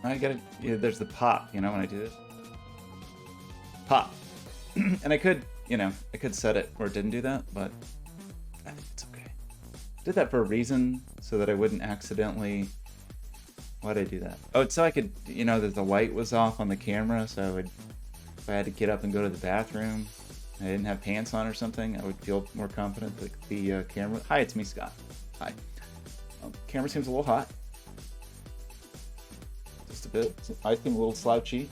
I gotta, there's the pop, when I do this. Pop. And I could, I could set it where it didn't do that, but I think it's okay. Did that for a reason, so that I wouldn't accidentally... Why'd I do that? Oh, it's so I could, that the light was off on the camera, so I would, if I had to get up and go to the bathroom, I didn't have pants on or something, I would feel more confident that the camera... Hi, it's me, Scott. Hi. Camera seems a little hot. Just a bit. I seem a little slouchy.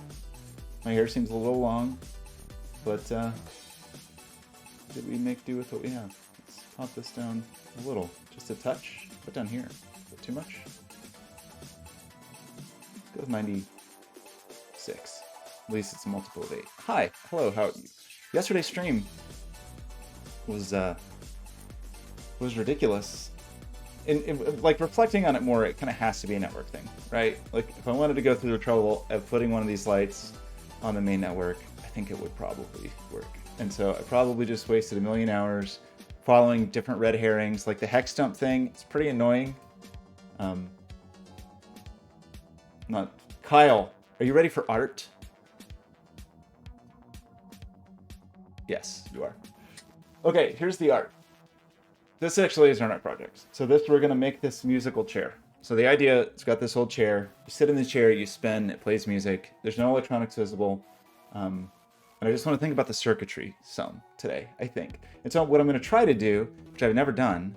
My hair seems a little long. But, did we make do with what we have? Let's pop this down a little. Just a touch. Put down here. Is that too much? Go with 96. At least it's a multiple of 8. Hi. Hello. How are you? Yesterday's stream was ridiculous. And like, reflecting on it more, it kind of has to be a network thing, right? Like, if I wanted to go through the trouble of putting one of these lights on the main network, I think it would probably work. And so I probably just wasted a million hours following different red herrings. Like the hex dump thing, it's pretty annoying. Kyle, are you ready for art? Yes, you are. Okay, here's the art. This actually is our art project. So we're gonna make this musical chair. So the idea, it's got this old chair. You sit in the chair, you spin, it plays music. There's no electronics visible. And I just want to think about the circuitry some today, I think. And so what I'm going to try to do, which I've never done,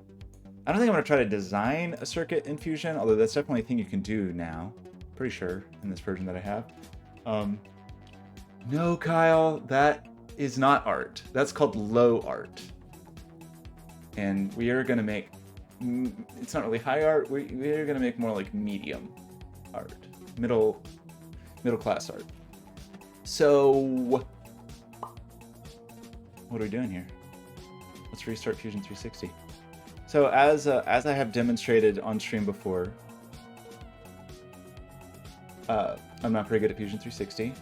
I don't think I'm going to try to design a circuit in Fusion, although that's definitely a thing you can do now. Pretty sure in this version that I have. No, Kyle, that is not art. That's called low art. And we are going to make, it's not really high art, we are going to make more like medium art, middle class art. So, what are we doing here? Let's restart Fusion 360. So as I have demonstrated on stream before, I'm not very good at Fusion 360.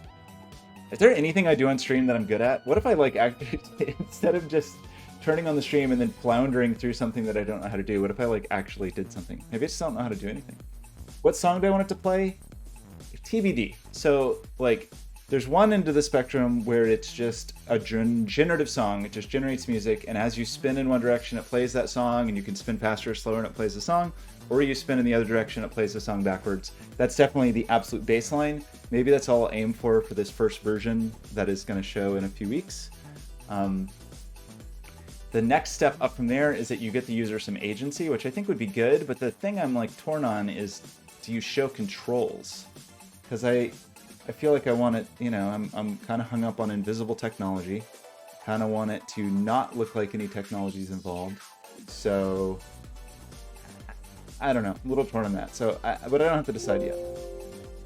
Is there anything I do on stream that I'm good at? What if I like actually, instead of just turning on the stream and then floundering through something that I don't know how to do, what if I like actually did something? Maybe I just don't know how to do anything. What song do I want it to play? TBD. So like, there's one end of the spectrum where it's just a generative song. It just generates music, and as you spin in one direction, it plays that song, and you can spin faster or slower, and it plays the song. Or you spin in the other direction, it plays the song backwards. That's definitely the absolute baseline. Maybe that's all I'll aim for this first version that is going to show in a few weeks. The next step up from there is that you get the user some agency, which I think would be good. But the thing I'm like torn on is, do you show controls? Because I feel like I want it, I'm kind of hung up on invisible technology. Kind of want it to not look like any technology is involved. So, I don't know, a little torn on that. So, but I don't have to decide yet.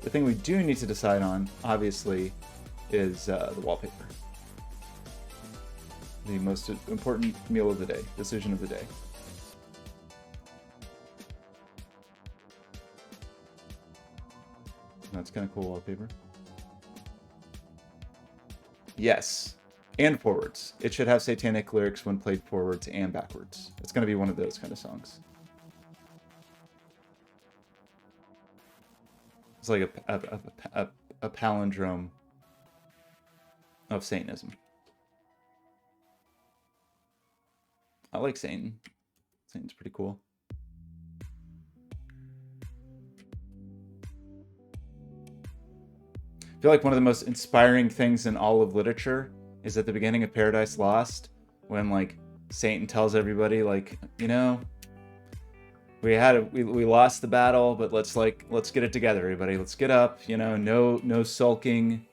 The thing we do need to decide on, obviously, is the wallpaper. The most important meal of the day, decision of the day. That's kind of cool wallpaper. Yes, and forwards. It should have satanic lyrics when played forwards and backwards. It's going to be one of those kind of songs. It's like a palindrome of Satanism. I like Satan. Satan's pretty cool. I feel like one of the most inspiring things in all of literature is at the beginning of Paradise Lost, when like Satan tells everybody, like, we lost the battle, but let's get it together, everybody. Let's get up, no sulking.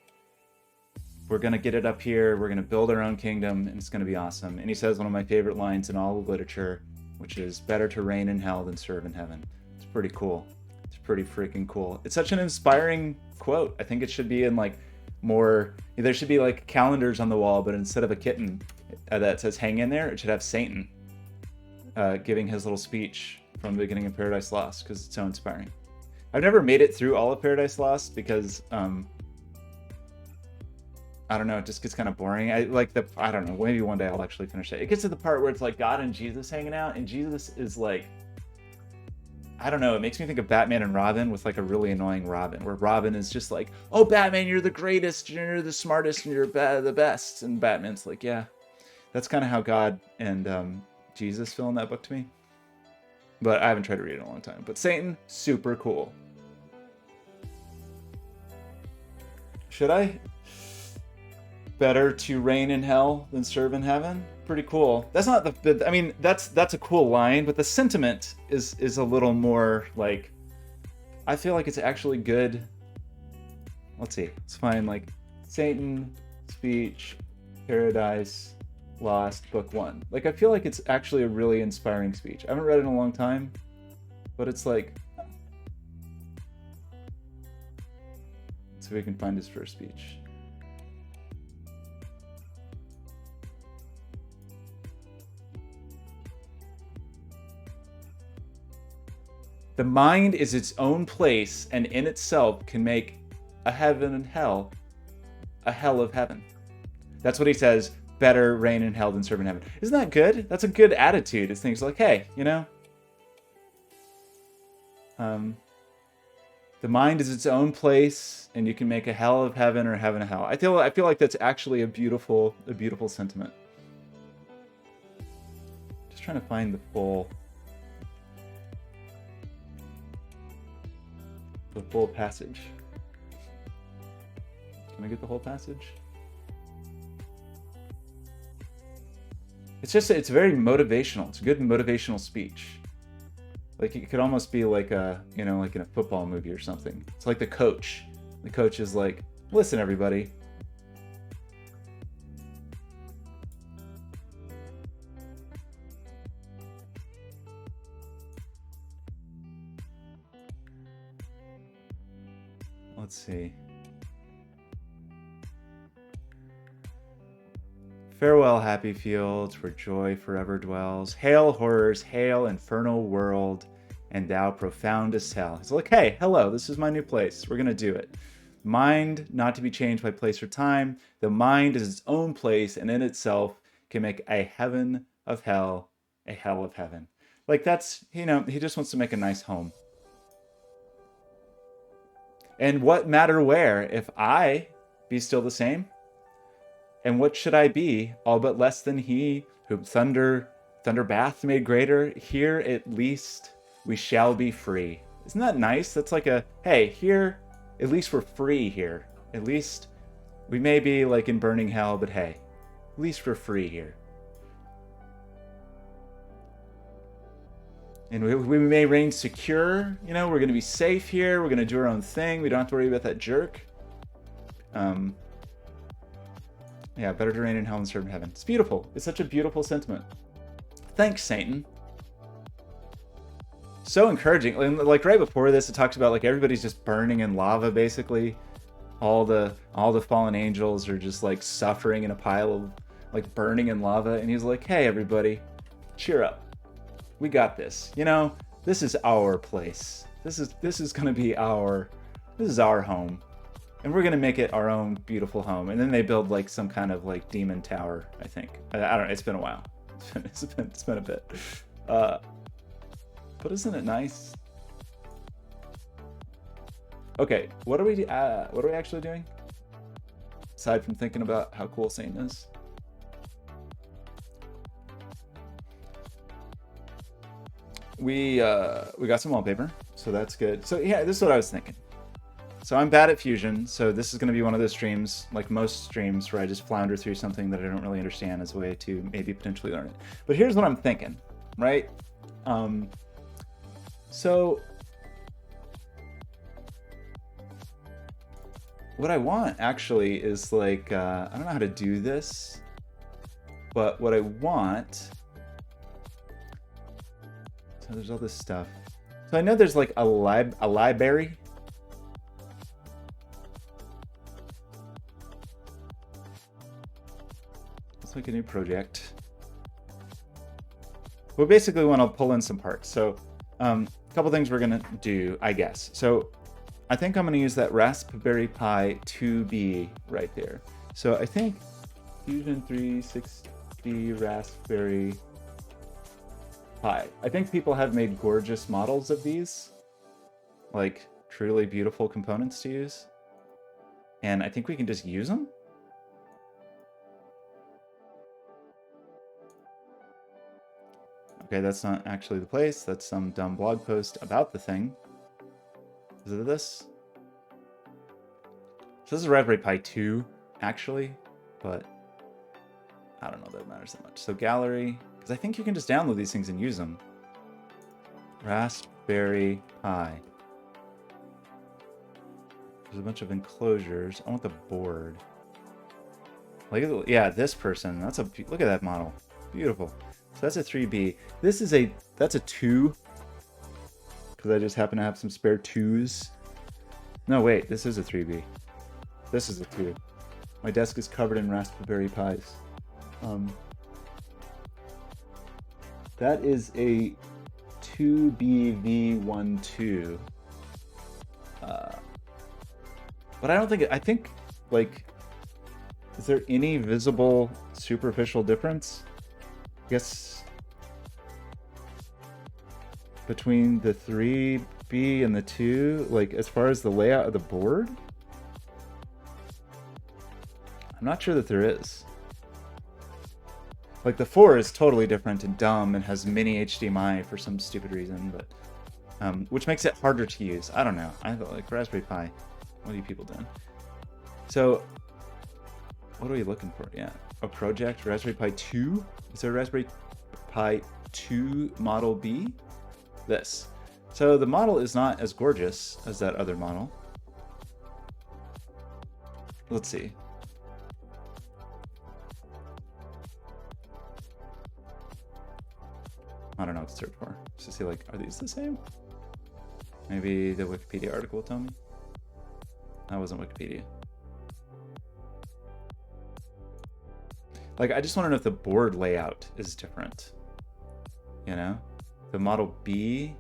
We're gonna get it up here. We're gonna build our own kingdom, and it's gonna be awesome. And he says one of my favorite lines in all of literature, which is, "Better to reign in hell than serve in heaven." It's pretty cool. It's pretty freaking cool. It's such an inspiring quote. I think it should be in like more. There should be like calendars on the wall, but instead of a kitten that says "Hang in there," it should have Satan giving his little speech from the beginning of Paradise Lost, because it's so inspiring. I've never made it through all of Paradise Lost because I don't know, it just gets kind of boring. I don't know, maybe one day I'll actually finish it. It gets to the part where it's like God and Jesus hanging out, and Jesus is like I don't know, it makes me think of Batman and Robin with like a really annoying Robin, where Robin is just like, oh, Batman, you're the greatest, you're the smartest, and you're the best. And Batman's like, yeah. That's kind of how God and Jesus feel in that book to me. But I haven't tried to read it in a long time. But Satan, super cool. Should I? Better to reign in hell than serve in heaven? Pretty cool. That's not the I mean, that's a cool line, but the sentiment is a little more like, I feel like it's actually good. Let's see. Let's find like Satan, speech, paradise, lost, book 1. Like, I feel like it's actually a really inspiring speech. I haven't read it in a long time, but it's like, so we can find his first speech. The mind is its own place, and in itself can make a heaven and hell a hell of heaven. That's what he says, better reign in hell than serve in heaven. Isn't that good? That's a good attitude. It's things like, hey, you know, the mind is its own place, and you can make a hell of heaven or heaven of hell. I feel like that's actually a beautiful sentiment. Just trying to find the full passage. Can I get the whole passage? It's very motivational. It's a good motivational speech. Like, it could almost be like a, you know, like in a football movie or something. It's like the coach. The coach is like, listen, everybody. Let's see. Farewell, happy fields, where joy forever dwells. Hail, horrors, hail, infernal world, and thou profoundest hell. It's like, hey, hello, this is my new place. We're going to do it. Mind not to be changed by place or time. The mind is its own place, and in itself can make a heaven of hell, a hell of heaven. Like, that's, you know, he just wants to make a nice home. And what matter where, if I be still the same? And what should I be, all but less than he, whom thunder bath made greater? Here at least we shall be free. Isn't that nice? That's like a, hey, here, at least we're free here. At least we may be like in burning hell, but hey, at least we're free here. And we may reign secure, you know, we're going to be safe here. We're going to do our own thing. We don't have to worry about that jerk. Yeah, better to reign in hell than serve in heaven. It's beautiful. It's such a beautiful sentiment. Thanks, Satan. So encouraging. Like right before this, it talks about like everybody's just burning in lava, basically. All the fallen angels are just like suffering in a pile of like burning in lava. And he's like, hey, everybody, cheer up. We got this. You know, this is our place. This is gonna be this is our home. And we're gonna make it our own beautiful home. And then they build like some kind of like demon tower, I think. I don't know, it's been a while. It's been a bit. But isn't it nice? Okay, what are we actually doing? Aside from thinking about how cool Satan is. We got some wallpaper, so that's good. So yeah, this is what I was thinking. So I'm bad at Fusion, so this is going to be one of those streams, like most streams, where I just flounder through something that I don't really understand as a way to maybe potentially learn it. But here's what I'm thinking, right? So what I want actually is like, I don't know how to do this, but what I want, so there's all this stuff. So I know there's like a library. Let's make a new project. We basically want to pull in some parts. So a couple things we're going to do, I guess. So I think I'm going to use that Raspberry Pi 2B right there. So I think Fusion 360 Raspberry Pi Pi. I think people have made gorgeous models of these, like truly beautiful components to use. And I think we can just use them. Okay, that's not actually the place. That's some dumb blog post about the thing. Is it this? So this is Raspberry Pi 2, actually, but I don't know that it matters that much. So gallery, because I think you can just download these things and use them. Raspberry Pi. There's a bunch of enclosures. I want the board. Like, yeah, this person. That's a look at that model. Beautiful. So that's a 3B. This is that's a 2. Because I just happen to have some spare 2s. No, wait, this is a 3B. This is a 2. My desk is covered in Raspberry Pis. That is a 2BV12. But I don't think, I think, like, is there any visible superficial difference? I guess between the 3B and the 2, like, as far as the layout of the board? I'm not sure that there is. Like, the 4 is totally different and dumb and has mini HDMI for some stupid reason, but which makes it harder to use. I don't know. I thought, like, Raspberry Pi. What are you people doing? So, what are we looking for? Yeah, a project, Raspberry Pi 2. Is there a Raspberry Pi 2 Model B? This. So the model is not as gorgeous as that other model. Let's see. I don't know what to search for. Just to see, like, are these the same? Maybe the Wikipedia article will tell me. That wasn't Wikipedia. Like, I just want to know if the board layout is different. You know? The Model B.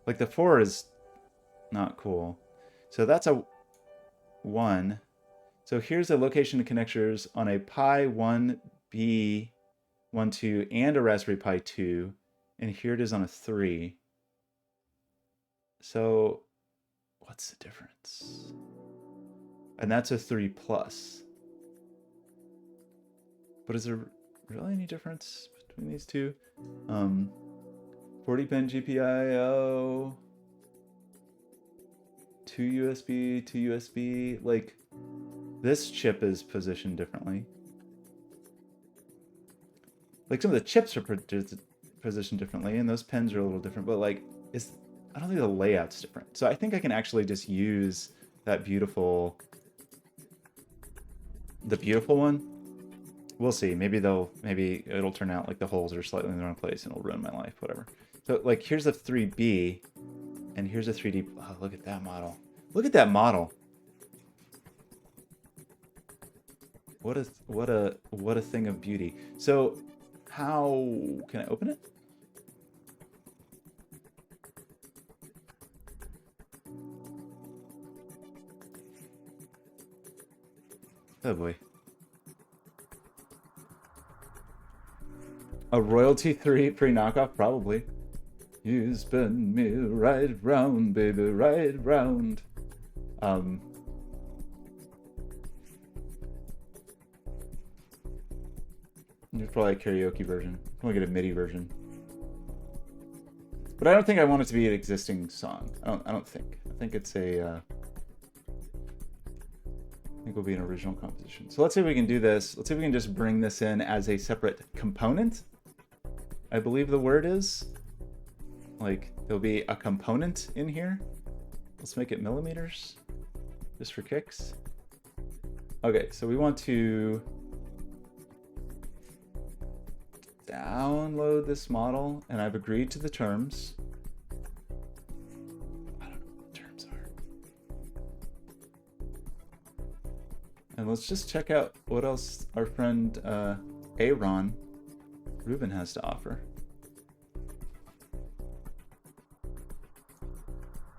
Like, the 4 is not cool. So that's a 1. So here's a location of connectors on a Pi 1B, 1.2, and a Raspberry Pi 2. And here it is on a 3. So what's the difference? And that's a 3 plus. But is there really any difference between these two? 40-pin GPIO, 2 USB, 2 USB. Like, this chip is positioned differently. Like, some of the chips are positioned differently, and those pens are a little different, but like, I don't think the layout's different. So I think I can actually just use that the beautiful one. We'll see. Maybe it'll turn out like the holes are slightly in the wrong place and it'll ruin my life, whatever. So like, here's a 3B and here's a 3D. Oh, look at that model. Look at that model. What a thing of beauty. So how can I open it? Oh boy. A royalty-free knockoff? Probably. You spin me right round, baby, right round. There's probably a karaoke version. I'm gonna get a MIDI version. But I don't think I want it to be an existing song. I don't think. I think it's a I think it will be an original composition. So let's see if we can do this. Let's see if we can just bring this in as a separate component. I believe the word is. Like, there'll be a component in here. Let's make it millimeters, just for kicks. Okay, so we want to download this model, and I've agreed to the terms. I don't know what the terms are. And let's just check out what else our friend Aaron Rubin has to offer.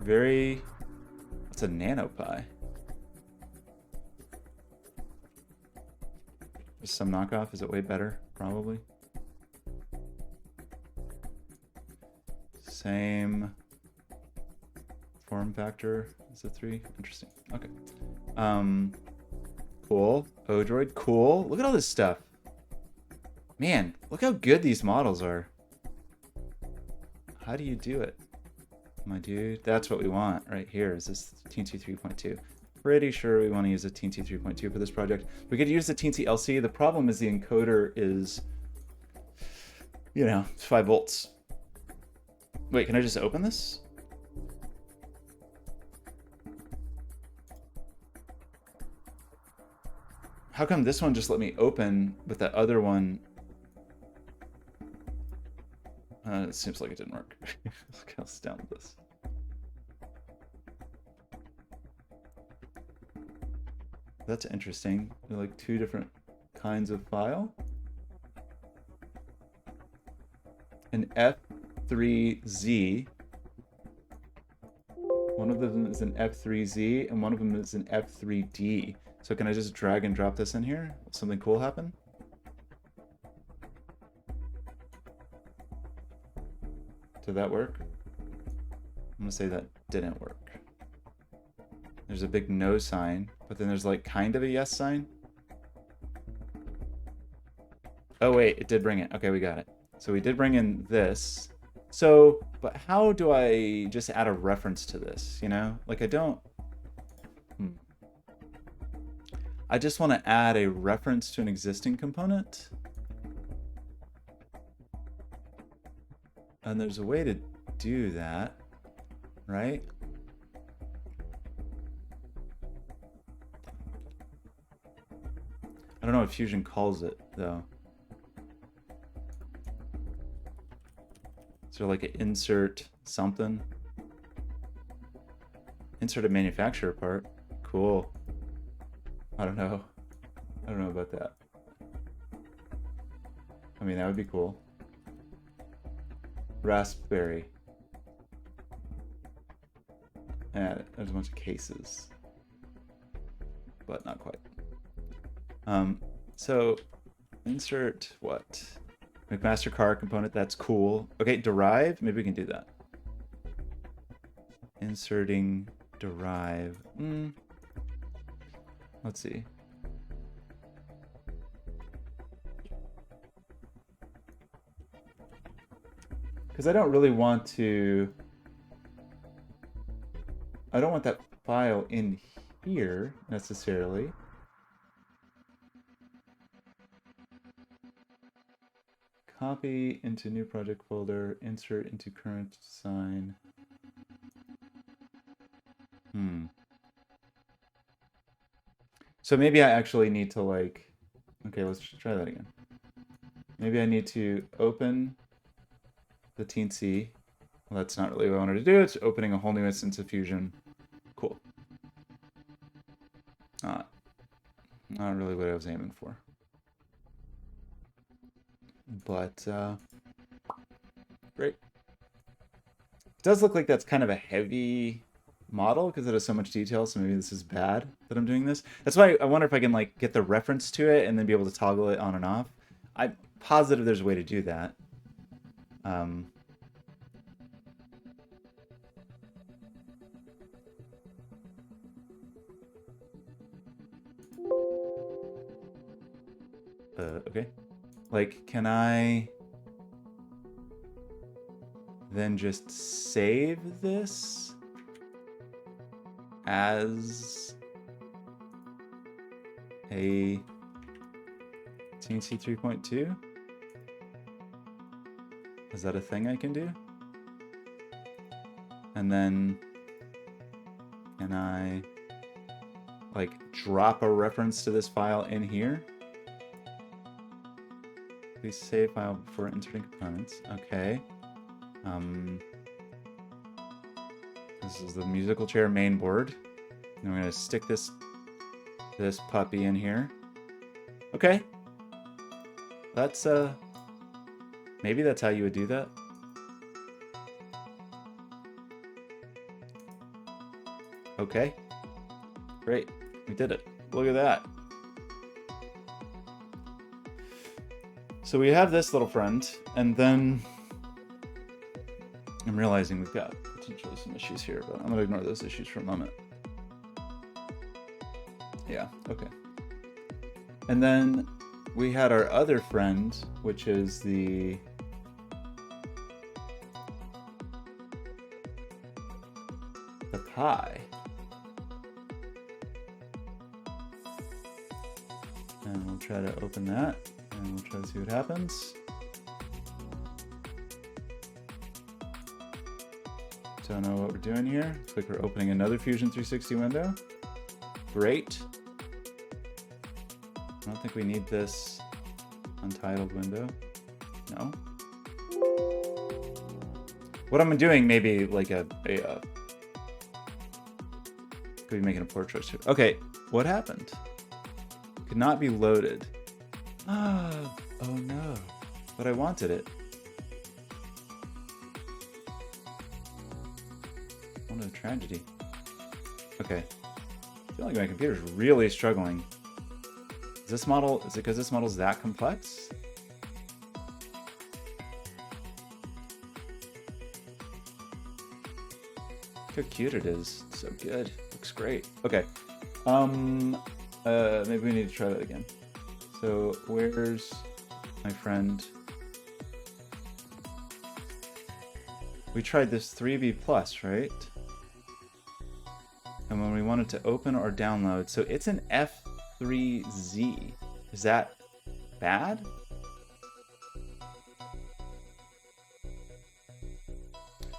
It's a NanoPi. Just some knockoff. Is it way better? Probably. Same form factor as the 3. Interesting. Okay. Cool. Odroid. Cool. Look at all this stuff. Man, look how good these models are. How do you do it? My dude, that's what we want right here. Is this Teensy 3.2? Pretty sure we want to use a Teensy 3.2 for this project. We could use the Teensy LC. The problem is the encoder is, you know, it's 5 volts. Wait, can I just open this? How come this one just let me open, but that other one... it seems like it didn't work. Look how down this. That's interesting. They're like 2 different kinds of file. An F3Z. One of them is an F3Z and one of them is an F3D. So can I just drag and drop this in here? Will something cool happen? Did that work? I'm gonna say that didn't work. There's a big no sign, but then there's like kind of a yes sign. Oh wait, it did bring it. Okay, we got it. So we did bring in this. So, but how do I just add a reference to this, you know? Like I don't... I just want to add a reference to an existing component. And there's a way to do that, right? I don't know what Fusion calls it, though. Is there like an insert something? Insert a manufacturer part. Cool. I don't know. I don't know about that. I mean, that would be cool. Raspberry. Yeah, there's a bunch of cases. But not quite. So insert what? McMaster car component, that's cool. Okay, derive, maybe we can do that. Inserting derive. Let's see. Because I don't really want to... I don't want that file in here, necessarily. Copy into new project folder, insert into current design. So maybe I actually need to like... Okay, let's try that again. Maybe I need to open the Teensy. Well, that's not really what I wanted to do. It's opening a whole new instance of Fusion. Cool. Not really what I was aiming for. But, great. It does look like that's kind of a heavy model because it has so much detail, so maybe this is bad that I'm doing this. That's why I wonder if I can, like, get the reference to it and then be able to toggle it on and off. I'm positive there's a way to do that. Okay. Like, can I then just save this as a Teensy 3.2? Is that a thing I can do? And then can I like drop a reference to this file in here? Please save file before inserting components. Okay. This is the musical chair main board. And I'm gonna stick this puppy in here. Okay. That's maybe that's how you would do that. Okay. Great. We did it. Look at that. So we have this little friend, and then I'm realizing we've got potentially some issues here, but I'm going to ignore those issues for a moment. Yeah, okay. And then we had our other friend, which is the pie. And we'll try to open that, and we'll try to see what happens. Don't know what we're doing here. Looks like we're opening another Fusion 360 window. Great. I don't think we need this untitled window. No. What I'm doing, maybe like could be making a poor choice here. Okay, what happened? Could not be loaded. Oh no. But I wanted it. What a tragedy. Okay. I feel like my computer's really struggling. Is this model, is it because this model's that complex? Look how cute it is. It's so good. Looks great. Okay. Maybe we need to try that again. So where's my friend? We tried this 3B plus, right? And when we wanted to open or download, so it's an F3Z. Is that bad?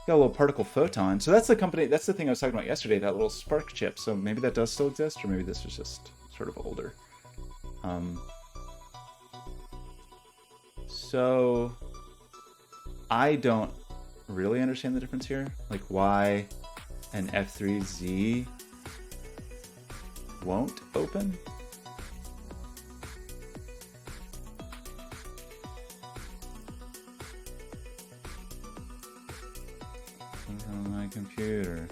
Got a little particle photon. So that's the company, that's the thing I was talking about yesterday, that little Spark chip. So maybe that does still exist, or maybe this was just sort of older. So I don't really understand the difference here. Like why an F3Z won't open? On my computer.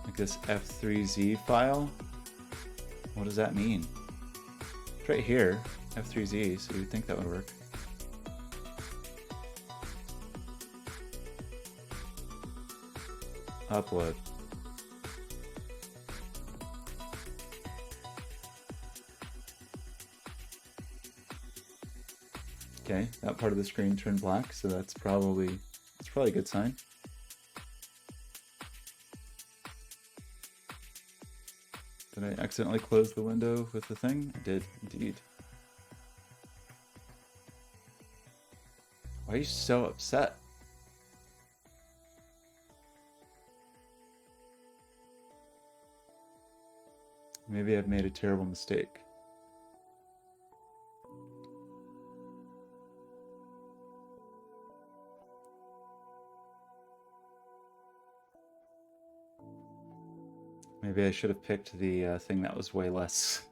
Like this F3Z file? What does that mean? It's right here, F3Z, so you'd think that would work. Upload. Okay, that part of the screen turned black, so that's probably a good sign. Did I accidentally close the window with the thing? I did, indeed. Why are you so upset? Maybe I've made a terrible mistake. Maybe I should have picked the thing that was way less,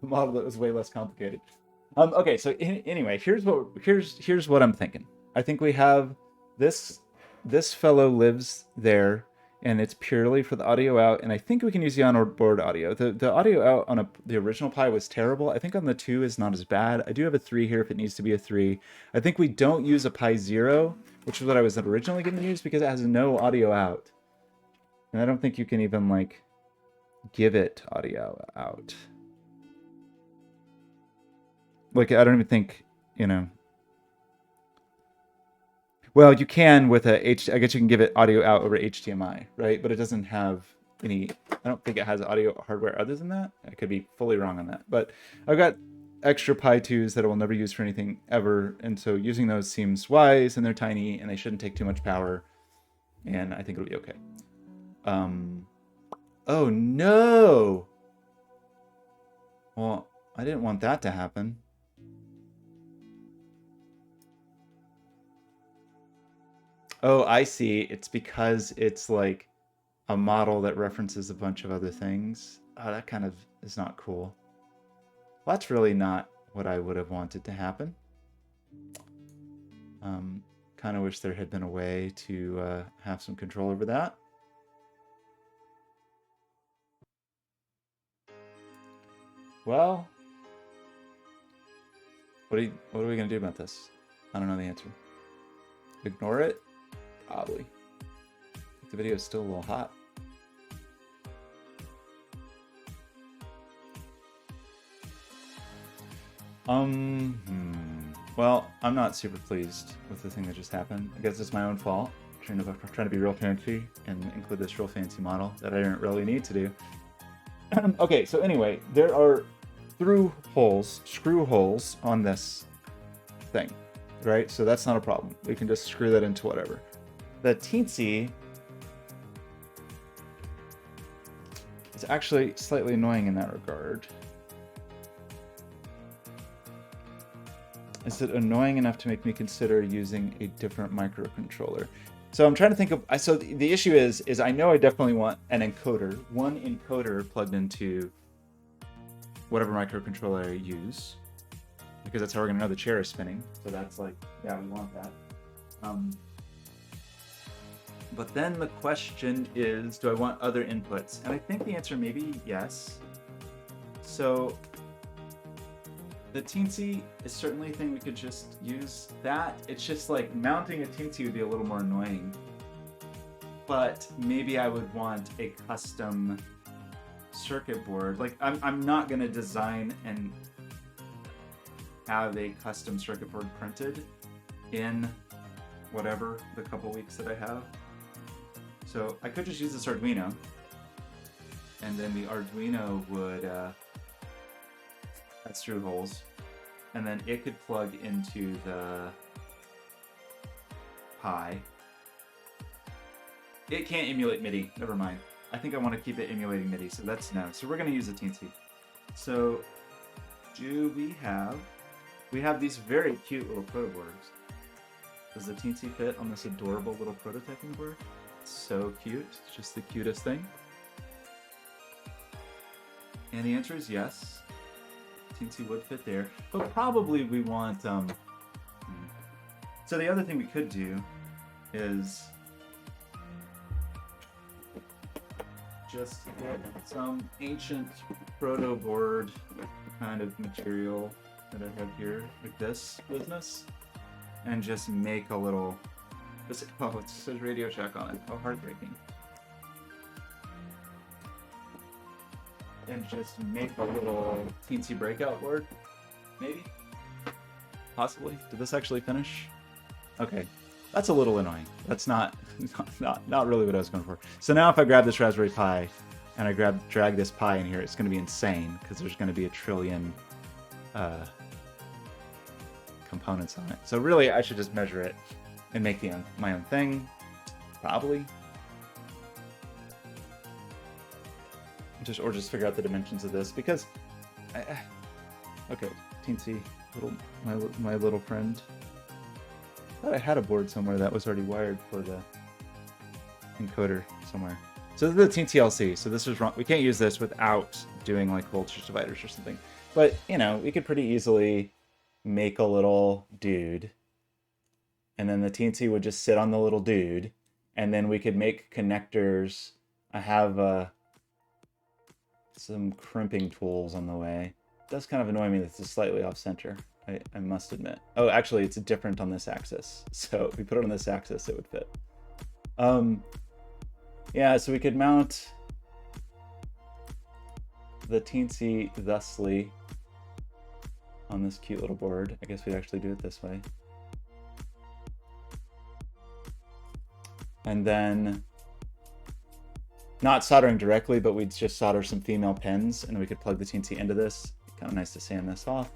the model that was way less complicated. Okay, so anyway, here's what I'm thinking. I think we have this fellow lives there, and it's purely for the audio out, and I think we can use the onboard audio. The audio out on the original Pi was terrible. I think on the 2 is not as bad. I do have a 3 here if it needs to be a 3. I think we don't use a Pi 0, which is what I was originally going to use because it has no audio out. And I don't think you can even, like, give it audio out. Like, I don't even think, you know. Well, you can with I guess you can give it audio out over HDMI, right? But it doesn't have any, I don't think it has audio hardware other than that. I could be fully wrong on that. But I've got extra Pi 2s that I will never use for anything ever. And so using those seems wise, and they're tiny, and they shouldn't take too much power. And I think it'll be okay. Oh no! Well, I didn't want that to happen. Oh, I see. It's because it's like a model that references a bunch of other things. Oh, that kind of is not cool. Well, that's really not what I would have wanted to happen. Kind of wish there had been a way to have some control over that. Well, What are we gonna do about this? I don't know the answer. Ignore it? Probably. The video is still a little hot. Well, I'm not super pleased with the thing that just happened. I guess it's my own fault. I'm trying to be real fancy and include this real fancy model that I didn't really need to do. Okay, so anyway, there are screw holes on this thing, right? So that's not a problem. We can just screw that into whatever. The teensy is actually slightly annoying in that regard. Is it annoying enough to make me consider using a different microcontroller? So I'm trying to think of, so the issue is I know I definitely want an encoder, one encoder plugged into whatever microcontroller I use, because that's how we're gonna know the chair is spinning. So that's like, yeah, we want that. But then the question is, do I want other inputs? And I think the answer may be yes. So the teensy is certainly a thing we could just use that. It's just like mounting a teensy would be a little more annoying. But maybe I would want a custom circuit board. Like I'm not gonna design and have a custom circuit board printed in whatever the couple weeks that I have. So I could just use this Arduino, and then the Arduino would have screw holes, and then it could plug into the Pi. It can't emulate MIDI, never mind. I think I want to keep it emulating MIDI, so that's no. So we're going to use a teensy. So we have these very cute little proto boards. Does the teensy fit on this adorable little prototyping board? It's so cute, it's just the cutest thing. And the answer is yes. Teensy would fit there, but probably we want, so the other thing we could do is just get some ancient proto board kind of material that I have here, like this business, and just make a little, oh, it says Radio Shack on it, how heartbreaking. And just make a little teensy breakout board, maybe? Possibly. Did this actually finish? Okay, that's a little annoying. That's not really what I was going for. So now if I grab this Raspberry Pi and I drag this Pi in here, it's going to be insane because there's going to be a trillion components on it. So really, I should just measure it and make my own thing, probably. Or just figure out the dimensions of this, because okay, teensy my little friend. I thought I had a board somewhere that was already wired for the encoder somewhere. So this is the teensy LC. So this is wrong. We can't use this without doing like voltage dividers or something. But you know, we could pretty easily make a little dude, and then the teensy would just sit on the little dude, and then we could make connectors. I have some crimping tools on the way. It does kind of annoy me that this is slightly off center, I must admit. Oh, actually it's different on this axis. So if we put it on this axis, it would fit. Yeah, so we could mount the teensy thusly on this cute little board. I guess we'd actually do it this way. And then not soldering directly, but we'd just solder some female pins, and we could plug the teensy into this. Kind of nice to sand this off.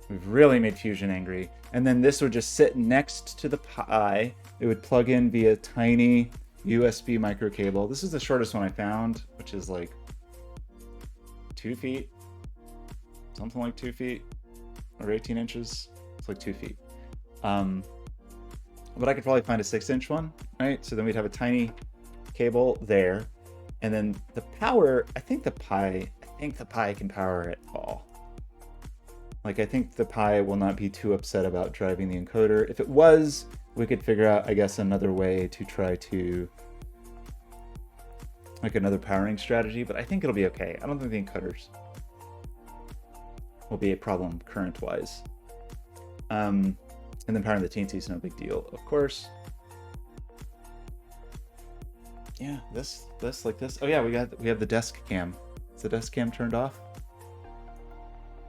We've really made Fusion angry. And then this would just sit next to the Pi. It would plug in via tiny USB micro cable. This is the shortest one I found, which is like 2 feet, something like 2 feet, or 18 inches. It's like 2 feet. But I could probably find a 6-inch one, right? So then we'd have a tiny cable there, and then the power, I think the Pi can power it all. Like, I think the Pi will not be too upset about driving the encoder. If it was, we could figure out, I guess, another way to try to, like, another powering strategy, but I think it'll be okay. I don't think the encoder's will be a problem current-wise. And then powering the teensy is no big deal, of course. Yeah, this like this. Oh yeah, we have the desk cam. Is the desk cam turned off?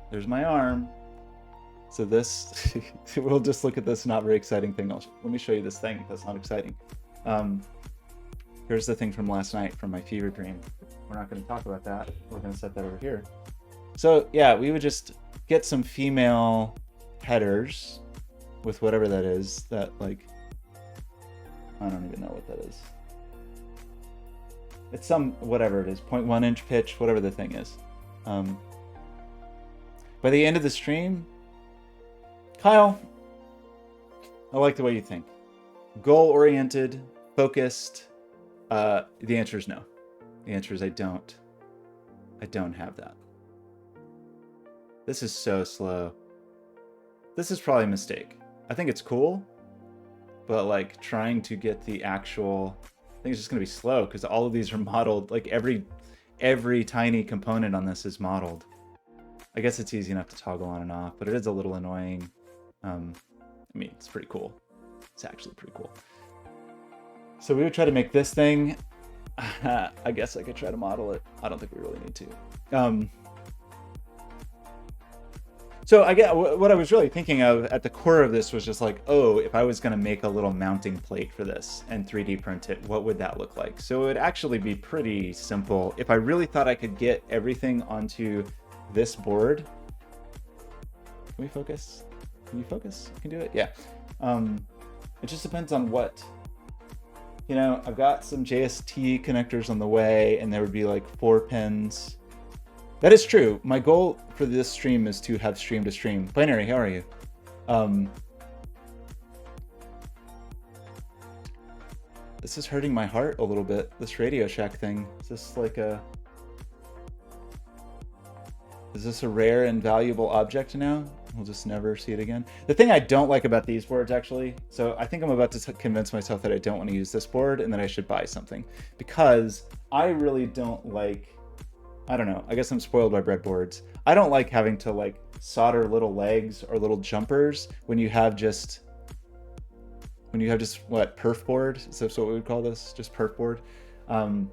There's my arm. So this, we'll just look at this not very exciting thing. Let me show you this thing that's not exciting. Here's the thing from last night from my fever dream. We're not going to talk about that. We're going to set that over here. So yeah, we would just get some female headers with whatever that is. That like, I don't even know what that is. It's some, whatever it is, 0.1 inch pitch, whatever the thing is. By the end of the stream, Kyle, I like the way you think. Goal-oriented, focused. The answer is no. The answer is I don't have that. This is so slow. This is probably a mistake. I think it's cool, but like trying to get the actual, I think it's just gonna be slow because all of these are modeled. Like every tiny component on this is modeled. I guess it's easy enough to toggle on and off, but it is a little annoying. I mean, it's pretty cool. It's actually pretty cool. So we would try to make this thing. I guess I could try to model it. I don't think we really need to. So I get what I was really thinking of at the core of this was just like, oh, if I was going to make a little mounting plate for this and 3D print it, what would that look like? So it would actually be pretty simple. If I really thought I could get everything onto this board. Can we focus? Can you focus? You can do it? Yeah. It just depends on what, you know, I've got some JST connectors on the way and there would be like 4 pins. That is true. My goal for this stream is to have stream to stream. Binary, how are you? This is hurting my heart a little bit, this Radio Shack thing. Is this like a... Is this a rare and valuable object now? We'll just never see it again. The thing I don't like about these boards, actually, so I think I'm about to convince myself that I don't want to use this board and that I should buy something. Because I really don't like, I don't know, I guess I'm spoiled by breadboards. I don't like having to like solder little legs or little jumpers when you have just, what, perf board? Is that what we would call this? Just perf board? I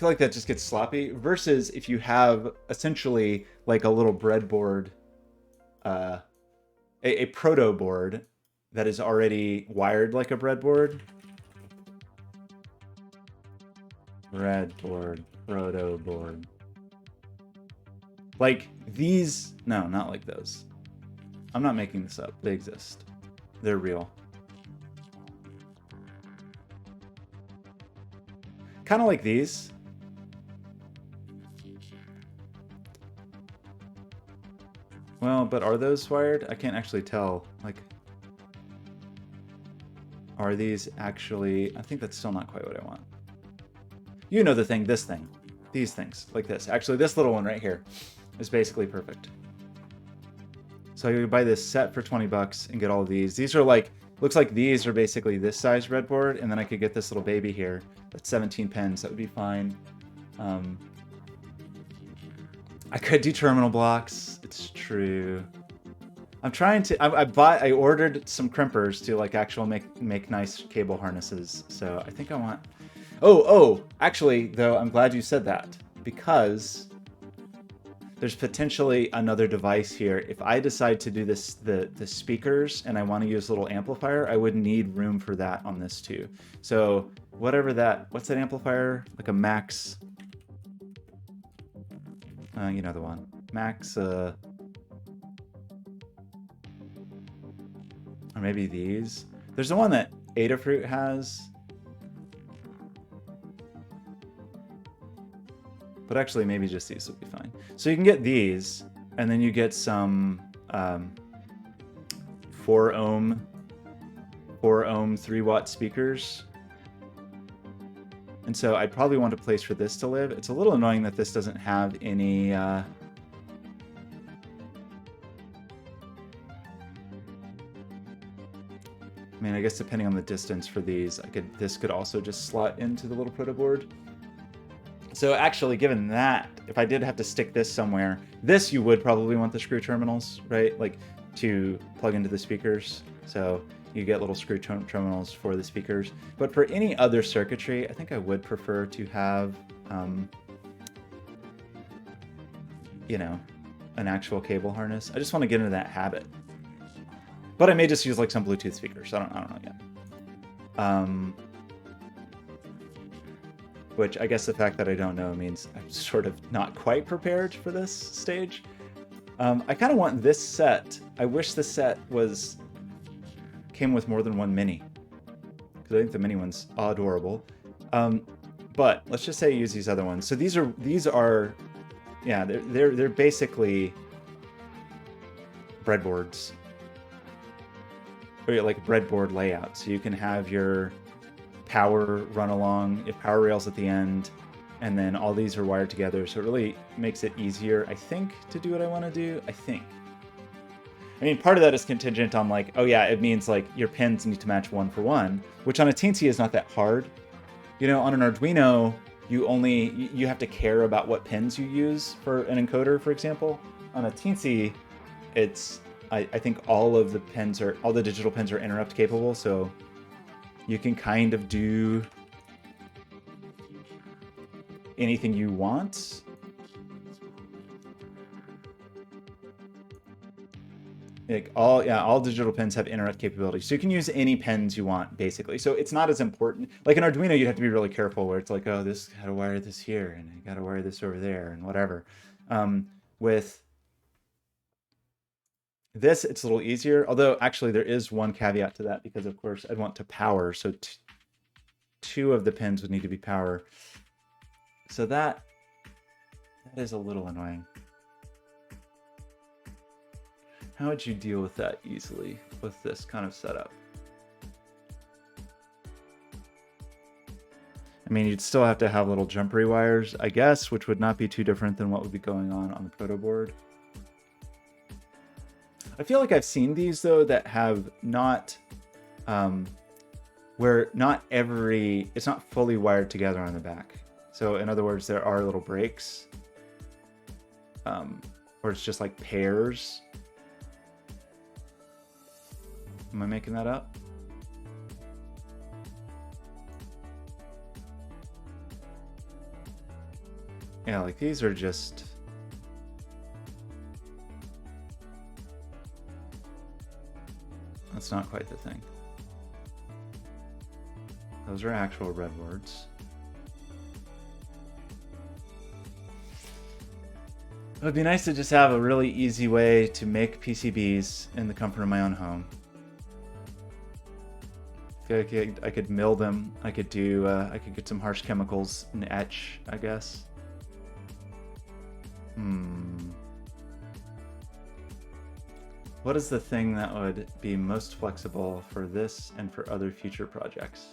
feel like that just gets sloppy versus if you have essentially like a little breadboard, a proto board that is already wired like a breadboard. Breadboard, proto board. Like these, no, not like those. I'm not making this up. They exist. They're real. Kind of like these. Well, but are those wired? I can't actually tell. Like, are these actually... I think that's still not quite what I want. You know the thing, this thing. These things, like this. Actually, this little one right here is basically perfect. So you buy this set for 20 bucks and get all of these. These are like... Looks like these are basically this size breadboard, and then I could get this little baby here. That's 17 pins. That would be fine. I could do terminal blocks. It's true. I'm trying to. I ordered some crimpers to like make nice cable harnesses. So I think I want. Oh. Actually, though, I'm glad you said that because there's potentially another device here. If I decide to do this, the speakers, and I want to use a little amplifier, I would need room for that on this too. So whatever that. What's that amplifier? Like a Max. You know the one. Max, or maybe these. There's the one that Adafruit has. But actually, maybe just these will be fine. So you can get these, and then you get some 4 ohm 3-watt speakers. And so I'd probably want a place for this to live. It's a little annoying that this doesn't have any... I mean, I guess depending on the distance for these, this could also just slot into the little proto board. So actually, given that, if I did have to stick this somewhere, this you would probably want the screw terminals, right? Like to plug into the speakers. So you get little screw terminals for the speakers. But for any other circuitry, I think I would prefer to have, you know, an actual cable harness. I just want to get into that habit. But I may just use like some Bluetooth speakers. I don't know yet. Which I guess the fact that I don't know means I'm sort of not quite prepared for this stage. I kind of want this set. I wish the set came with more than one mini, because I think the mini one's adorable. But let's just say use these other ones. So these are, yeah, they're basically breadboards, or like breadboard layouts. So you can have your power run along, you have power rails at the end, and then all these are wired together. So it really makes it easier, I think, to do what I want to do. I mean, part of that is contingent on like, oh yeah, it means like your pins need to match 1-for-1, which on a Teensy is not that hard. You know, on an Arduino, you have to care about what pins you use for an encoder, for example. On a Teensy, it's, I think all the digital pins are interrupt capable, so you can kind of do anything you want. Like all digital pins have interrupt capability, so you can use any pins you want, basically. So it's not as important. Like an Arduino, you'd have to be really careful, where it's like, oh, this gotta wire this here, and I gotta wire this over there, and whatever. With this, it's a little easier. Although, actually, there is one caveat to that, because of course I'd want to power. So two of the pins would need to be power. So that is a little annoying. How would you deal with that easily with this kind of setup? I mean, you'd still have to have little jumpery wires, I guess, which would not be too different than what would be going on the proto board. I feel like I've seen these, though, that have not, where it's not fully wired together on the back. So in other words, there are little breaks, where it's just like pairs. Am I making that up? Yeah, like these are just... That's not quite the thing. Those are actual breadboards. It would be nice to just have a really easy way to make PCBs in the comfort of my own home. I could mill them. I could do. I could get some harsh chemicals and etch, I guess. What is the thing that would be most flexible for this and for other future projects?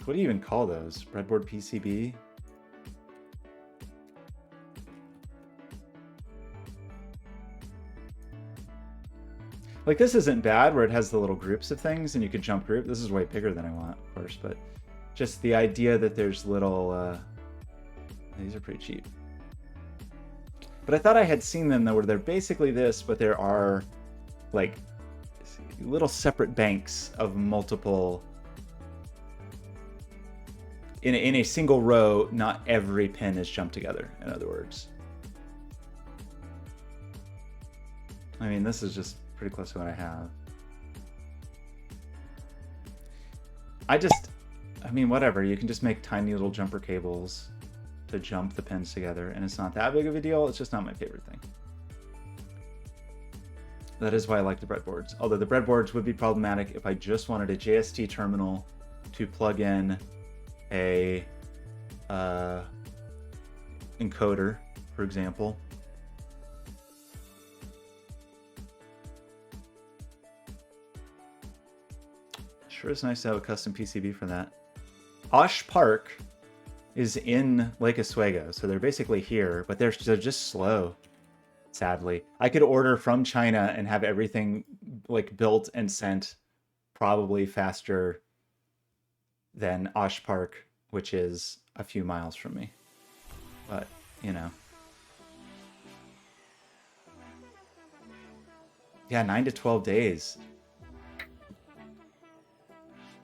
What do you even call those? Breadboard PCB? Like, this isn't bad, where it has the little groups of things and you could jump group. This is way bigger than I want, of course, but just the idea that there's little, these are pretty cheap. But I thought I had seen them, though, where they're basically this, but there are, like, little separate banks of multiple... In a single row, not every pin is jumped together, in other words. I mean, this is just pretty close to what I have. I mean, whatever. You can just make tiny little jumper cables to jump the pins together, and it's not that big of a deal. It's just not my favorite thing. That is why I like the breadboards. Although the breadboards would be problematic if I just wanted a JST terminal to plug in a encoder, for example. Sure is nice to have a custom PCB for that. Osh Park is in Lake Oswego, so they're basically here, but they're just slow, sadly. I could order from China and have everything like built and sent probably faster than Osh Park, which is a few miles from me. But, you know. Yeah, 9 to 12 days.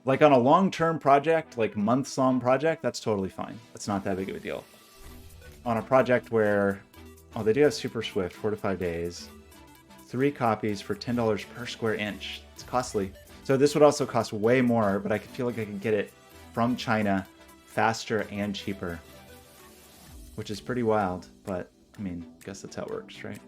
Like on a long-term project, like months-long project, that's totally fine. That's not that big of a deal. On a project where, oh, they do have Super Swift, 4 to 5 days. 3 copies for $10 per square inch. It's costly. So this would also cost way more, but I feel like I could get it from China faster and cheaper, which is pretty wild. But I mean, I guess that's how it works, right?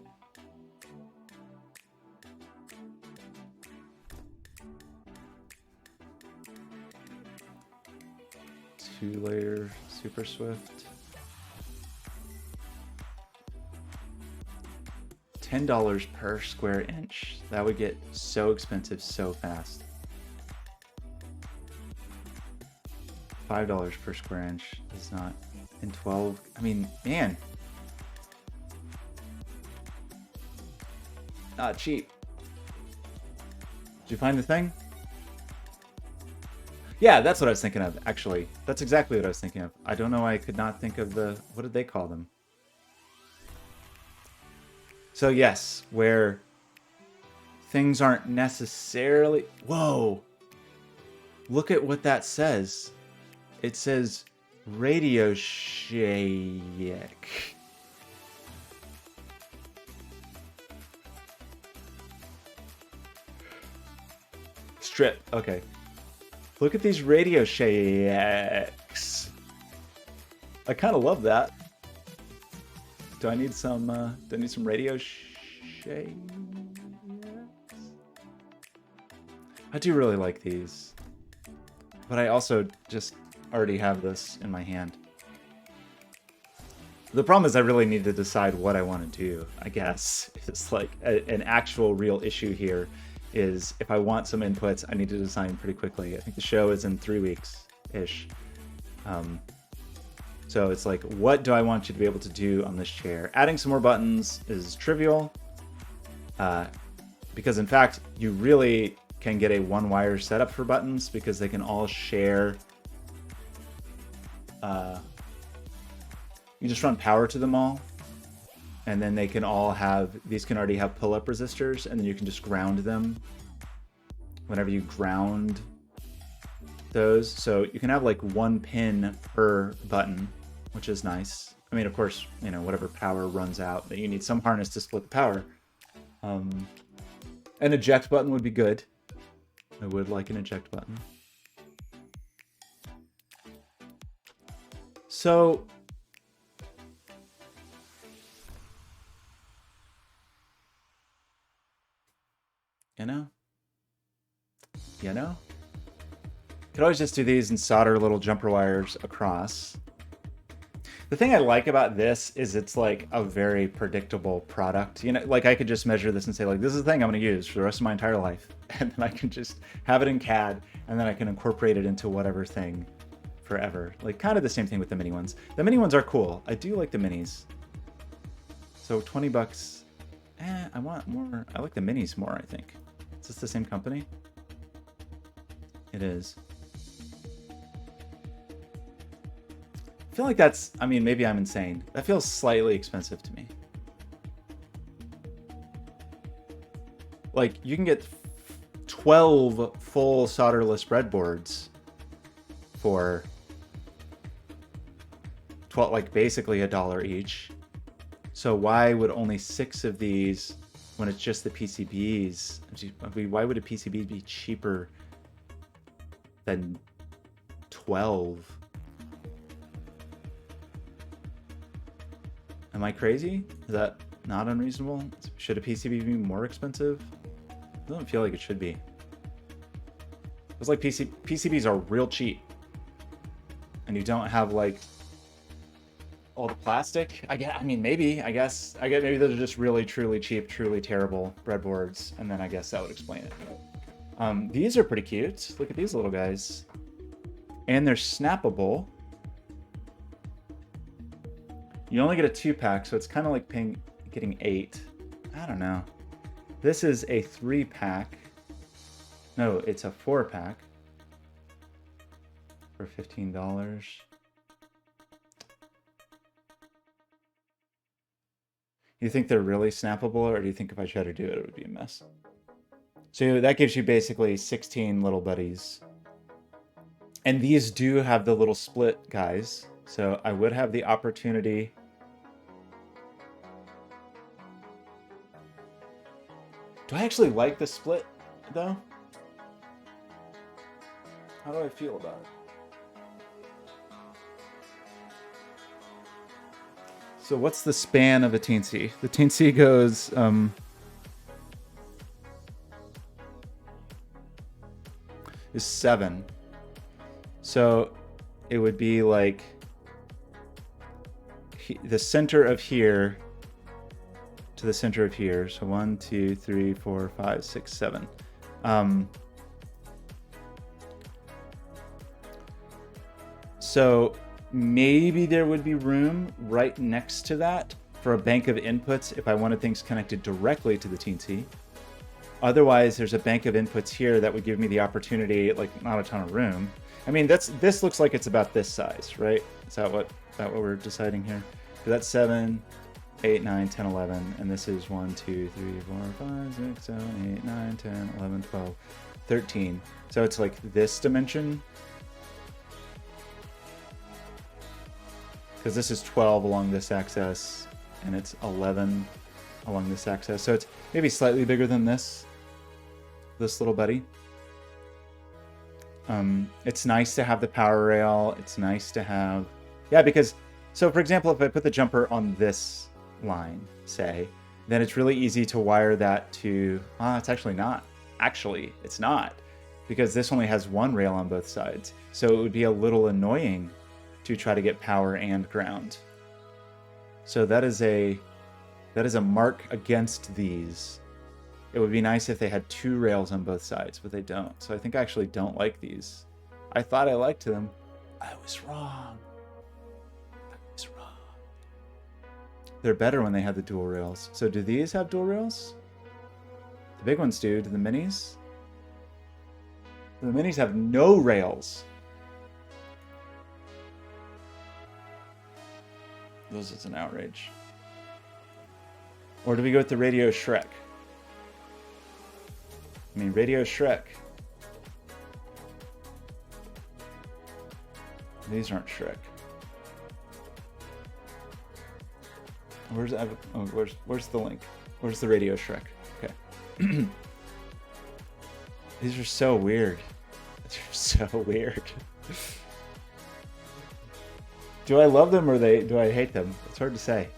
Two-layer Super Swift. $10 per square inch. That would get so expensive so fast. $5 per square inch is not. And 12, I mean, man. Not cheap. Did you find the thing? Yeah, that's what I was thinking of, actually. That's exactly what I was thinking of. I don't know why I could not think of the... What did they call them? So yes, where things aren't necessarily... Whoa! Look at what that says. It says Radio Shack. Strip, okay. Look at these Radio Shacks. I kind of love that. Do I need some Radio Shacks? I do really like these. But I also just already have this in my hand. The problem is I really need to decide what I want to do, I guess. It's like an actual real issue here is if I want some inputs, I need to design pretty quickly. I think the show is in 3 weeks-ish. So it's like, what do I want you to be able to do on this chair? Adding some more buttons is trivial. Because in fact, you really can get a one-wire setup for buttons because they can all share. You just run power to them all. And then they can all have, these can already have pull-up resistors, and then you can just ground them whenever you ground those. So you can have like 1 pin per button, which is nice. I mean, of course, you know, whatever power runs out, that you need some harness to split the power. An eject button would be good. I would like an eject button. So you know, could always just do these and solder little jumper wires across. The thing I like about this is it's like a very predictable product. You know, like I could just measure this and say like, this is the thing I'm going to use for the rest of my entire life. And then I can just have it in CAD and then I can incorporate it into whatever thing forever. Like kind of the same thing with the mini ones. The mini ones are cool. I do like the minis. So 20 bucks. I want more. I like the minis more, I think. Is this the same company? It is. I feel like that's, I mean, maybe I'm insane. That feels slightly expensive to me. Like, you can get 12 full solderless breadboards for 12, like basically $1 each. So why would only 6 of these, when it's just the PCBs, I mean, why would a PCB be cheaper than 12? Am I crazy? Is that not unreasonable? Should a PCB be more expensive? It doesn't feel like it should be. It's like PCBs are real cheap. And you don't have like all the plastic. I mean, maybe, I guess maybe those are just really, truly cheap, truly terrible breadboards. And then I guess that would explain it. These are pretty cute. Look at these little guys. And they're snappable. You only get a 2-pack, so it's kind of like getting 8. I don't know. This is a 3-pack. No, it's a 4-pack for $15. You think they're really snappable, or do you think if I try to do it, it would be a mess? So that gives you basically 16 little buddies. And these do have the little split guys. So I would have the opportunity. Do I actually like the split, though? How do I feel about it? So what's the span of a teensy? The teensy goes is 7. So it would be like the center of here to the center of here. So 1, 2, 3, 4, 5, 6, 7. So maybe there would be room right next to that for a bank of inputs if I wanted things connected directly to the teensy. Otherwise, there's a bank of inputs here that would give me the opportunity, like not a ton of room. I mean, this looks like it's about this size, right? Is that what we're deciding here? So that's 7, 8, 9, 10, 11, and this is 1, 2, 3, 4, 5, 6, 7, 8, 9, 10, 11, 12, 13. So it's like this dimension. Because this is 12 along this axis, and it's 11 along this axis. So it's maybe slightly bigger than this little buddy. It's nice to have the power rail. It's nice to have, yeah, because, so for example, if I put the jumper on this line, say, then it's really easy to wire that to, it's actually not. Actually, it's not, because this only has one rail on both sides. So it would be a little annoying to try to get power and ground. So that is a mark against these. It would be nice if they had 2 rails on both sides, but they don't. So I think I actually don't like these. I thought I liked them. I was wrong. They're better when they have the dual rails. So do these have dual rails? The big ones do. Do the minis? The minis have no rails. This is an outrage. Or do we go with the Radio Shrek? I mean, Radio Shrek. These aren't Shrek. Where's the link? Where's the Radio Shrek? Okay. These are so weird. They're so weird. Do I love them or do I hate them? It's hard to say.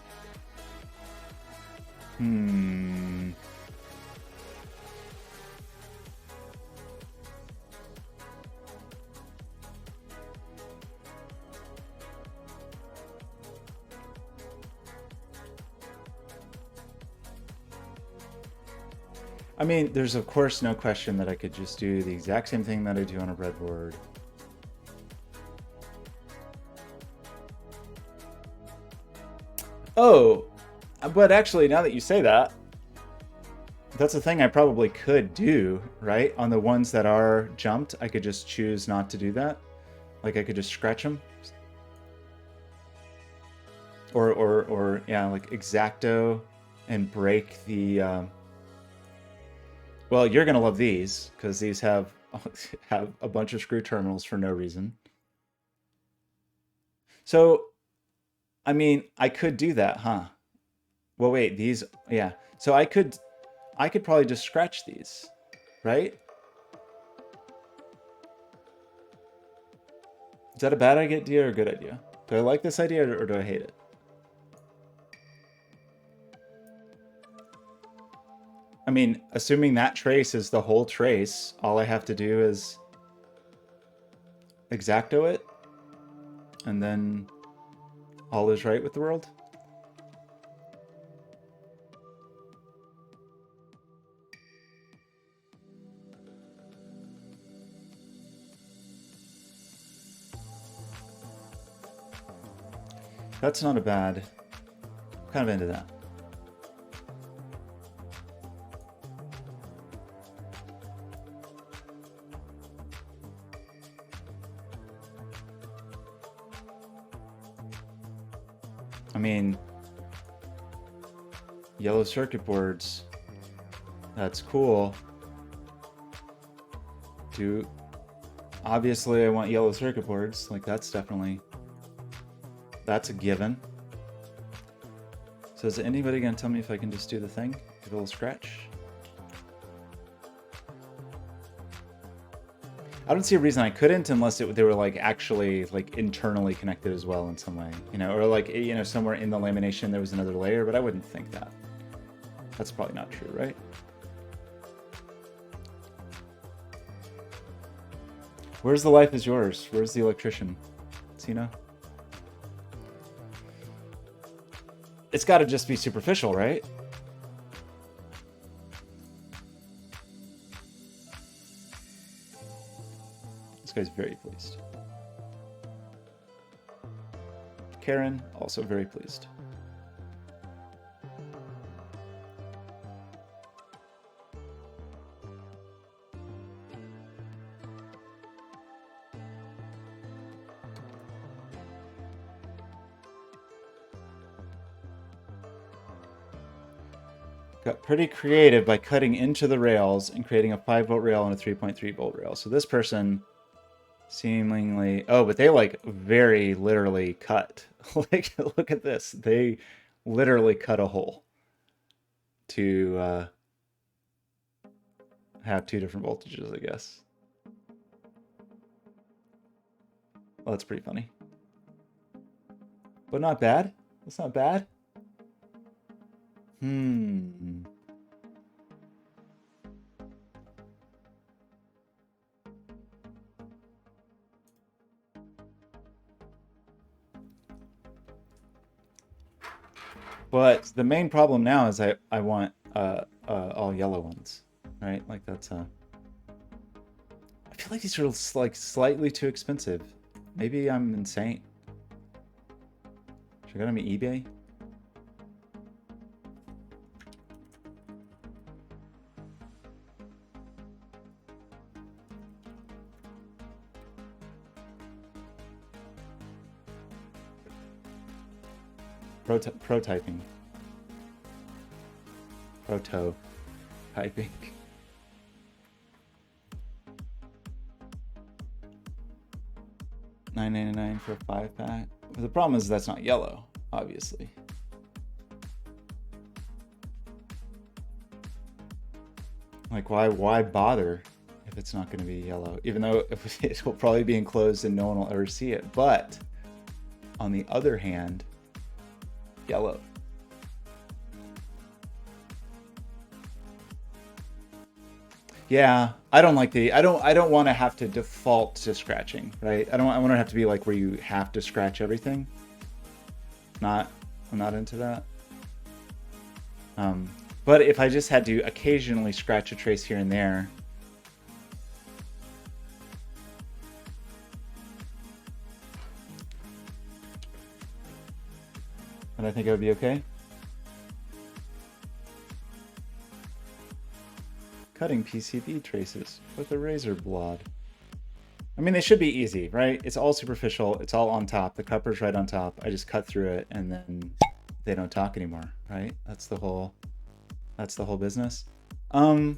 I mean, there's of course no question that I could just do the exact same thing that I do on a breadboard. Oh, but actually, now that you say that, that's a thing I probably could do, right? On the ones that are jumped, I could just choose not to do that. Like I could just scratch them. Or yeah, like Exacto and break the... Well, you're going to love these because these have a bunch of screw terminals for no reason. So, I mean, I could do that, huh? Well, wait, these, yeah. So I could probably just scratch these, right? Is that a bad idea or a good idea? Do I like this idea or do I hate it? I mean, assuming that trace is the whole trace, all I have to do is Exacto it, and then all is right with the world. That's not a bad, I'm kind of into that. I mean, yellow circuit boards. That's cool. Obviously I want yellow circuit boards. Like that's a given. So is anybody gonna tell me if I can just do the thing? Give a little scratch. I don't see a reason I couldn't unless they were like actually like internally connected as well in some way, you know, or like, you know, somewhere in the lamination there was another layer, but I wouldn't think that. That's probably not true, right? Where's the life is yours? Where's the electrician? Sina? It's got to just be superficial, right? This guy's very pleased. Karen, also very pleased. Got pretty creative by cutting into the rails and creating a 5-volt rail and a 3.3-volt rail. So this person seemingly... Oh, but they like very literally cut. Like, look at this. They literally cut a hole to have two different voltages, I guess. Well, that's pretty funny. But not bad. That's not bad. But the main problem now is I want all yellow ones, right? Like that's I feel like these are like slightly too expensive. Maybe I'm insane. Should I go to my eBay? Prototyping. Prototyping. $9.99 for a 5-pack. But the problem is that's not yellow, obviously. Like, why bother if it's not going to be yellow? Even though it will probably be enclosed and no one will ever see it. But on the other hand, yellow. Yeah, I don't like I don't want to have to default to scratching, right? I want to have to be like where you have to scratch everything. I'm not into that. But if I just had to occasionally scratch a trace here and there, then I think it would be okay. Cutting PCB traces with a razor blade. I mean, they should be easy, right? It's all superficial. It's all on top. The cupper's right on top. I just cut through it and then they don't talk anymore, right? That's the whole business. But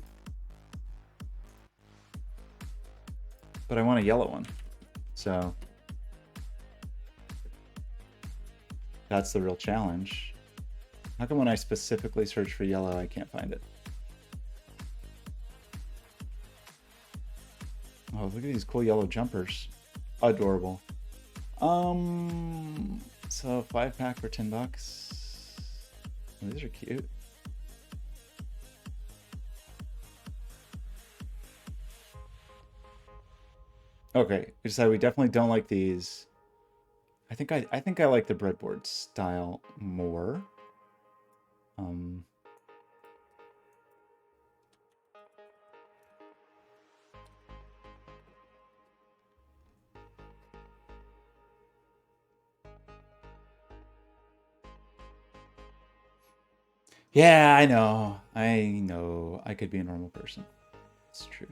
I want a yellow one. So that's the real challenge. How come when I specifically search for yellow, I can't find it? Oh, look at these cool yellow jumpers. Adorable. So 5-pack for $10. Oh, these are cute. Okay, we decided we definitely don't like these. I think I like the breadboard style more. Yeah, I know. I could be a normal person. It's true.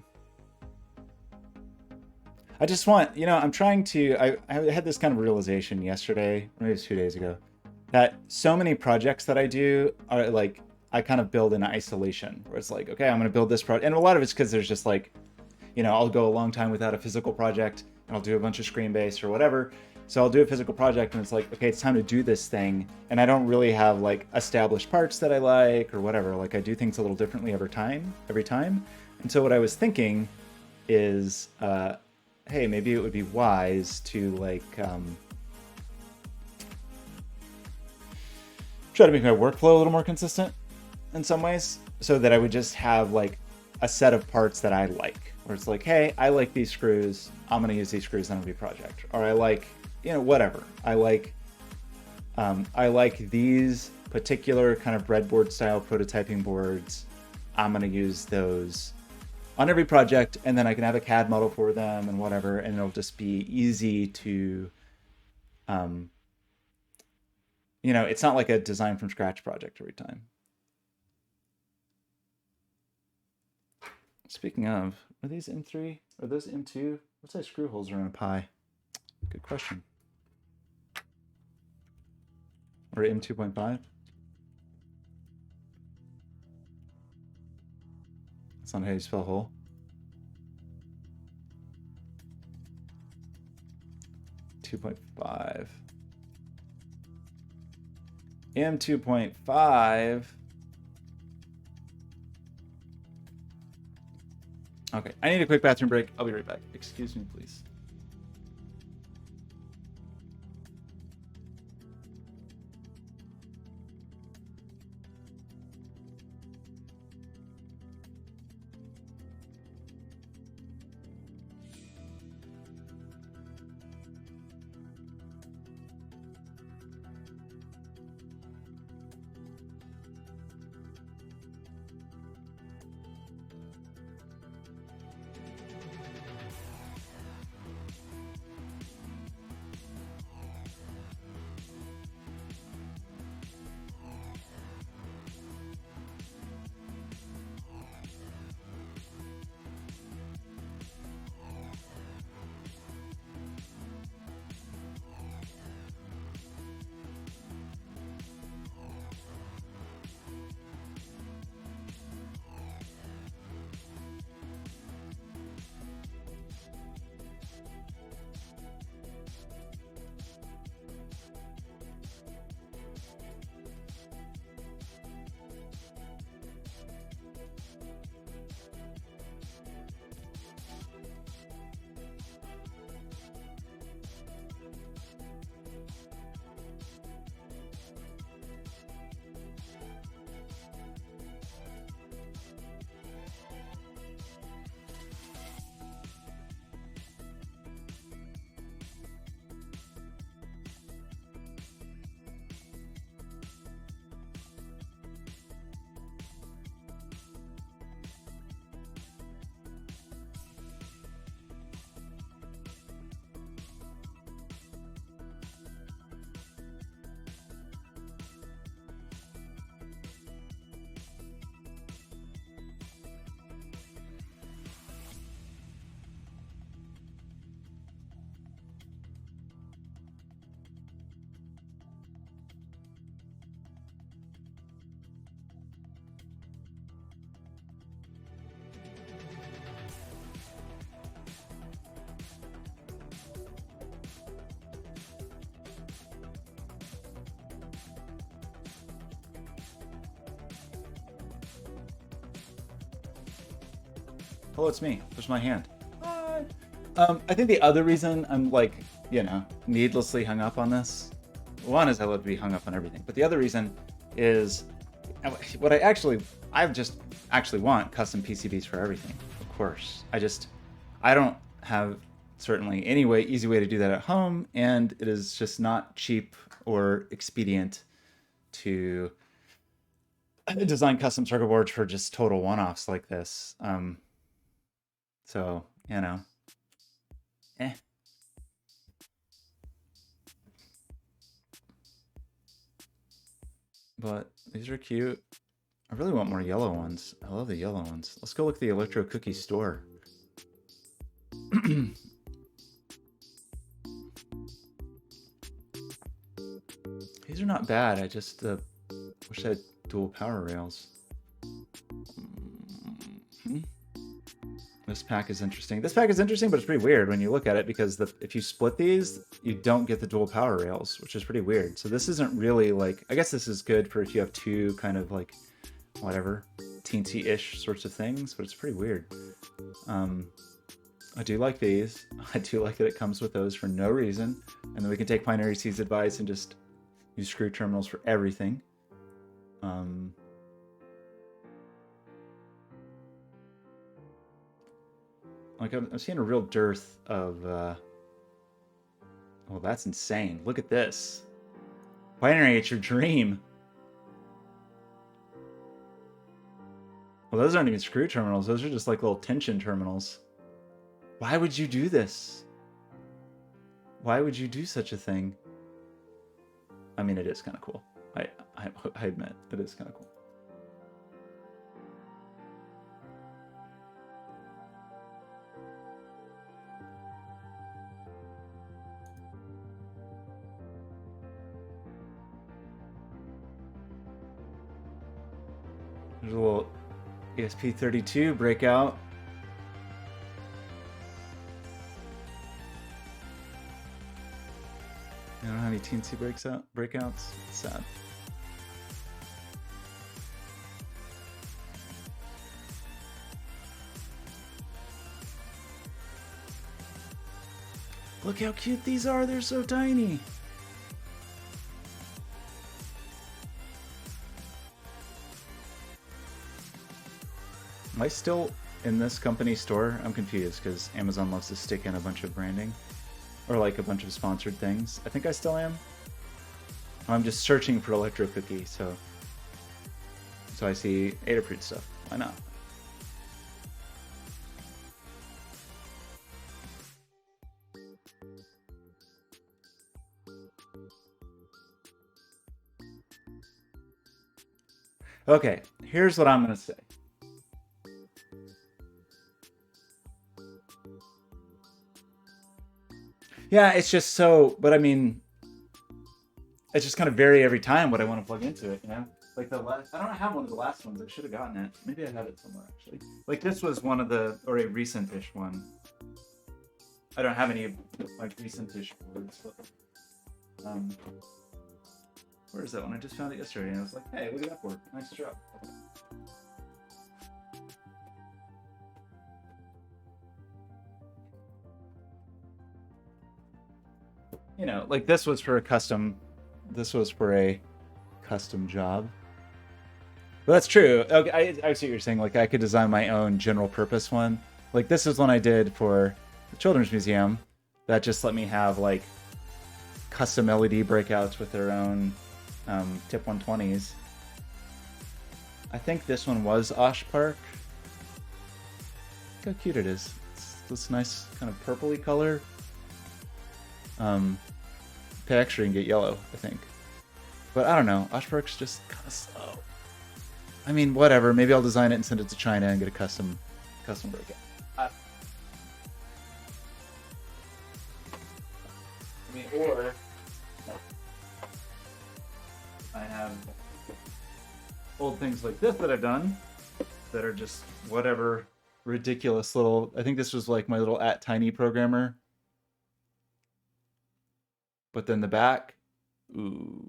I just want, I'm trying to, I had this kind of realization yesterday, maybe it was 2 days ago, that so many projects that I do are like, I kind of build in isolation, where it's like, okay, I'm going to build this project. And a lot of it's because there's just like, you know, I'll go a long time without a physical project and I'll do a bunch of screen based or whatever. So I'll do a physical project and it's like, okay, it's time to do this thing. And I don't really have like established parts that I like or whatever. Like I do things a little differently every time. And so what I was thinking is, hey, maybe it would be wise to like, try to make my workflow a little more consistent in some ways, so that I would just have like a set of parts that I like, where it's like, hey, I like these screws, I'm going to use these screws on every project. Or I like, you know, whatever. I like these particular kind of breadboard style prototyping boards. I'm going to use those on every project, and then I can have a CAD model for them and whatever, and it'll just be easy to, you know, it's not like a design from scratch project every time. Speaking of, are these M3? Are those M2? What size screw holes are in a Pi? Good question. Or M2.5? That's not how you spell hole. M2.5. M2.5. Okay, I need a quick bathroom break. I'll be right back. Excuse me, please. Hello, it's me. Push my hand. Hi. I think the other reason I'm like, you know, needlessly hung up on this, one is I love to be hung up on everything, but the other reason is what I just actually want custom PCBs for everything, of course. I don't have certainly any easy way to do that at home, and it is just not cheap or expedient to design custom circuit boards for just total one-offs like this. So, you know, But these are cute. I really want more yellow ones. I love the yellow ones. Let's go look at the Electro Cookie store. These are not bad. I just wish I had dual power rails. This pack is interesting. This pack is interesting, but it's pretty weird when you look at it because if you split these, you don't get the dual power rails, which is pretty weird. So this isn't really like, I guess this is good for if you have two kind of like, whatever, teensy-ish sorts of things, but it's pretty weird. I do like these. I do like that it comes with those for no reason. And then we can take Binary C's advice and just use screw terminals for everything. Like I'm seeing a real dearth of, oh, that's insane. Look at this. Binary, it's your dream. Well, those aren't even screw terminals. Those are just like little tension terminals. Why would you do this? Why would you do such a thing? I mean, it is kind of cool. I admit, it is kind of cool. There's a little ESP32 breakout. I don't have any teensy breakouts. It's sad. Look how cute these are. They're so tiny. Am I still in this company store? I'm confused because Amazon loves to stick in a bunch of branding. Or like a bunch of sponsored things. I think I still am. I'm just searching for Electro Cookie, so I see Adafruit stuff. Why not? Okay, here's what I'm gonna say. Yeah, it's just so, but I mean, it's just kind of vary every time what I want to plug into it, you know? Like the last, I don't have one of the last ones. I should have gotten it. Maybe I have it somewhere actually. Like this was one of the, or a recent-ish one. I don't have any like recent-ish boards, but where is that one? I just found it yesterday and I was like, hey, look at that board. Nice job. You know, like this was for a custom job. But that's true. Okay, I see what you're saying. Like I could design my own general purpose one. Like this is one I did for the Children's Museum that just let me have like custom LED breakouts with their own tip 120s. I think this one was Osh Park. Look how cute it is. It's this nice kind of purpley color. Pay extra and get yellow, I think. But I don't know. Osh Park's just kind of slow. I mean, whatever. Maybe I'll design it and send it to China and get a custom breakout. I mean, or I have old things like this that I've done that are just whatever ridiculous little. I think this was like my little @tiny programmer. But then the back, ooh.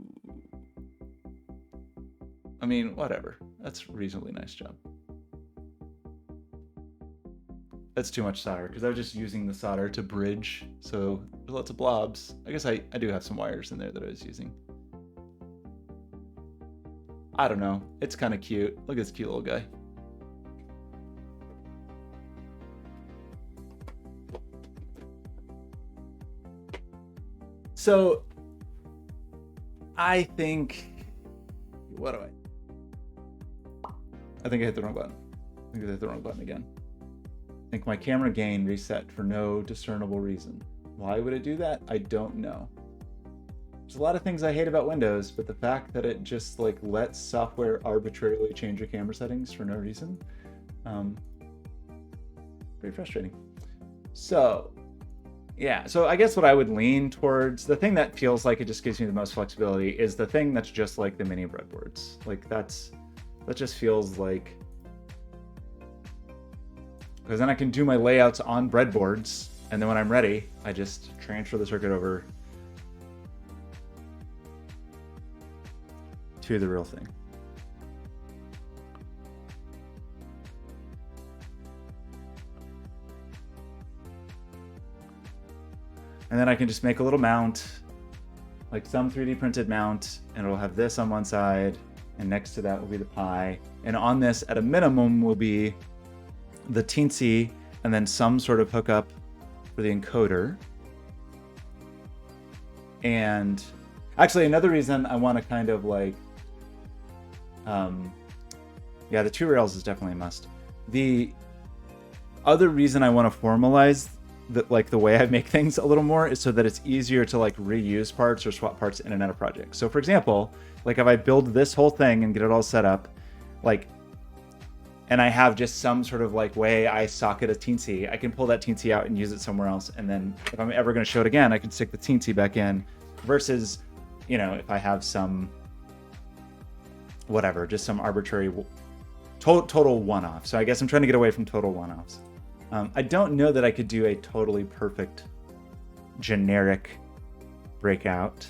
I mean, whatever. That's a reasonably nice job. That's too much solder because I was just using the solder to bridge, so there's lots of blobs. I guess I do have some wires in there that I was using. I don't know. It's kind of cute. Look at this cute little guy. So, I think, what do I think I hit the wrong button. I think I hit the wrong button again. I think my camera gain reset for no discernible reason. Why would it do that? I don't know. There's a lot of things I hate about Windows, but the fact that it just like lets software arbitrarily change your camera settings for no reason, pretty frustrating. So, Yeah, so I guess what I would lean towards, the thing that feels like it just gives me the most flexibility is the thing that's just like the mini breadboards. Like that just feels like, because then I can do my layouts on breadboards, and then when I'm ready, I just transfer the circuit over to the real thing. And then I can just make a little mount, like some 3D printed mount, and it'll have this on one side, and next to that will be the Pi. And on this, at a minimum, will be the teensy, and then some sort of hookup for the encoder. And actually, another reason I want to kind of like, yeah, the 2 rails is definitely a must. The other reason I want to formalize the way I make things a little more is so that it's easier to like reuse parts or swap parts in and out of projects. So for example, like if I build this whole thing and get it all set up, like, and I have just some sort of like way I socket a teensy, I can pull that teensy out and use it somewhere else. And then if I'm ever going to show it again, I can stick the teensy back in, versus, you know, if I have some, whatever, just some arbitrary total one-off. So I guess I'm trying to get away from total one-offs. I don't know that I could do a totally perfect generic breakout,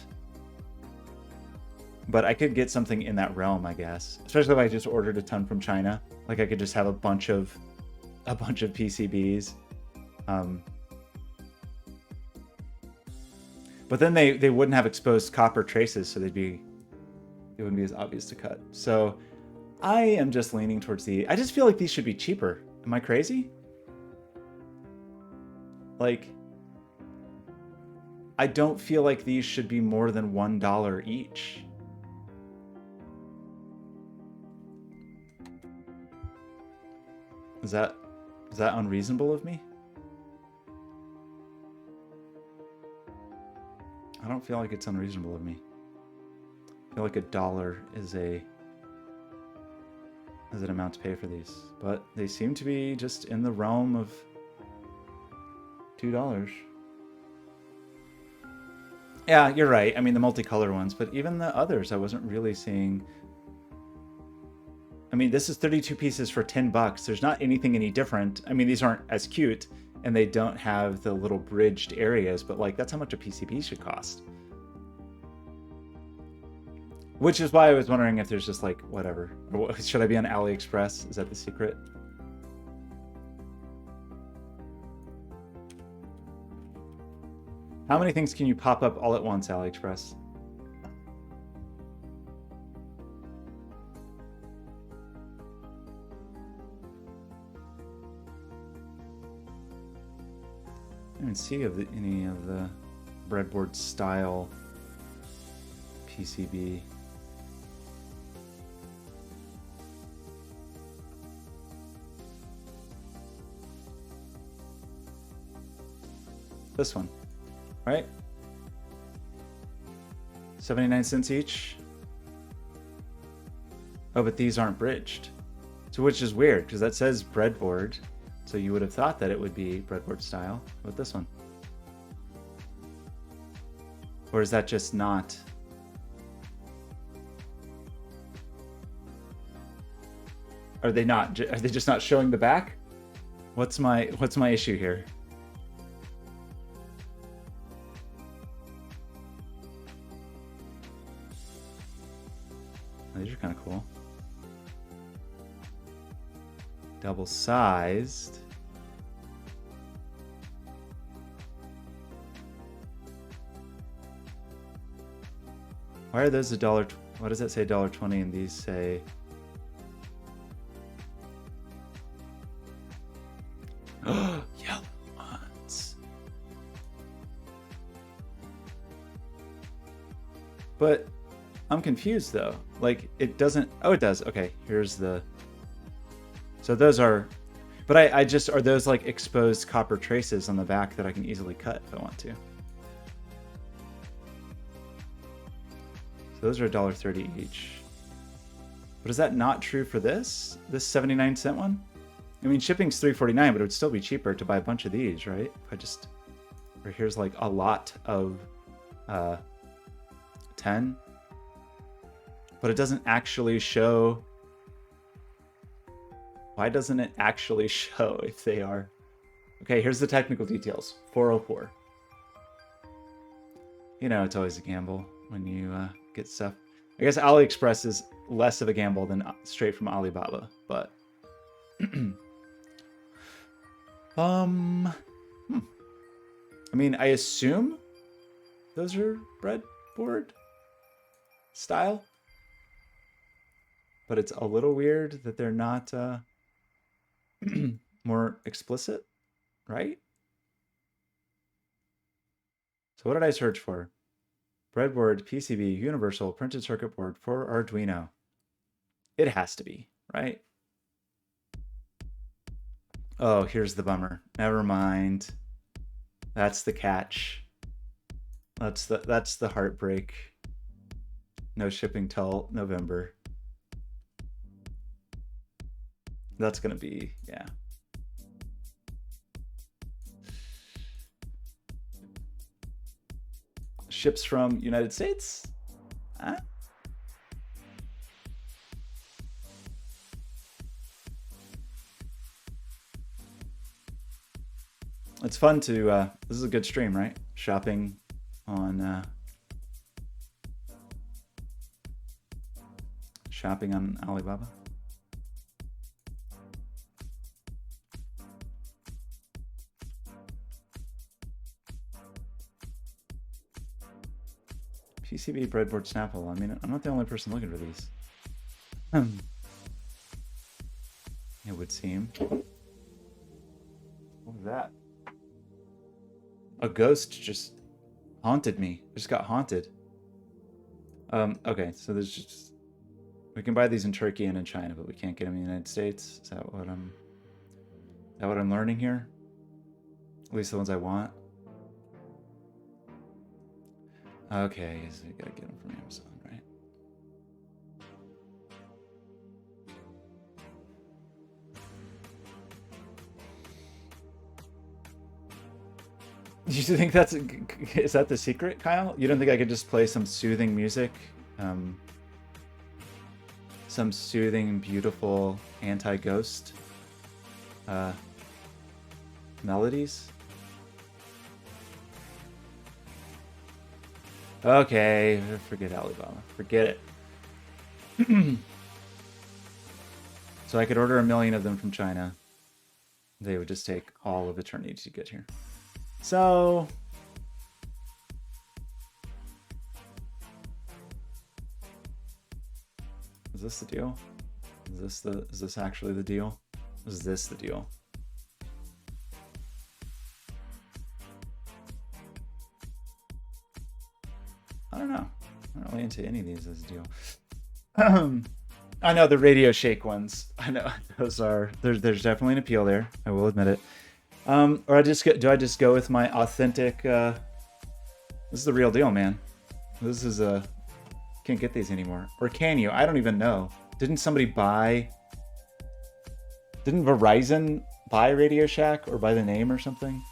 but I could get something in that realm, I guess. Especially if I just ordered a ton from China. Like I could just have a bunch of PCBs. But then they wouldn't have exposed copper traces, so they wouldn't be as obvious to cut. So I am just leaning towards I just feel like these should be cheaper. Am I crazy? Like, I don't feel like these should be more than $1 each. Is that unreasonable of me? I don't feel like it's unreasonable of me. I feel like $1 is an amount to pay for these, but they seem to be just in the realm of $2. Yeah, you're right. I mean, the multicolor ones, but even the others, I wasn't really seeing. I mean, this is 32 pieces for $10. There's not anything any different. I mean, these aren't as cute, and they don't have the little bridged areas, but like that's how much a PCB should cost. Which is why I was wondering if there's just like whatever. Should I be on AliExpress? Is that the secret? How many things can you pop up all at once, AliExpress? I didn't see any of the breadboard style PCB. This one. Right? 79 cents each. Oh, but these aren't bridged. So which is weird, because that says breadboard. So you would have thought that it would be breadboard style with this one. Or is that just not? Are they not? Are they just not showing the back? What's my issue here? These are kind of cool. Double-sized. Why are those $1? Why does that say $1.20 and these say? Yellow ones. But I'm confused though. Like it doesn't. Oh, it does. Okay, here's the. So those are, but I just, are those like exposed copper traces on the back that I can easily cut if I want to? So those are $1.30 each. But is that not true for this 79-cent one? I mean, shipping's $3.49, but it would still be cheaper to buy a bunch of these, right? If I just or here's like a lot of 10, but it doesn't actually show. Why doesn't it actually show if they are? Okay, here's the technical details. 404. You know, it's always a gamble when you get stuff. I guess AliExpress is less of a gamble than straight from Alibaba, but I mean, I assume those are breadboard style, but it's a little weird that they're not more explicit, right? So what did I search for? Breadboard, PCB, universal, printed circuit board for Arduino. It has to be, right? Oh, here's the bummer. Never mind. That's the catch. That's the heartbreak. No shipping till November. That's gonna be, yeah. Ships from United States? Huh? It's fun to, this is a good stream, right? Shopping on Alibaba. PCB, breadboard, Snapple. I mean, I'm not the only person looking for these. It would seem. What was that? A ghost just haunted me. Just got haunted. Okay, so there's just... We can buy these in Turkey and in China, but we can't get them in the United States. Is that what I'm learning here? At least the ones I want. Okay, so you gotta get them from Amazon, right? Do you think that's... Is that the secret, Kyle? You don't think I could just play some soothing music? Some soothing, beautiful, anti-ghost melodies? Okay, forget Alibaba. Forget it. So I could order 1 million of them from China. They would just take all of eternity to get here. So... Is this the deal? Is this actually the deal? Is this the deal? I don't know. I'm not really into any of these as a deal. I know the Radio Shake ones. I know those are there's definitely an appeal there. I will admit it. Or do I just go with my authentic? This is the real deal, man. This is a... Can't get these anymore. Or can you? I don't even know. Didn't Verizon buy Radio Shack or by the name or something?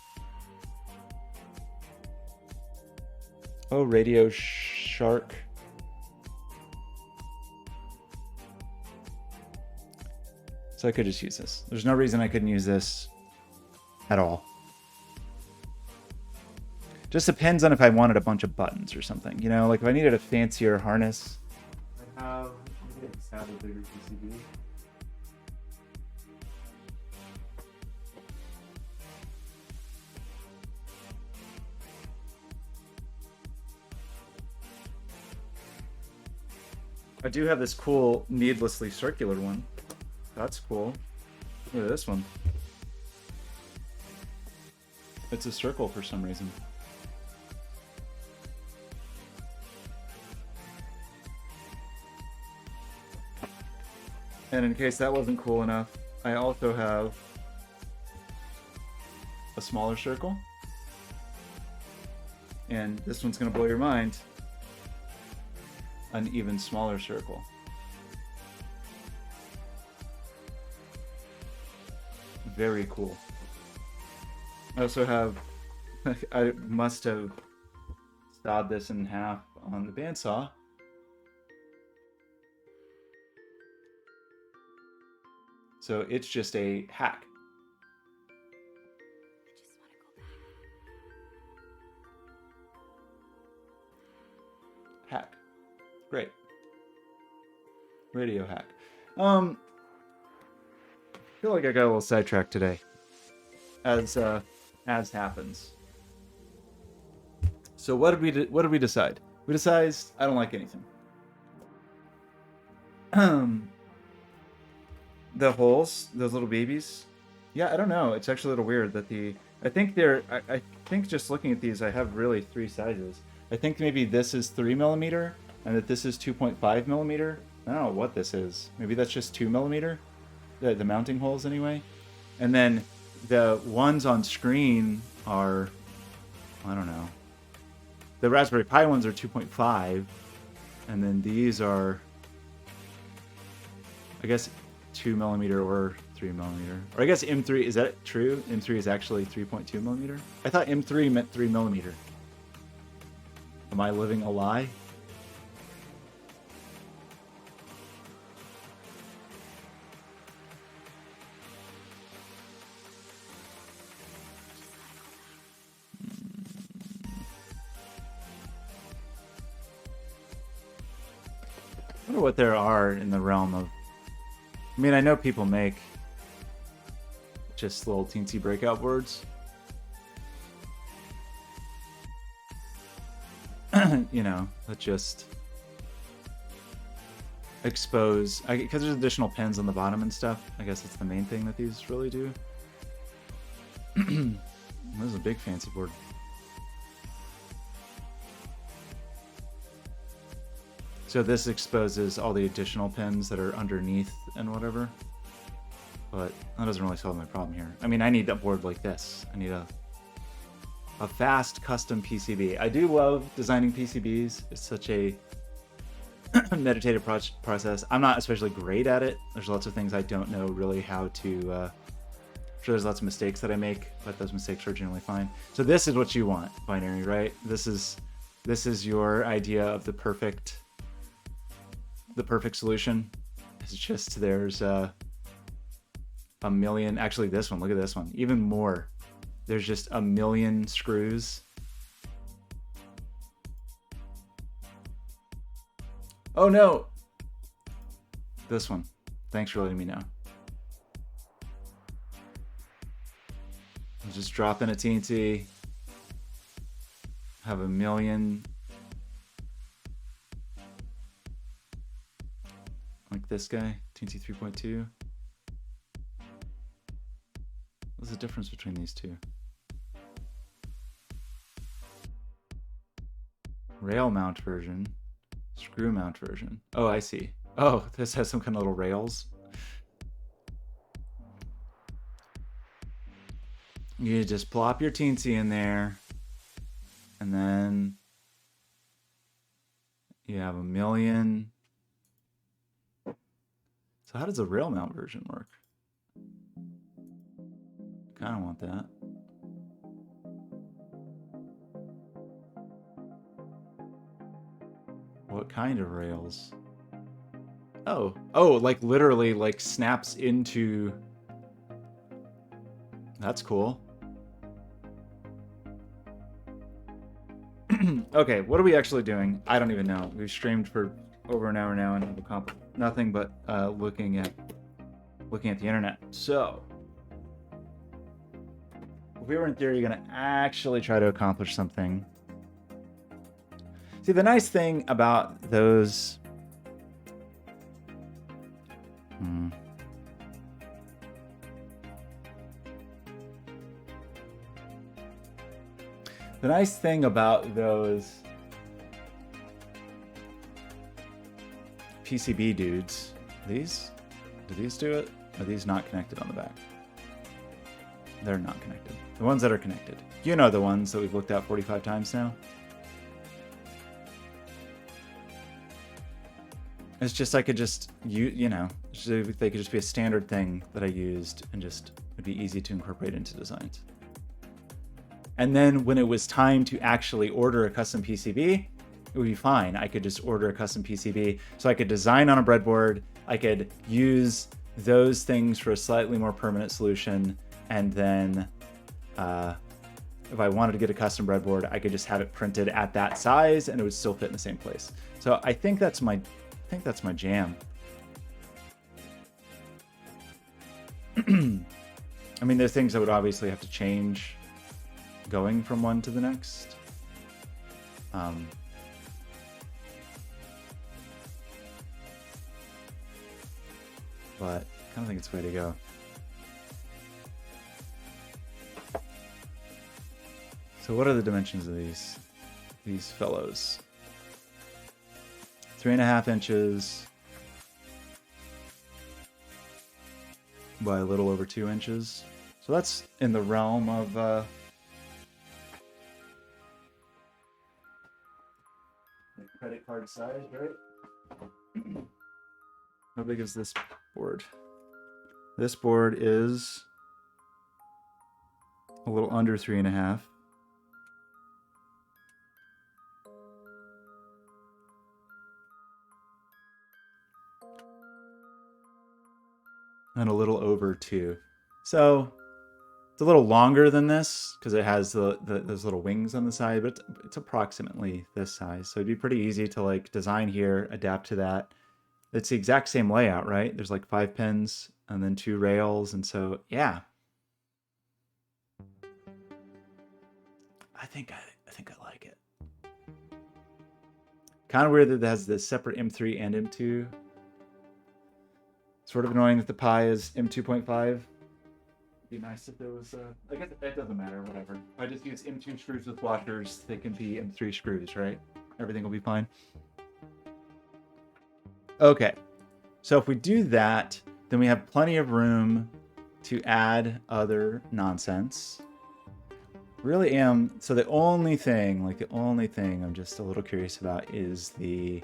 Oh, Radio Shark. So I could just use this. There's no reason I couldn't use this at all. Just depends on if I wanted a bunch of buttons or something. You know, like if I needed a fancier harness. I have a bigger PCB. I do have this cool, needlessly circular one. That's cool. Look at this one. It's a circle for some reason. And in case that wasn't cool enough, I also have a smaller circle. And this one's gonna blow your mind. An even smaller circle. Very cool. I also have I must have sawed this in half on the bandsaw. So it's just a hack. Hack. Great. Radio hack. I feel like I got a little sidetracked today. As happens. So what did we decide? We decided I don't like anything. The holes, those little babies. Yeah, I don't know. It's actually a little weird that I think just looking at these, I have really 3 sizes. I think maybe this is 3mm and that this is 2.5mm. I don't know what this is. Maybe that's just 2mm. The mounting holes anyway. And then the ones on screen are, I don't know. The Raspberry Pi ones are 2.5, and then these are, I guess, 2mm or 3mm. Or I guess M3, is that true? M3 is actually 3.2mm? I thought M3 meant 3mm. Am I living a lie? I wonder what there are in the realm of... I mean, I know people make just little teensy breakout boards. You know, that just expose... Because there's additional pins on the bottom and stuff. I guess that's the main thing that these really do. This is a big fancy board. So this exposes all the additional pins that are underneath and whatever. But that doesn't really solve my problem here. I mean, I need a board like this. I need a fast custom PCB. I do love designing PCBs. It's such a meditative process. I'm not especially great at it. There's lots of things I don't know really how to... I'm sure there's lots of mistakes that I make, but those mistakes are generally fine. So this is what you want, Binary, right? This is your idea of the perfect solution. It's just there's a million, actually this one, look at this one, even more. There's just a million screws. Oh no! This one. Thanks for letting me know. I'll just drop in a TNT. Have a million. Like this guy, TNT 3.2. What's the difference between these two? Rail mount version, screw mount version. Oh, I see. Oh, this has some kind of little rails. You just plop your teensy in there, and then you have a million. So how does the rail mount version work? Kind of want that. What kind of rails? Oh, like literally like snaps into... That's cool. Okay, what are we actually doing? I don't even know. We've streamed for over an hour now and have accomplished nothing but looking at the internet. So, if we were in theory going to actually try to accomplish something. See, the nice thing about those... The nice thing about those PCB dudes, do these do it? Are these not connected on the back? They're not connected. The ones that are connected. You know the ones that we've looked at 45 times now. It's just I could just, you know, they could just be a standard thing that I used and just it'd be easy to incorporate into designs. And then when it was time to actually order a custom PCB, it would be fine. I could just order a custom PCB. So I could design on a breadboard. I could use those things for a slightly more permanent solution. And then if I wanted to get a custom breadboard, I could just have it printed at that size and it would still fit in the same place. So I think that's my jam. I mean, there's things that would obviously have to change going from one to the next. But I kind of think it's the way to go. So what are the dimensions of these fellows? 3.5 inches by a little over 2 inches. So that's in the realm of credit card size, right? How big is this board? This board is a little under 3.5. And a little over 2. So it's a little longer than this because it has those little wings on the side, but it's approximately this size. So it'd be pretty easy to like design here, adapt to that. It's the exact same layout, right? There's like 5 pins and then 2 rails. And so, yeah. I think I like it. Kind of weird that it has the separate M3 and M2. Sort of annoying that the Pi is M2.5. Be nice if there was I guess it doesn't matter, whatever. If I just use M2 screws with washers, they can be M3 screws, right? Everything will be fine. Okay, so if we do that, then we have plenty of room to add other nonsense. Really am, so the only thing I'm just a little curious about is the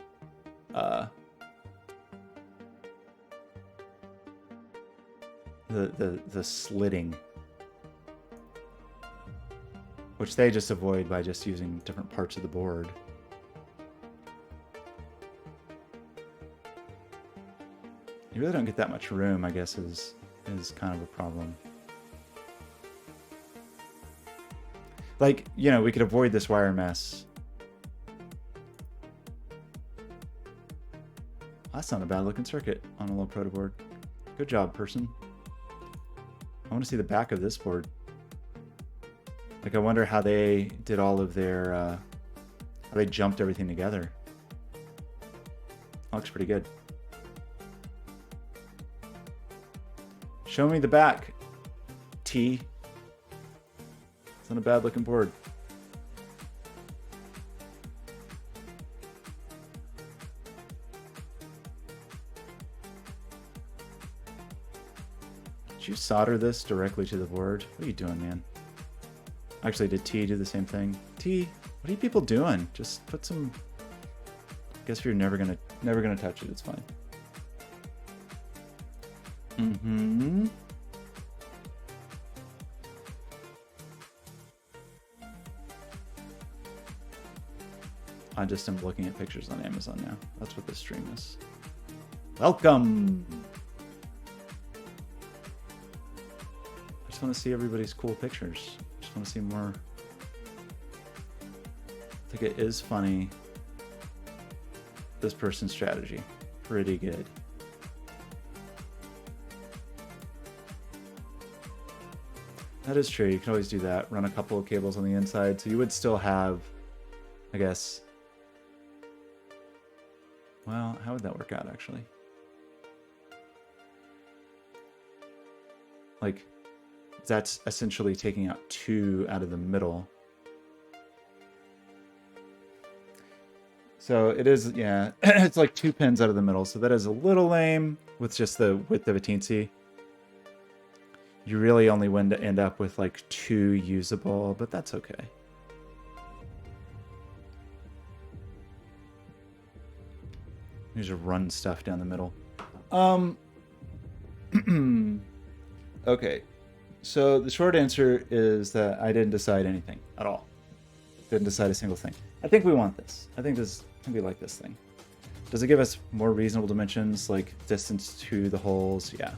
slitting, which they just avoid by just using different parts of the board. You really don't get that much room, I guess, is kind of a problem. Like, you know, we could avoid this wire mess. That's not a bad looking circuit on a low proto board. Good job, person. I want to see the back of this board. Like, I wonder how they did all of their, how they jumped everything together. Looks pretty good. Show me the back, T. It's not a bad looking board. Did you solder this directly to the board? What are you doing, man? Actually, did T do the same thing? T, what are you people doing? Just put some... I guess if you're never gonna touch it, it's fine. Mm-hmm. I just am looking at pictures on Amazon now. That's what this stream is. Welcome! I just want to see everybody's cool pictures. I just want to see more. I think it is funny. This person's strategy. Pretty good. That is true. You can always do that. Run a couple of cables on the inside. So you would still have, I guess... Well, how would that work out, actually? Like, that's essentially taking out 2 out of the middle. So it is, yeah, it's like 2 pins out of the middle. So that is a little lame with just the width of a teensy. You really only end up with like 2 usable, but that's okay. You just run stuff down the middle. Okay. So the short answer is that I didn't decide anything at all. Didn't decide a single thing. I think we want this. I think we like this thing. Does it give us more reasonable dimensions, like distance to the holes? Yeah.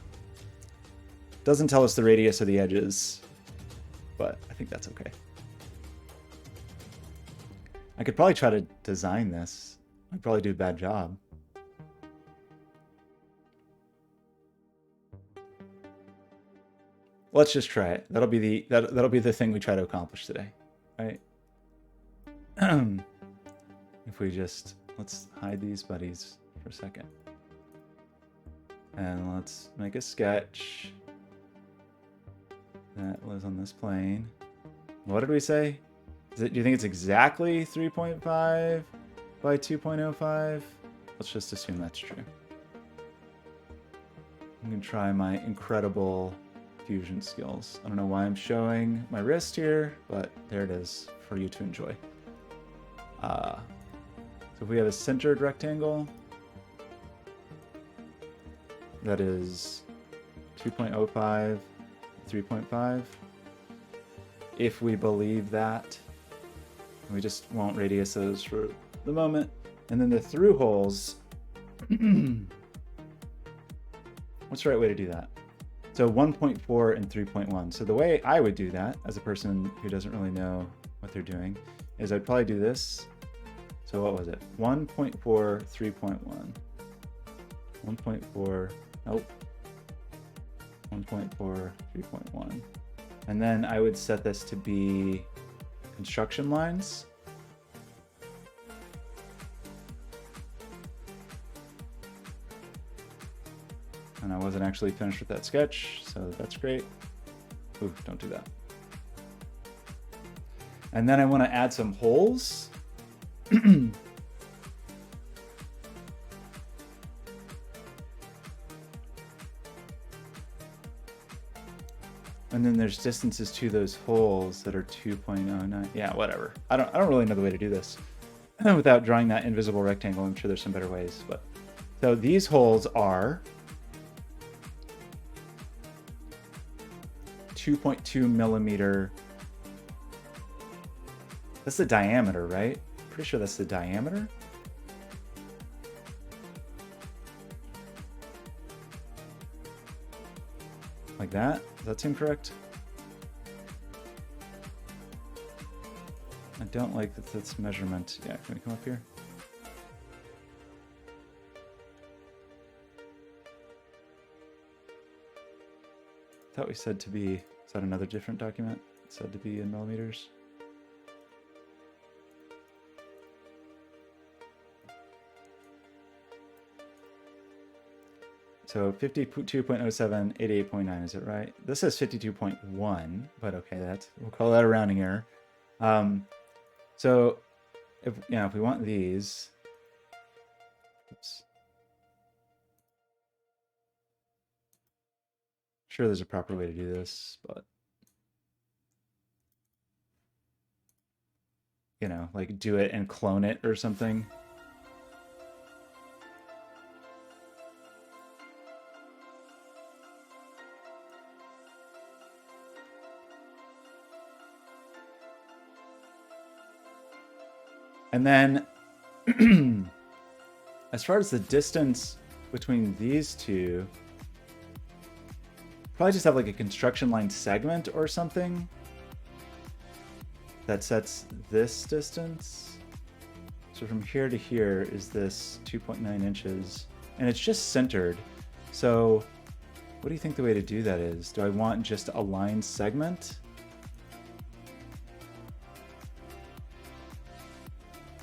Doesn't tell us the radius or the edges, but I think that's okay. I could probably try to design this. I'd probably do a bad job. Let's just try it. That'll be the thing we try to accomplish today, right? If we just, let's hide these buddies for a second. And let's make a sketch that lives on this plane. What did we say? Do you think it's exactly 3.5 by 2.05? Let's just assume that's true. I'm gonna try my incredible fusion skills. I don't know why I'm showing my wrist here, but there it is for you to enjoy. So if we have a centered rectangle that is 2.05, 3.5, if we believe that, we just won't radius those for the moment. And then the through holes, what's the right way to do that? So 1.4 and 3.1. So the way I would do that, as a person who doesn't really know what they're doing, is I'd probably do this. So what was it? 1.4, 3.1. 1.4, nope. 1.4, 3.1. And then I would set this to be construction lines. And I wasn't actually finished with that sketch, so that's great. Ooh, don't do that. And then I want to add some holes. And then there's distances to those holes that are 2.09. Yeah, whatever. I don't really know the way to do this without drawing that invisible rectangle. I'm sure there's some better ways, but so these holes are 2.2 millimeter. That's the diameter, right? Pretty sure that's the diameter. Like that? Does that seem correct? I don't like that that's measurement. Yeah, can we come up here? I thought we said to be, is that another different document? It said to be in millimeters. So 52.07, 88.9, is it right? This says 52.1, but okay, we'll call that a rounding error. So if we want these, oops. Sure, there's a proper way to do this, but like do it and clone it or something. And then as far as the distance between these two, probably just have like a construction line segment or something that sets this distance. So from here to here is this 2.9 inches, and it's just centered. So what do you think the way to do that is? Do I want just a line segment?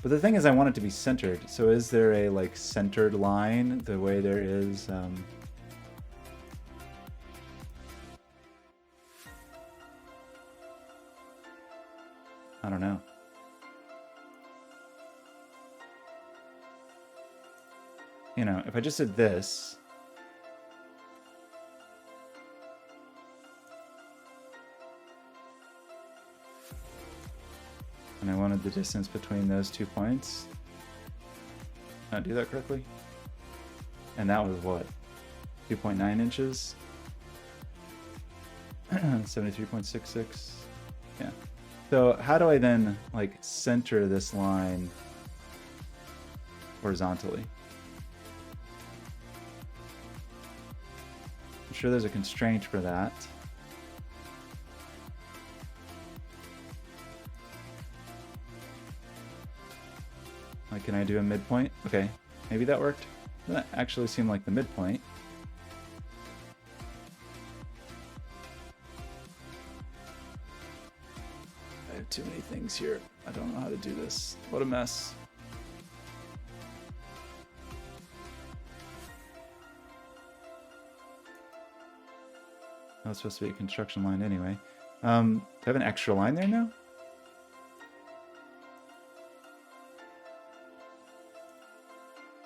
But the thing is, I want it to be centered. So is there a like centered line the way there is? I don't know. If I just did this, and I wanted the distance between those 2 points. Did I do that correctly? And that was what? 2.9 inches? 73.66. Yeah. So how do I then like center this line horizontally? I'm sure there's a constraint for that. Like, can I do a midpoint? Okay, maybe that worked. Doesn't actually seem like the midpoint. I have too many things here. I don't know how to do this. What a mess. That was supposed to be a construction line anyway. Do I have an extra line there now?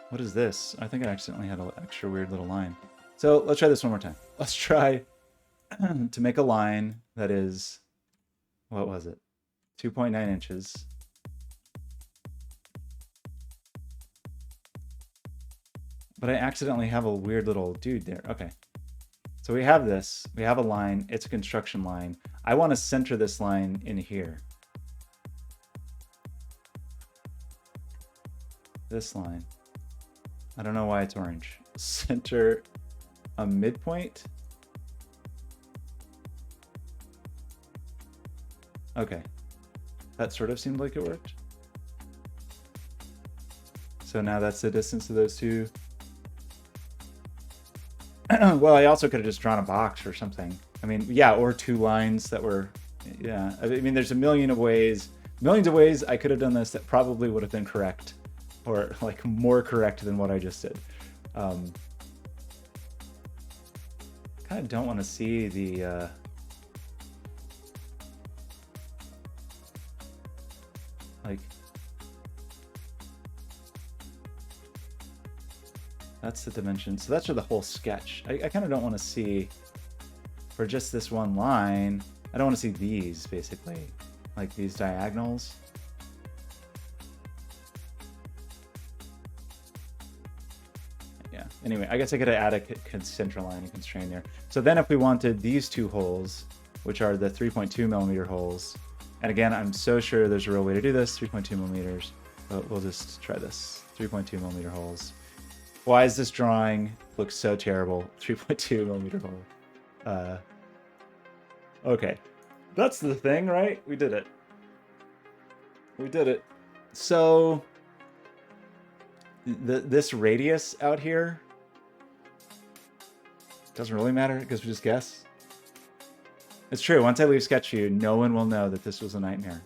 What is this? I think I accidentally had an extra weird little line. So let's try this one more time. Let's try to make a line that is, what was it? 2.9 inches. But I accidentally have a weird little dude there. Okay. So we have this. We have a line. It's a construction line. I want to center this line in here. This line. I don't know why it's orange. Center a midpoint. Okay. That sort of seemed like it worked. So now that's the distance of those two. Well, I also could have just drawn a box or something. I mean, yeah, or two lines that were, yeah. I mean, there's a million of ways, millions of ways I could have done this that probably would have been correct, or like more correct than what I just did. Kind of don't want to see the, like, that's the dimension. So that's for the whole sketch. I kind of don't want to see, for just this one line, I don't want to see these, basically. Like these diagonals. Yeah, anyway, I guess I could add a center line and constraint there. So then if we wanted these two holes, which are the 3.2 millimeter holes, and again, I'm so sure there's a real way to do this, 3.2 millimeters, but we'll just try this, 3.2 millimeter holes. Why is this drawing look so terrible? 3.2 millimeter hole. Okay, that's the thing, right? We did it. We did it. So this radius out here doesn't really matter because we just guess. It's true. Once I leave Sketchview, no one will know that this was a nightmare.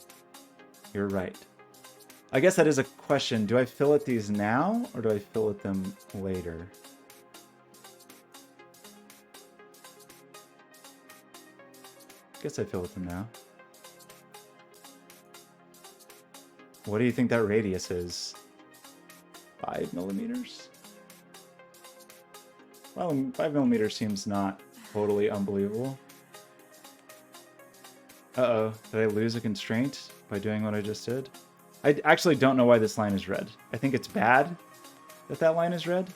You're right. I guess that is a question. Do I fillet these now or do I fillet them later? I guess I fillet them now. What do you think that radius is? 5 millimeters? Well, 5 millimeters seems not totally unbelievable. Uh-oh, did I lose a constraint by doing what I just did? I actually don't know why this line is red. I think it's bad that that line is red.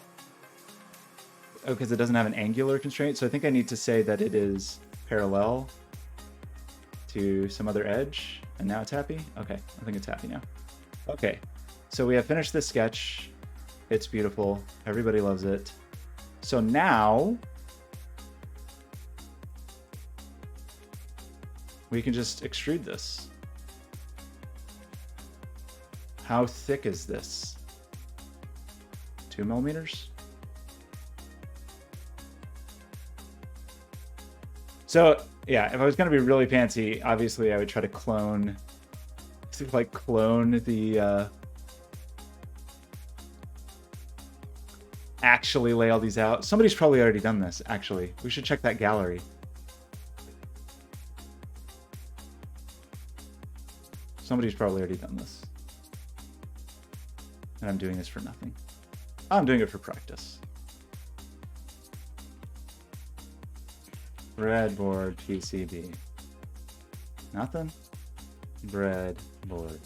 Oh, because it doesn't have an angular constraint. So I think I need to say that it is parallel to some other edge. And now it's happy? Okay, I think it's happy now. Okay, so we have finished this sketch. It's beautiful. Everybody loves it. So now we can just extrude this. How thick is this? 2 millimeters? So yeah, if I was gonna be really fancy, obviously I would try to clone the actually lay all these out. Somebody's probably already done this, actually. We should check that gallery. Somebody's probably already done this. And I'm doing this for nothing. I'm doing it for practice. Breadboard PCB. Nothing? Breadboard.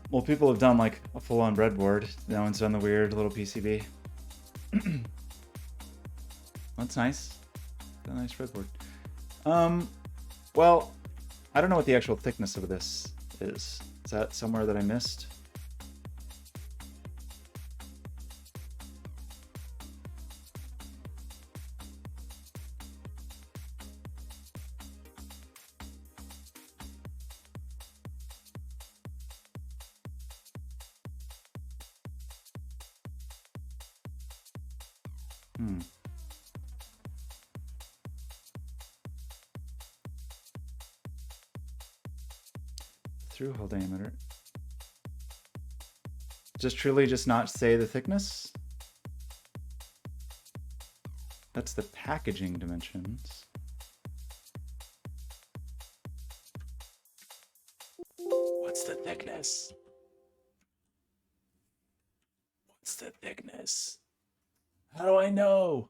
Well, people have done like a full-on breadboard. No one's done the weird little PCB. Well, That's nice. A nice breadboard. Well, I don't know what the actual thickness of this is. Is that somewhere that I missed? Through hole diameter. Just truly just not say the thickness? That's the packaging dimensions. What's the thickness? What's the thickness? How do I know?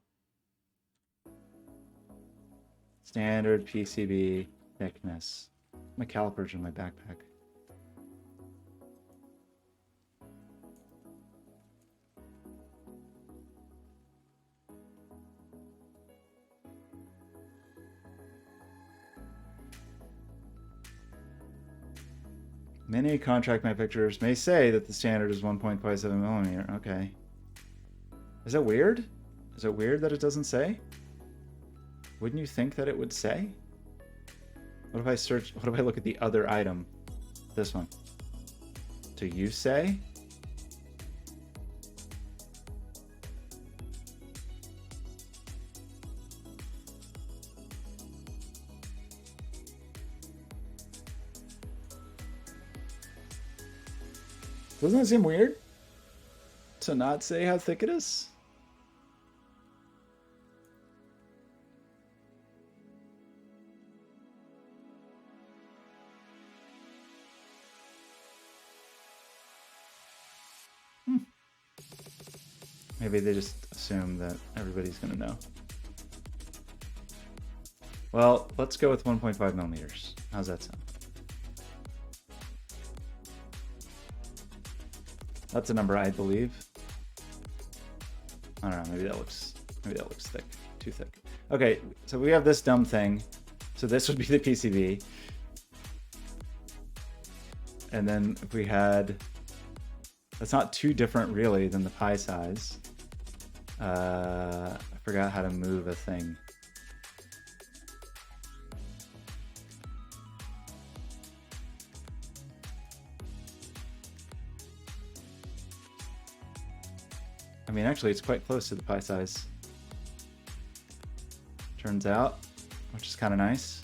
Standard PCB thickness. My calipers in my backpack. Many contract manufacturers may say that the standard is 1.57 millimeter. Okay. Is that weird? Is it weird that it doesn't say? Wouldn't you think that it would say? What if I search, what if I look at the other item? This one. Do you say? Doesn't it seem weird to not say how thick it is? Maybe they just assume that everybody's going to know. Well, let's go with 1.5 millimeters. How's that sound? That's a number I believe. I don't know, maybe that looks thick. Too thick. Okay, so we have this dumb thing. So this would be the PCB. And then if we had, that's not too different really than the pie size. I forgot how to move a thing. I mean, actually, it's quite close to the pie size. Turns out, which is kind of nice.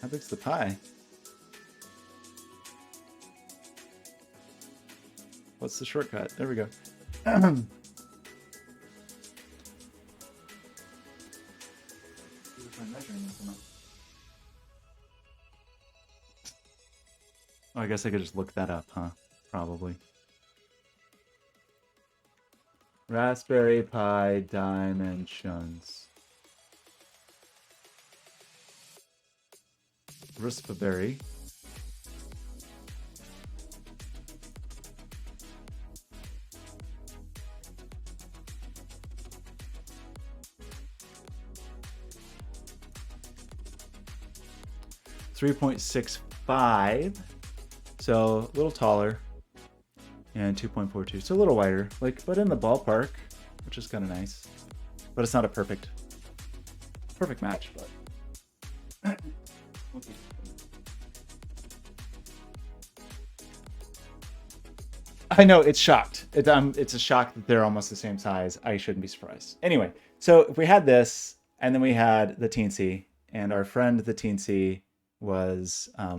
How big's the pie? What's the shortcut? There we go. Oh, I guess I could just look that up, huh? Probably. Raspberry Pi dimensions. Raspberry. .65, so a little taller, and 2.42, so a little wider, like, but in the ballpark, which is kind of nice. But it's not a perfect match. But I know it's shocked. It's a shock that they're almost the same size. I shouldn't be surprised. Anyway, so if we had this, and then we had the Teensy, and our friend the Teensy was I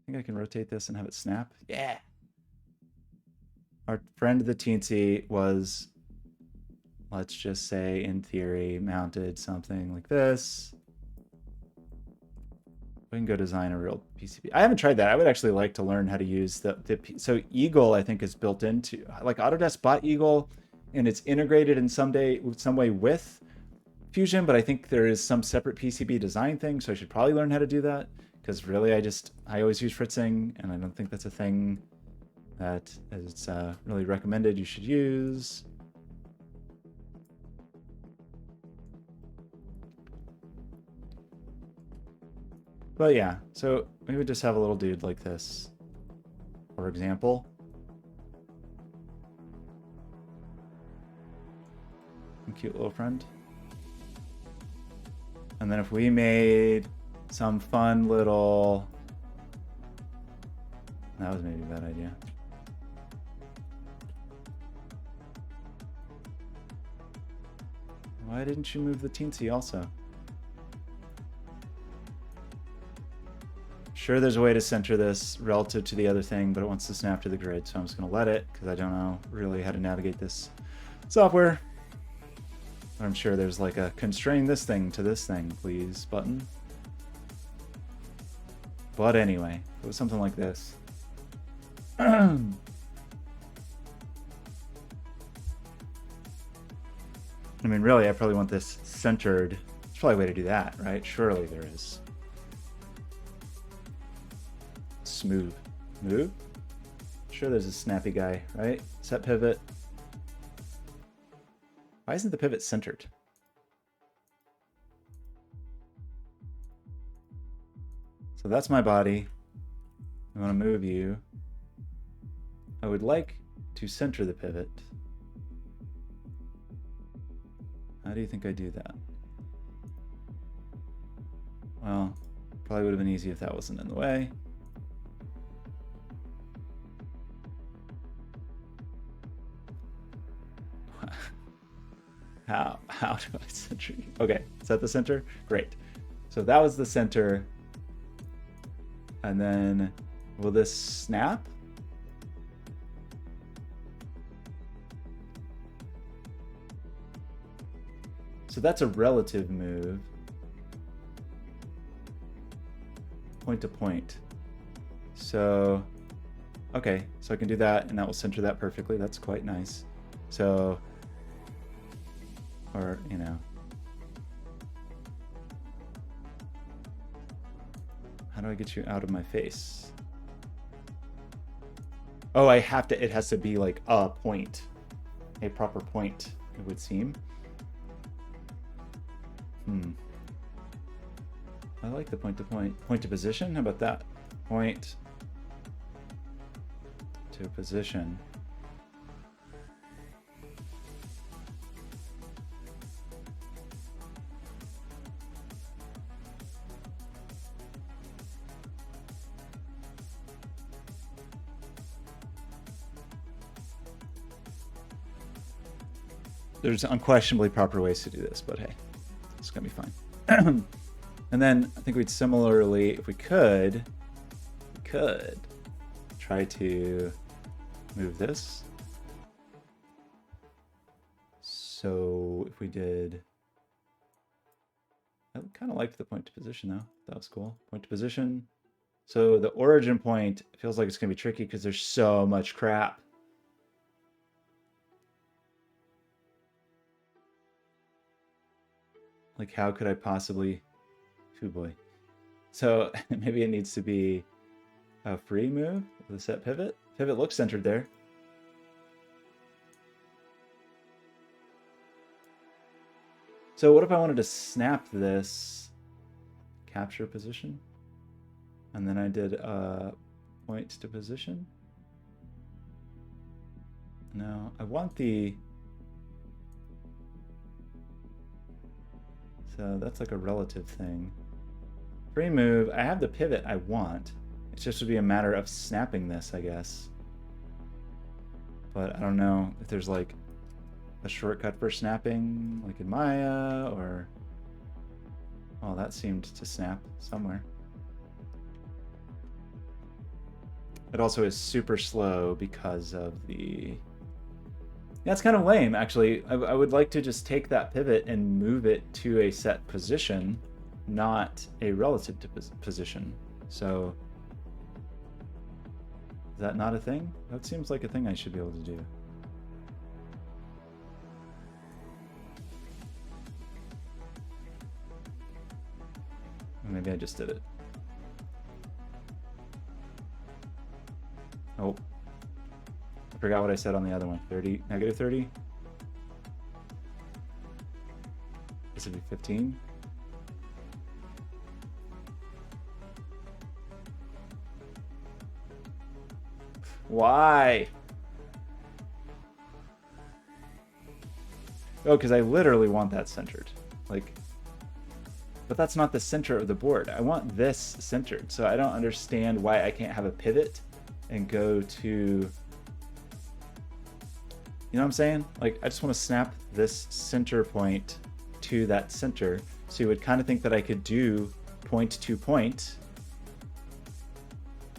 think I can rotate this and have it snap. Yeah. Our friend the Teensy was, let's just say in theory, mounted something like this. We can go design a real PCB. I haven't tried that. I would actually like to learn how to use so Eagle, I think, is built into, like, Autodesk bought Eagle and it's integrated in some way with Fusion, but I think there is some separate PCB design thing, so I should probably learn how to do that, because really I always use fritzing, and I don't think that's a thing that is really recommended you should use. But yeah, so we would just have a little dude like this, for example. A cute little friend. And then if we made some fun little... That was maybe a bad idea. Why didn't you move the teensy also? Sure, there's a way to center this relative to the other thing, but it wants to snap to the grid, so I'm just going to let it, because I don't know really how to navigate this software. But I'm sure there's like a constrain this thing to this thing, please button. But anyway, it was something like this. I mean, really, I probably want this centered. There's probably a way to do that, right? Surely there is. Smooth. Move? Sure there's a snappy guy, right? Set pivot. Why isn't the pivot centered? So that's my body. I want to move you. I would like to center the pivot. How do you think I do that? Well, probably would have been easy if that wasn't in the way. How do I center you? Okay, is that the center? Great. So that was the center. And then will this snap? So that's a relative move. Point to point. So, okay, so I can do that and that will center that perfectly. That's quite nice. So, or, you know. How do I get you out of my face? Oh, I have to, it has to be like a point. A proper point, it would seem. I like the point to point. Point to position, how about that? Point to position. There's unquestionably proper ways to do this, but hey, it's gonna be fine. And then I think we'd similarly, if we could try to move this. So if we did, I kind of liked the point to position though. That was cool. Point to position. So the origin point feels like it's gonna be tricky because there's so much crap. Like, how could I possibly? Oh boy. So maybe it needs to be a free move with a set pivot. Pivot looks centered there. So what if I wanted to snap this capture position? And then I did a point to position. No, I want the... So that's like a relative thing. Free move, I have the pivot I want. It just would be a matter of snapping this, I guess. But I don't know if there's like a shortcut for snapping, like in Maya, or... Well, that seemed to snap somewhere. It also is super slow because of the... Yeah, it's kind of lame, actually. I would like to just take that pivot and move it to a set position, not a relative to position. So, is that not a thing? That seems like a thing I should be able to do. Maybe I just did it. Oh, I forgot what I said on the other one. 30, negative 30. This would be 15. Why? Oh, because I literally want that centered. Like, but that's not the center of the board. I want this centered. So I don't understand why I can't have a pivot and go to, you know what I'm saying? Like, I just want to snap this center point to that center. So you would kind of think that I could do point to point,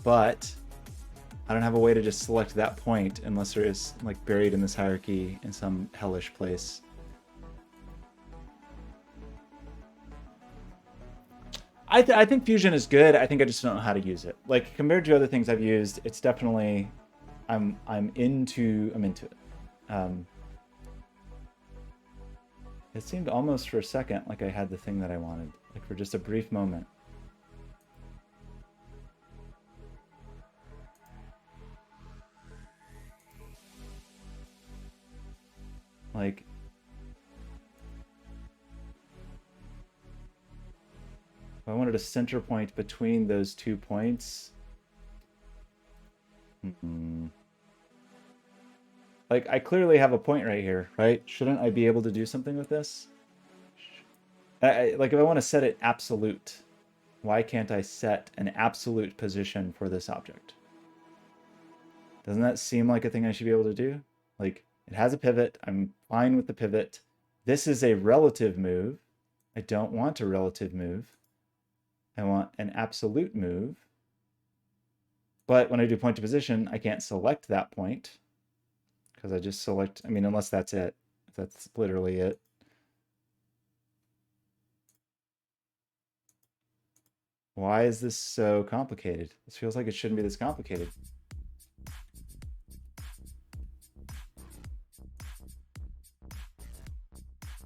but I don't have a way to just select that point unless there is like buried in this hierarchy in some hellish place. I think Fusion is good. I think I just don't know how to use it. Like compared to other things I've used, it's definitely I'm into it. It seemed almost for a second like I had the thing that I wanted, like for just a brief moment. Like, if I wanted a center point between those 2 points. Like, I clearly have a point right here, right? Shouldn't I be able to do something with this? Like, if I want to set it absolute, why can't I set an absolute position for this object? Doesn't that seem like a thing I should be able to do? Like, it has a pivot. I'm fine with the pivot. This is a relative move. I don't want a relative move. I want an absolute move. But when I do point to position, I can't select that point because I just select, I mean, unless that's it. If that's literally it. Why is this so complicated? This feels like it shouldn't be this complicated.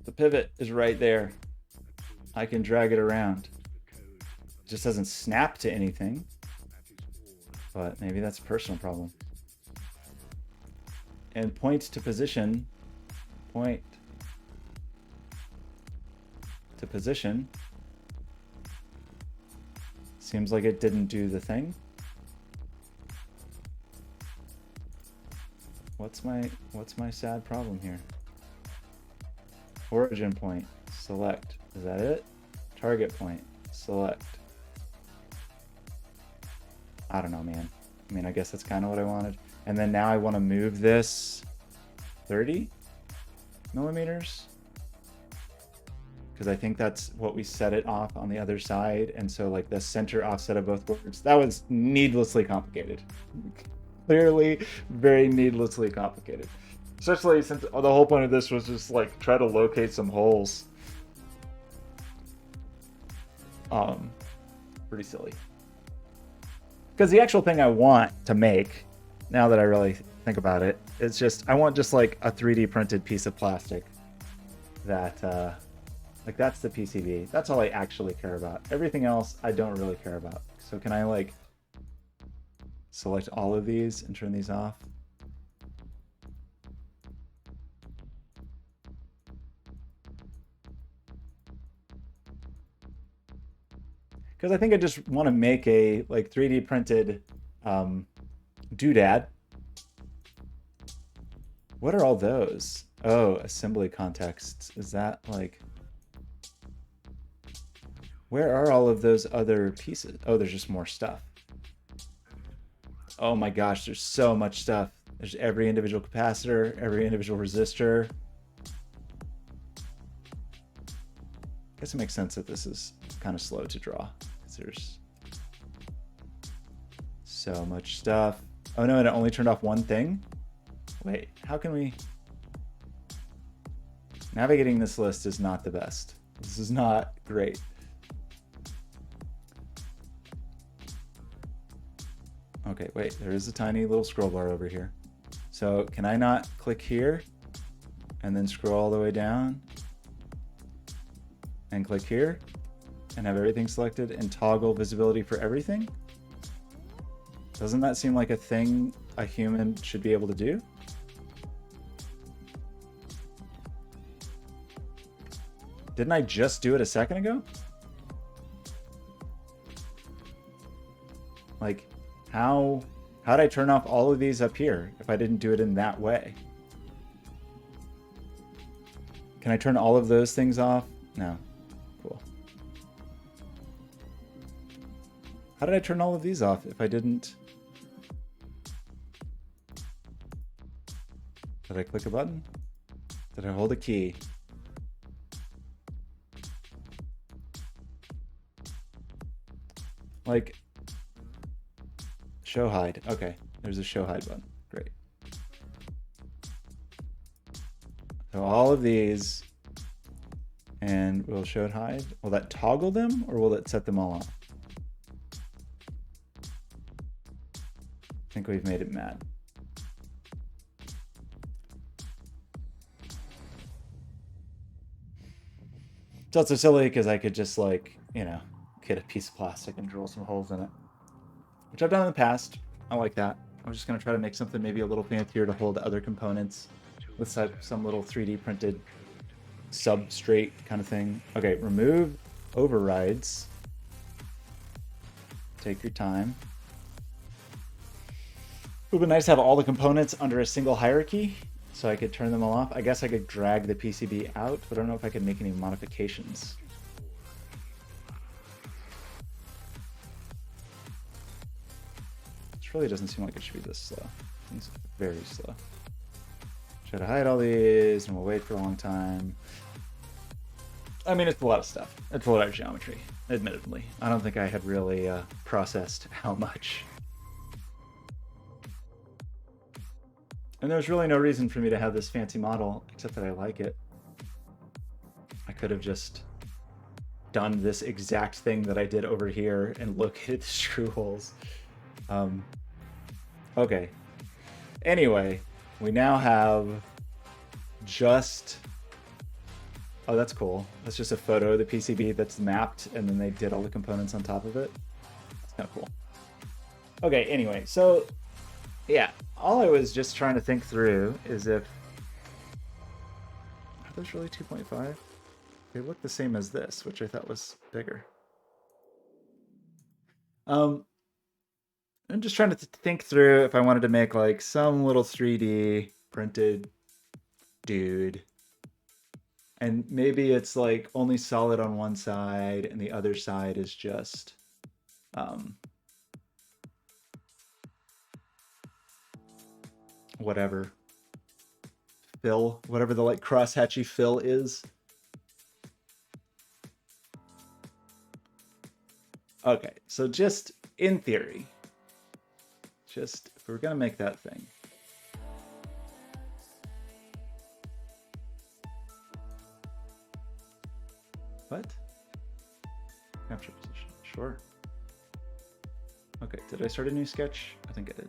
The pivot is right there. I can drag it around. It just doesn't snap to anything. But maybe that's a personal problem. And point to position. Point to position. Seems like it didn't do the thing. What's my sad problem here? Origin point, select. Is that it? Target point, select. I don't know, man. I mean, I guess that's kind of what I wanted. And then now I want to move this 30 millimeters. Because I think that's what we set it off on the other side. And so like the center offset of both boards, that was needlessly complicated. Clearly very needlessly complicated. Especially since the whole point of this was just like try to locate some holes. Pretty silly. Because the actual thing I want to make, now that I really think about it, is just, I want just like a 3D printed piece of plastic that, like that's the PCB. That's all I actually care about. Everything else I don't really care about. So can I like select all of these and turn these off? Because I think I just want to make a like 3D printed doodad. What are all those? Oh, assembly contexts. Is that like... Where are all of those other pieces? Oh, there's just more stuff. Oh my gosh, there's so much stuff. There's every individual capacitor, every individual resistor. I guess it makes sense that this is kind of slow to draw, because there's so much stuff. Oh no, and it only turned off one thing? Wait, how can we... Navigating this list is not the best. This is not great. Okay, wait, there is a tiny little scroll bar over here. So can I not click here and then scroll all the way down and click here and have everything selected and toggle visibility for everything? Doesn't that seem like a thing a human should be able to do. Didn't I just do it a second ago? Like, how'd I turn off all of these up here if I didn't do it in that way? Can I turn all of those things off? No. Cool. How did I turn all of these off if I didn't? Did I click a button? Did I hold a key? Like, show hide. Okay, there's a show hide button. Great. So all of these, and we'll show hide. Will that toggle them, or will it set them all off? I think we've made it mad. It's also silly because I could just, like, you know, get a piece of plastic and drill some holes in it, which I've done in the past. I like that. I'm just going to try to make something maybe a little fancier to hold other components with some little 3D printed substrate kind of thing. Okay, remove overrides. Take your time. It would be nice to have all the components under a single hierarchy so I could turn them all off. I guess I could drag the PCB out, but I don't know if I could make any modifications. Really doesn't seem like it should be this slow. It's very slow. Try to hide all these and we'll wait for a long time. I mean, it's a lot of stuff. It's a lot of geometry, admittedly. I don't think I had really processed how much. And there's really no reason for me to have this fancy model, except that I like it. I could have just done this exact thing that I did over here and located the screw holes. Okay. Anyway, we now have just... Oh, that's cool. That's just a photo of the PCB that's mapped, and then they did all the components on top of it. That's kind of cool. Okay, anyway, so... Yeah, all I was just trying to think through is if... Are those really 2.5? They look the same as this, which I thought was bigger. I'm just trying to think through if I wanted to make like some little 3D printed dude. And maybe it's like only solid on one side and the other side is just whatever. Fill, whatever the like crosshatchy fill is. Okay, so just in theory, just if we're gonna make that thing. What? Capture position, sure. Okay, did I start a new sketch? I think I did.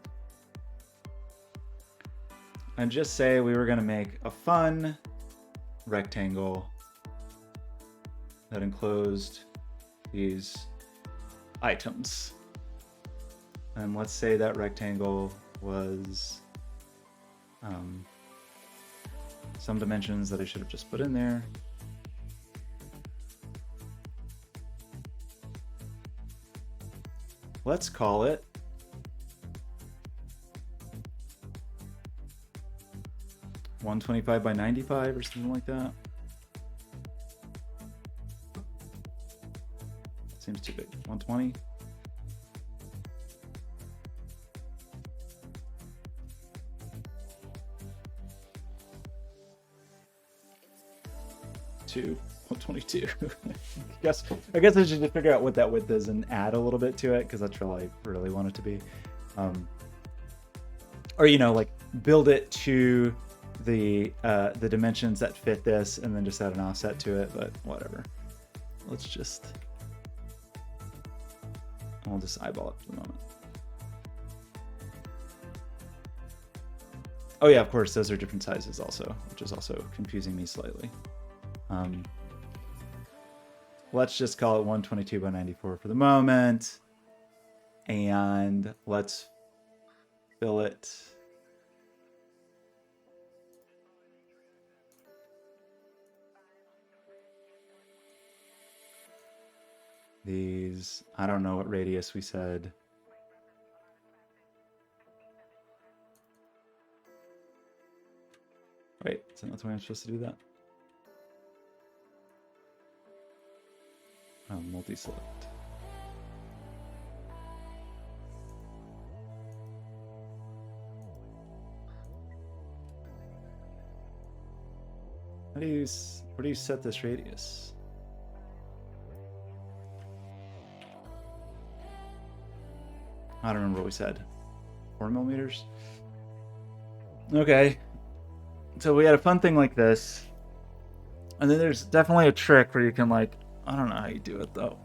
And just say we were gonna make a fun rectangle that enclosed these items. And let's say that rectangle was some dimensions that I should have just put in there. Let's call it (125 by 95) or something like that. Seems too big. 120. Two. 122. I guess I should just figure out what that width is and add a little bit to it, because that's really I really want it to be. Or, you know, like build it to the dimensions that fit this and then just add an offset to it, but whatever. Let's just... I'll just eyeball it for the moment. Oh yeah, of course, those are different sizes also, which is also confusing me slightly. Let's just call it 122 by 94 for the moment. And let's Billet. These, I don't know what radius we said. Wait, is that not the way I'm supposed to do that? Oh, multi-select. Where do you set this radius? I don't remember what we said. 4 millimeters? Okay. So we had a fun thing like this. And then there's definitely a trick where you can, like, I don't know how you do it though.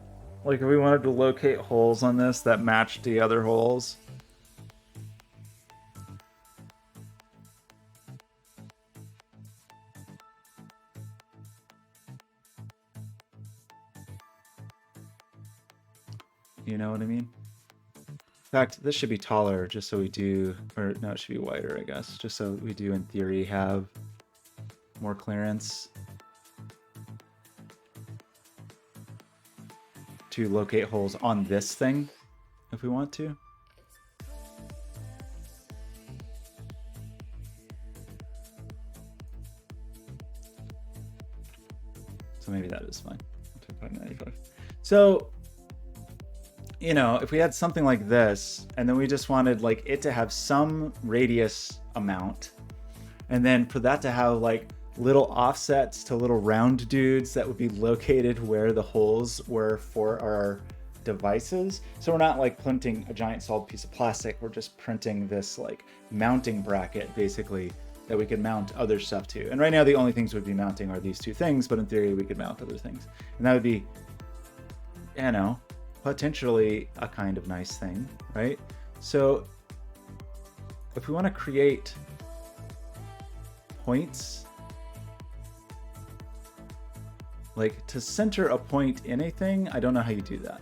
Like if we wanted to locate holes on this that matched the other holes. You know what I mean? In fact, this should be taller just so we do, or no, it should be wider, I guess, just so we do in theory have more clearance to locate holes on this thing if we want to. So maybe that is fine. 2.95. So, you know, if we had something like this, and then we just wanted like it to have some radius amount, and then for that to have like little offsets to little round dudes that would be located where the holes were for our devices. So we're not like printing a giant solid piece of plastic, we're just printing this like mounting bracket basically that we can mount other stuff to. And right now the only things we'd be mounting are these two things, but in theory we could mount other things. And that would be, you know, potentially a kind of nice thing, right? So if we want to create points, like to center a point in a thing, I don't know how you do that.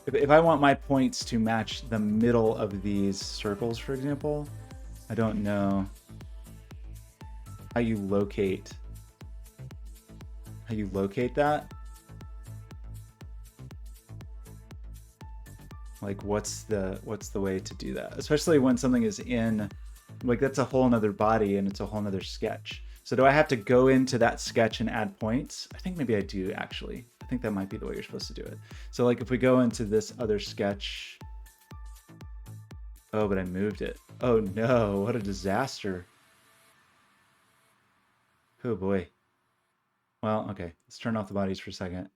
If I want my points to match the middle of these circles, for example, I don't know how you locate that. Like what's the way to do that? Especially when something is in, like that's a whole nother body and it's a whole nother sketch. So do I have to go into that sketch and add points? I think maybe I do actually. I think that might be the way you're supposed to do it. So like if we go into this other sketch, oh, but I moved it. Oh no, what a disaster. Oh boy. Well, okay, let's turn off the bodies for a second.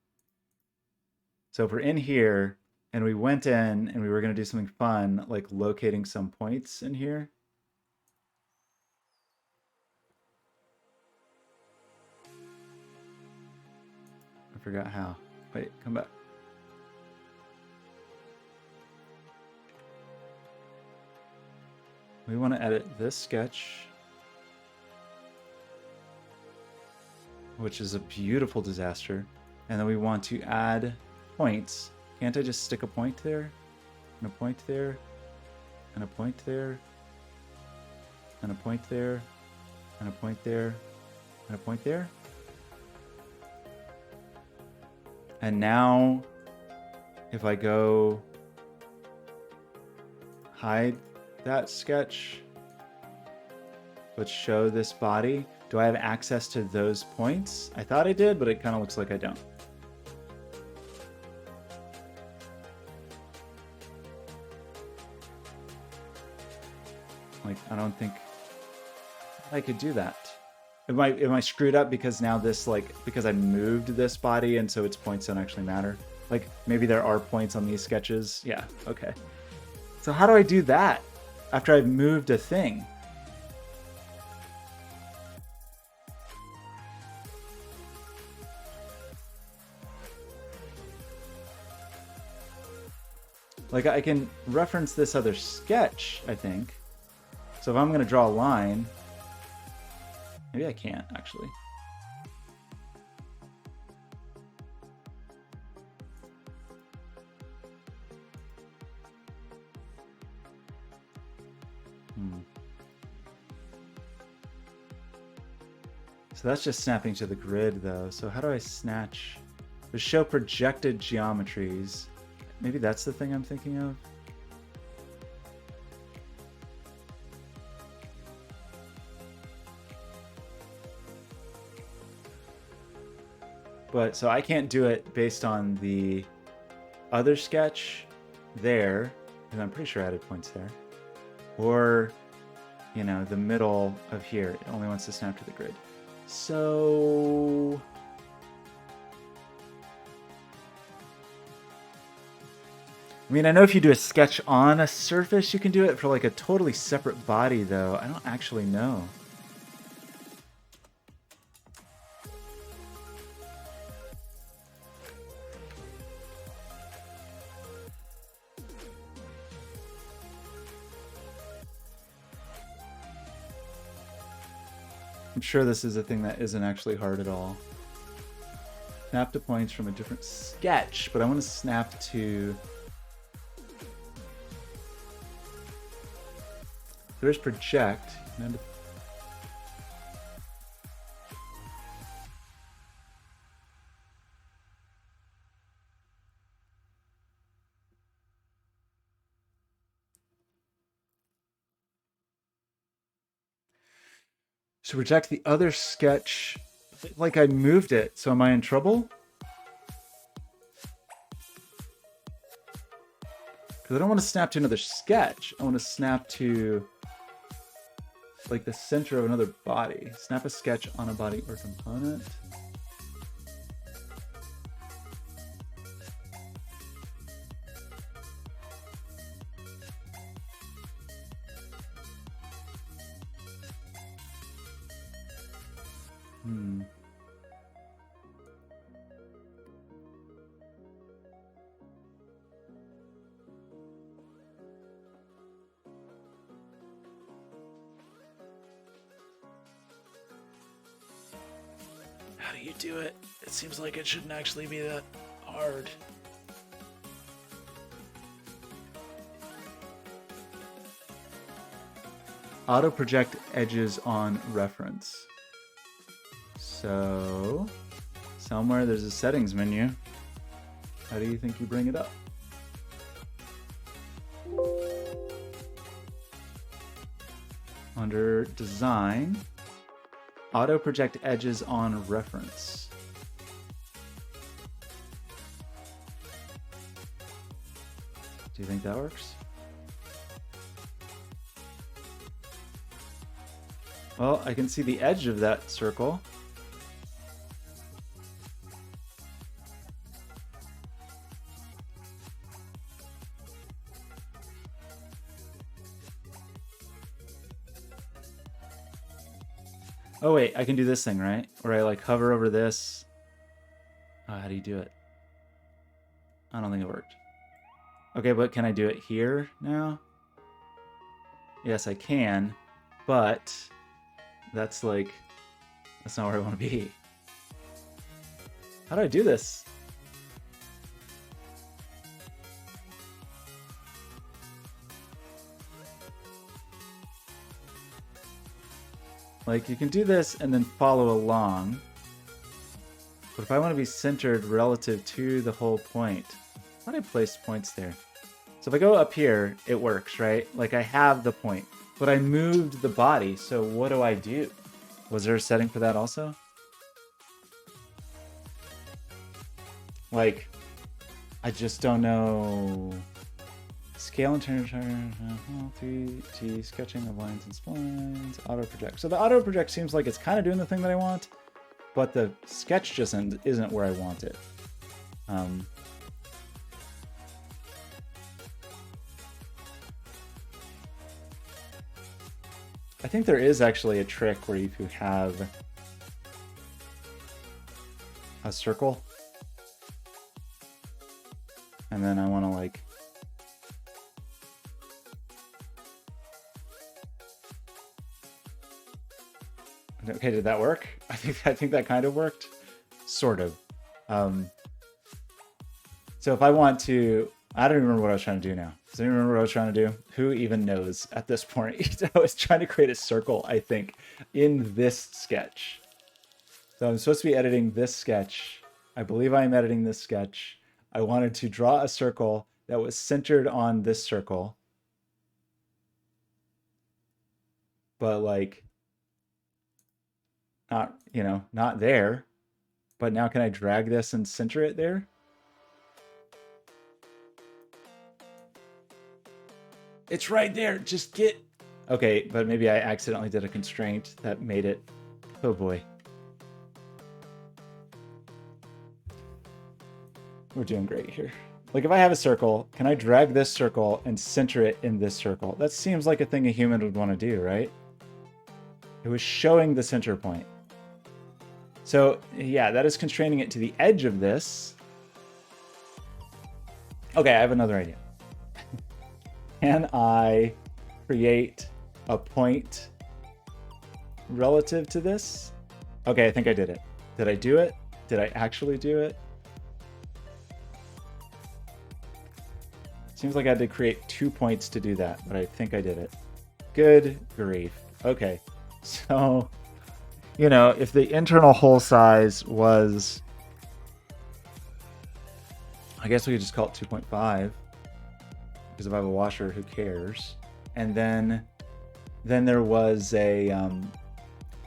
So if we're in here and we went in and we were gonna do something fun, like locating some points in here. I forgot how. Wait, come back. We want to edit this sketch, which is a beautiful disaster. And then we want to add points. Can't I just stick a point there? And a point there? And a point there? And a point there? And a point there? And a point there? And now, if I go hide that sketch, but show this body, do I have access to those points? I thought I did, but it kind of looks like I don't. Like, I don't think I could do that. Am I screwed up because now this, like, because I moved this body and so its points don't actually matter? Like, maybe there are points on these sketches? Yeah, okay. So how do I do that after I've moved a thing? Like, I can reference this other sketch, I think. So if I'm going to draw a line, maybe I can't, actually. So that's just snapping to the grid, though. So how do I snatch? To show projected geometries. Maybe that's the thing I'm thinking of. But so I can't do it based on the other sketch there, because I'm pretty sure I added points there. Or, you know, the middle of here. It only wants to snap to the grid. So I mean, I know if you do a sketch on a surface, you can do it for like a totally separate body, though. I don't actually know. I'm sure this is a thing that isn't actually hard at all. Snap to points from a different sketch, but I want to snap to... There's project. So project the other sketch. Like I moved it, so am I in trouble? Because I don't want to snap to another sketch. I want to snap to like the center of another body. Snap a sketch on a body or component. How do you do it? It seems like it shouldn't actually be that hard. Auto project edges on reference. So somewhere there's a settings menu. How do you think you bring it up? Under design, auto project edges on reference. Do you think that works? Well, I can see the edge of that circle. Oh wait, I can do this thing, right? Where I like hover over this. Oh, how do you do it? I don't think it worked. Okay, but can I do it here now? Yes, I can, but that's like, that's not where I want to be. How do I do this? Like, you can do this and then follow along. But if I want to be centered relative to the whole point, how do I place points there? So if I go up here, it works, right? Like, I have the point, but I moved the body, so what do I do? Was there a setting for that also? Like, I just don't know. Scale and turn 3T, sketching of lines and splines, auto project. So the auto project seems like it's kind of doing the thing that I want, but the sketch just isn't where I want it. I think there is actually a trick where you could have a circle, and then I want to like okay, did that work? I think that kind of worked, sort of. So if I want to I don't even remember what I was trying to do now. Does anyone remember what I was trying to do? Who even knows at this point? I was trying to create a circle, I think, in this sketch. So I'm supposed to be editing this sketch. I believe I'm editing this sketch. I wanted to draw a circle that was centered on this circle. But like, not, you know, not there. But now can I drag this and center it there? It's right there. Just get... Okay, but maybe I accidentally did a constraint that made it... Oh boy. We're doing great here. Like if I have a circle, can I drag this circle and center it in this circle? That seems like a thing a human would want to do, right? It was showing the center point. So yeah, that is constraining it to the edge of this. Okay, I have another idea. Can I create a point relative to this? Okay, I think I did it. Did I do it? Did I actually do it? Seems like I had to create 2 points to do that, but I think I did it. Good grief. Okay, so, you know, if the internal hole size was, I guess we could just call it 2.5. Because if I have a washer, who cares? And then there was a,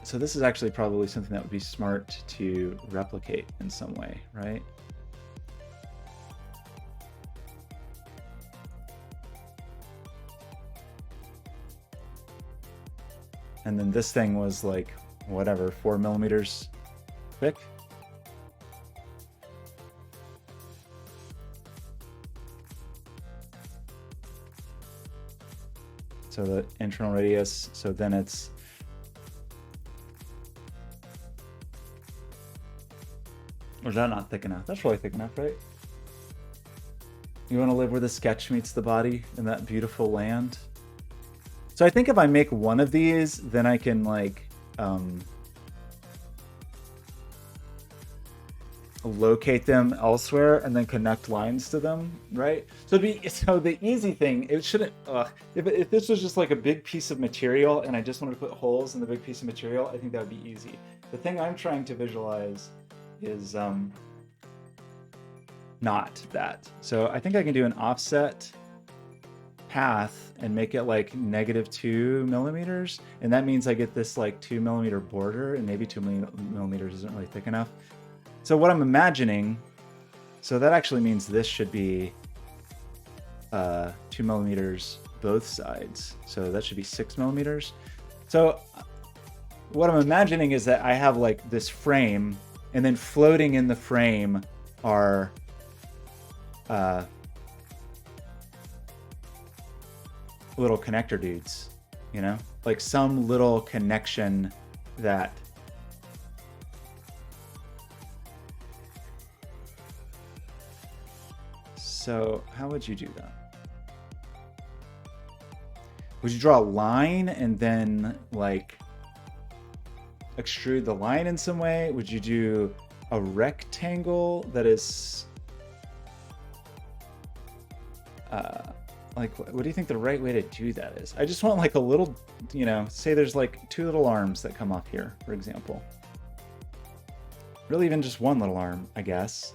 so this is actually probably something that would be smart to replicate in some way, right? And then this thing was like, whatever, 4 millimeters thick. So the internal radius, so then it's, or is that not thick enough? That's probably thick enough, right? You want to live where the sketch meets the body in that beautiful land? So I think if I make one of these, then I can like locate them elsewhere and then connect lines to them, right? So the easy thing, it shouldn't, if this was just like a big piece of material and I just wanted to put holes in the big piece of material, I think that would be easy. The thing I'm trying to visualize is not that. So I think I can do an offset path and make it like -2 millimeters, and that means I get this like 2 millimeter border, and maybe 2 millimeters isn't really thick enough. So what I'm imagining, so that actually means this should be 2 millimeters both sides, so that should be 6 millimeters. So what I'm imagining is that I have like this frame, and then floating in the frame are little connector dudes, you know, like some little connection that so how would you do that? Would you draw a line and then like extrude the line in some way? Would you do a rectangle that is like, what do you think the right way to do that is? I just want like a little, you know, say there's like 2 little arms that come off here, for example. Really even just 1 little arm, I guess.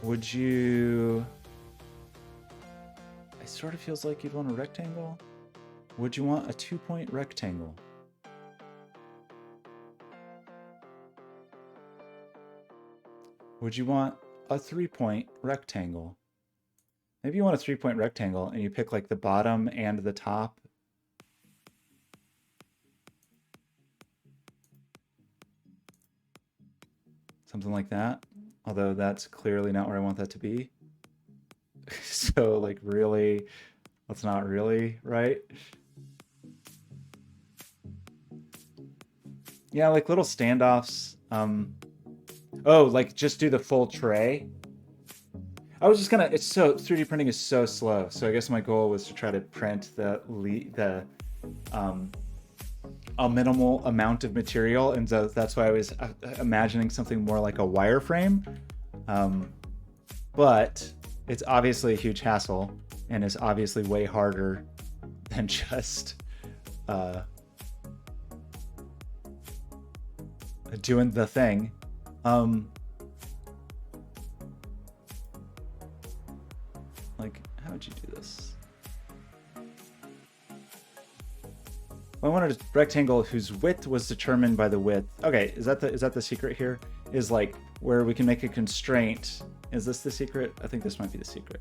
Would you... It sort of feels like you'd want a rectangle. Would you want a 2-point rectangle? Would you want a 3-point rectangle? Maybe you want a 3-point rectangle and you pick like the bottom and the top. Something like that. Although that's clearly not where I want that to be. So like really, that's not really right. Yeah, like little standoffs. Oh, like just do the full tray. I was just gonna, it's so, 3D printing is so slow. So I guess my goal was to try to print a minimal amount of material. And so that's why I was imagining something more like a wireframe. But it's obviously a huge hassle and is obviously way harder than just doing the thing. Like, how would you do this? Well, I wanted a rectangle whose width was determined by the width. Okay, is that the secret here? Is like where we can make a constraint. Is this the secret? I think this might be the secret.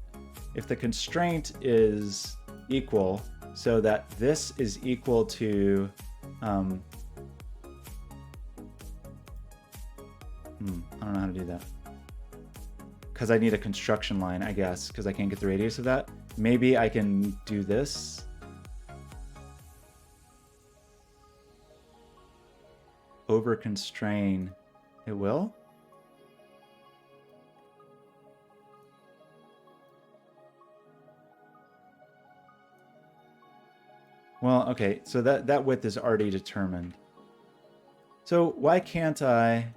If the constraint is equal, so that this is equal to I don't know how to do that. Because I need a construction line, I guess, because I can't get the radius of that. Maybe I can do this. Over constrain. It will? Well, okay, so that width is already determined. So why can't I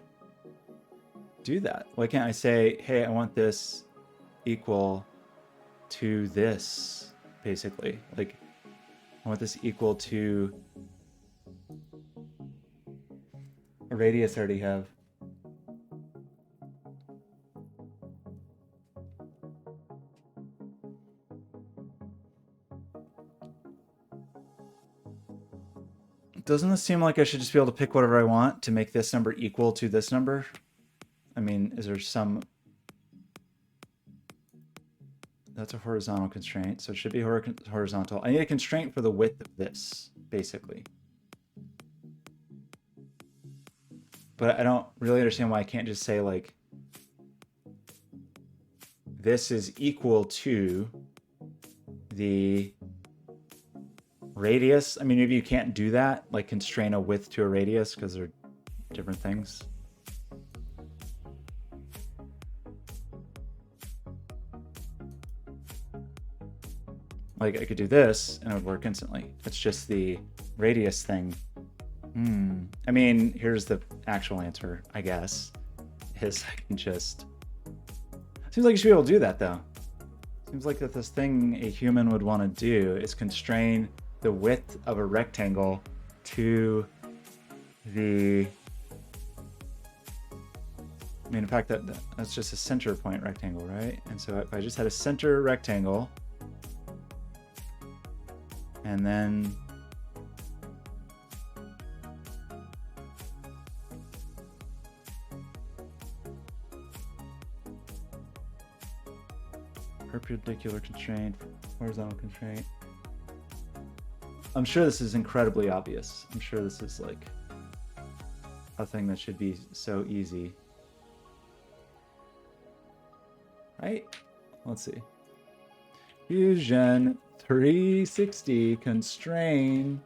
do that? Why can't I say, hey, I want this equal to this, basically? Like, I want this equal to a radius I already have. Doesn't this seem like I should just be able to pick whatever I want to make this number equal to this number? I mean, is there some... That's a horizontal constraint, so it should be horizontal. I need a constraint for the width of this, basically. But I don't really understand why I can't just say, like, this is equal to the radius. I mean, maybe you can't do that, like constrain a width to a radius, because they're different things. Like, I could do this, and it would work instantly. It's just the radius thing. I mean, here's the actual answer, I guess, is I can just... Seems like you should be able to do that, though. Seems like that this thing a human would want to do is constrain the width of a rectangle to the... I mean, in fact, that's just a center point rectangle, right? And so if I just had a center rectangle, and then perpendicular constraint, horizontal constraint. I'm sure this is incredibly obvious. I'm sure this is like a thing that should be so easy. Right? Let's see. Fusion 360 constrain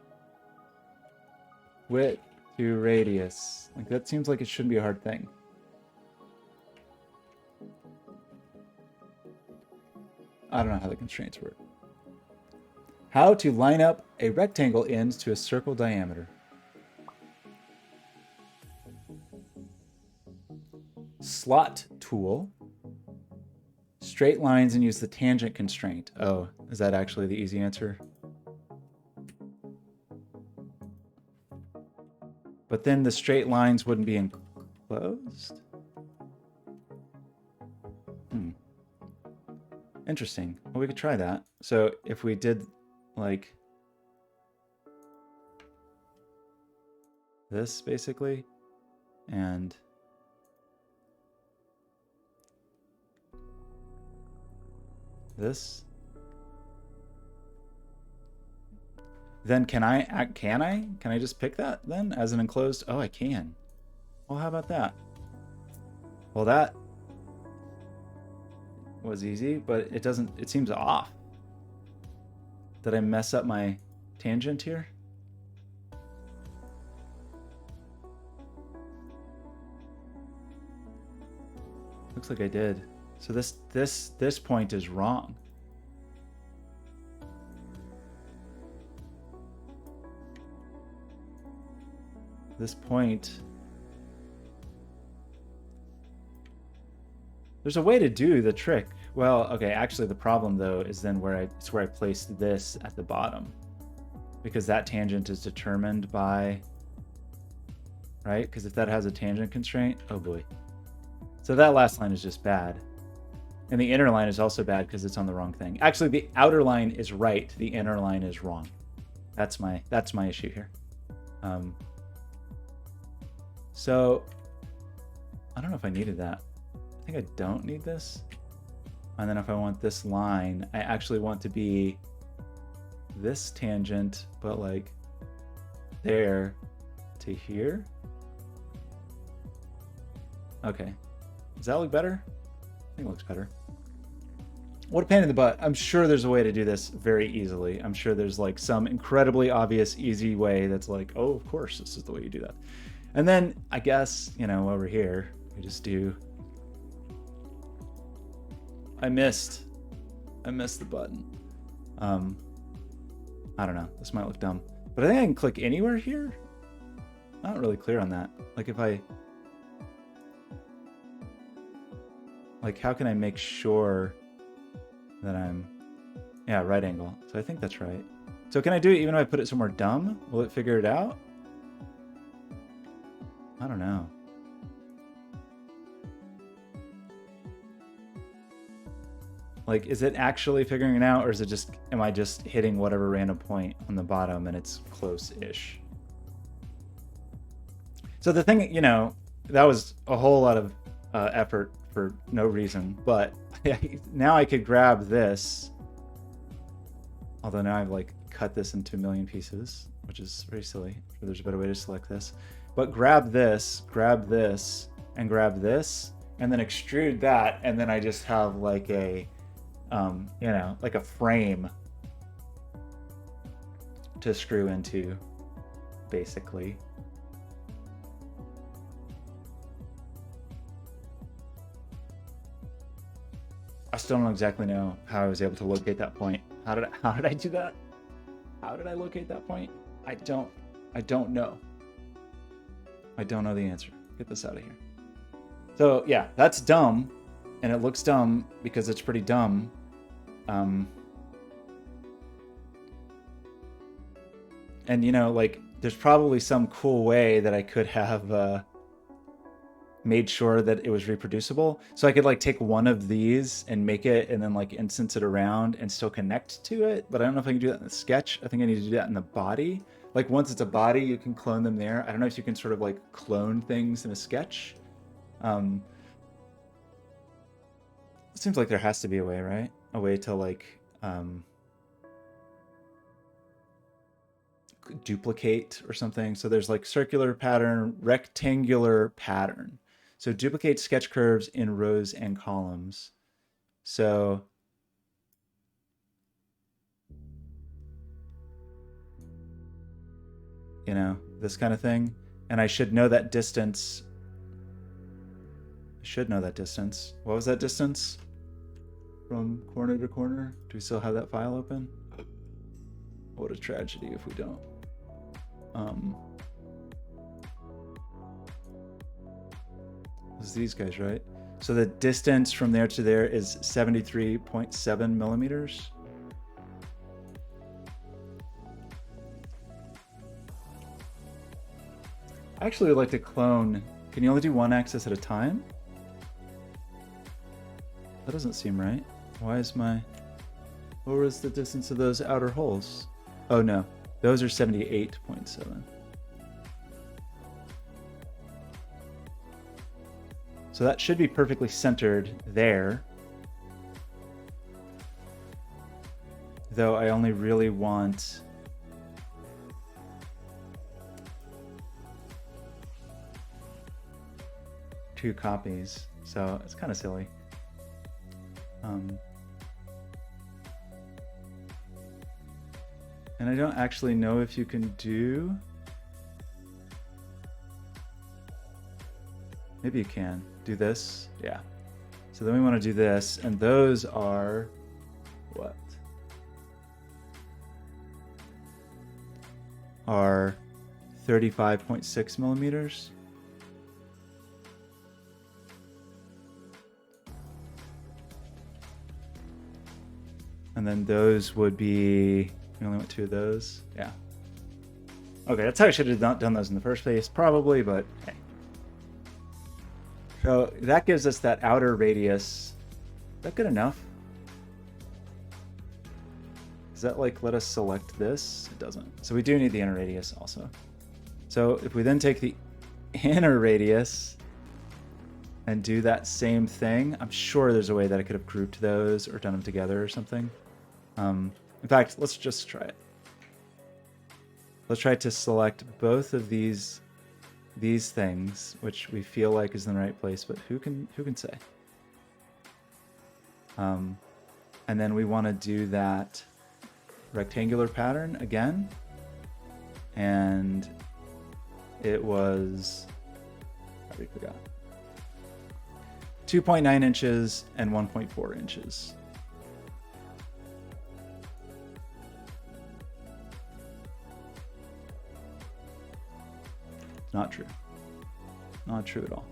width to radius. Like, that seems like it shouldn't be a hard thing. I don't know how the constraints work. How to line up a rectangle ends to a circle diameter. Slot tool. Straight lines and use the tangent constraint. Oh, is that actually the easy answer? But then the straight lines wouldn't be enclosed? Interesting. Well, we could try that. So if we did like this basically, and this, then can I just pick that then as an enclosed? Oh, I can. Well, how about that? Well, that was easy, but it seems off. Did I mess up my tangent here? Looks like I did. So this point is wrong. This point... There's a way to do the trick Well, okay, actually the problem though is then it's where I placed this at the bottom, because that tangent is determined by, right? Because if that has a tangent constraint, oh boy. So that last line is just bad. And the inner line is also bad because it's on the wrong thing. Actually, the outer line is right, the inner line is wrong. That's my issue here. So I don't know if I needed that. I think I don't need this. And then if I want this line, I actually want to be this tangent, but like there to here. Okay. Does that look better? I think it looks better. What a pain in the butt. I'm sure there's a way to do this very easily. I'm sure there's like some incredibly obvious, easy way that's like, oh, of course, this is the way you do that. And then I guess, you know, over here, we just do, I missed the button. I don't know, this might look dumb, but I think I can click anywhere here. I'm not really clear on that. Like if I, like how can I make sure that I'm, yeah, right angle. So I think that's right. So can I do it even if I put it somewhere dumb? Will it figure it out? I don't know. Like, is it actually figuring it out, or is it just, am I just hitting whatever random point on the bottom and it's close-ish? So the thing, you know, that was a whole lot of effort for no reason, but now I could grab this, although now I've like cut this into a million pieces, which is very silly. I'm sure there's a better way to select this, but grab this, and grab this, and then extrude that, and then I just have like a, you know, like a frame to screw into, basically. I still don't exactly know how I was able to locate that point. How did I do that? How did I locate that point? I don't know. I don't know the answer. Get this out of here. So yeah, that's dumb, and it looks dumb because it's pretty dumb. And you know, like there's probably some cool way that I could have made sure that it was reproducible. So I could like take one of these and make it and then like instance it around and still connect to it. But I don't know if I can do that in the sketch. I think I need to do that in the body. Like once it's a body, you can clone them there. I don't know if you can sort of like clone things in a sketch. It seems like there has to be a way, right? A way to like duplicate or something. So there's like circular pattern, rectangular pattern. So duplicate sketch curves in rows and columns. So you know, this kind of thing. And I should know that distance. I should know that distance. What was that distance from corner to corner? Do we still have that file open? What a tragedy if we don't. It's these guys, right? So the distance from there to there is 73.7 millimeters. I actually would like to clone. Can you only do one axis at a time? That doesn't seem right. Why is my... What was the distance of those outer holes? Oh no, those are 78.7. So that should be perfectly centered there. Though I only really want... two copies, so it's kind of silly. And I don't actually know if you can do... Maybe you can do this. Yeah. So then we want to do this, and those are what? Are 35.6 millimeters. And then those would be, we only want 2 of those. Yeah. Okay, that's how I should have not done those in the first place, probably, but hey. So that gives us that outer radius. Is that good enough? Does that like let us select this? It doesn't. So we do need the inner radius also. So if we then take the inner radius and do that same thing, I'm sure there's a way that I could have grouped those or done them together or something. In fact, let's just try it. Let's try to select both of these things, which we feel like is in the right place, but who can say? And then we want to do that rectangular pattern again, and it was, I already forgot, 2.9 inches and 1.4 inches. Not true. Not true at all.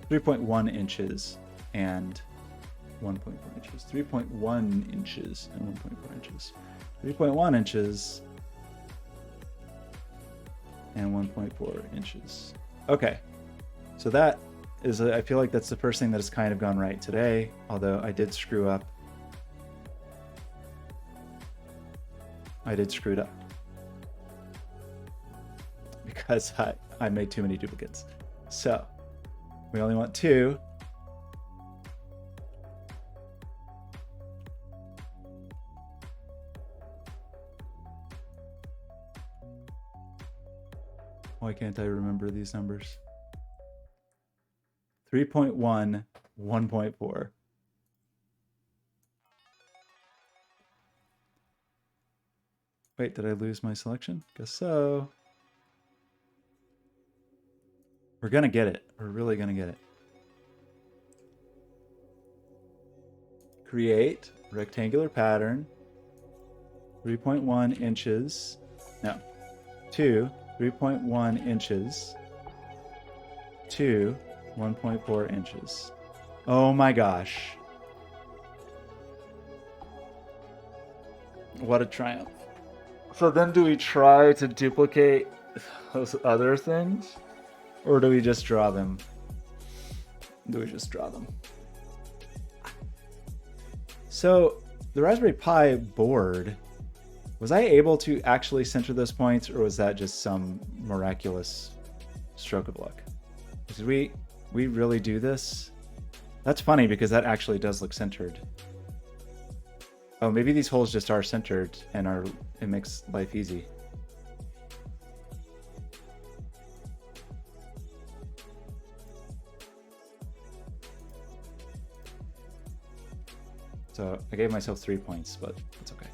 3.1 inches and 1.4 inches. 3.1 inches and 1.4 inches. 3.1 inches and 1.4 inches. Okay. So that is, I feel like that's the first thing that has kind of gone right today, although I did screw up. I did screw it up. Because I made too many duplicates. So we only want 2. Why can't I remember these numbers? 3.1, 1.4. Wait, did I lose my selection? Guess so. We're gonna get it. We're really gonna get it. Create rectangular pattern. 3.1 inches. No. 3.1 inches. 1.4 inches. Oh my gosh. What a triumph. So then do we try to duplicate those other things? Or do we just draw them? Do we just draw them? So the Raspberry Pi board, was I able to actually center those points, or was that just some miraculous stroke of luck? Because we really do this? That's funny because that actually does look centered. Oh, maybe these holes just are centered and it makes life easy. So I gave myself 3 points, but it's okay.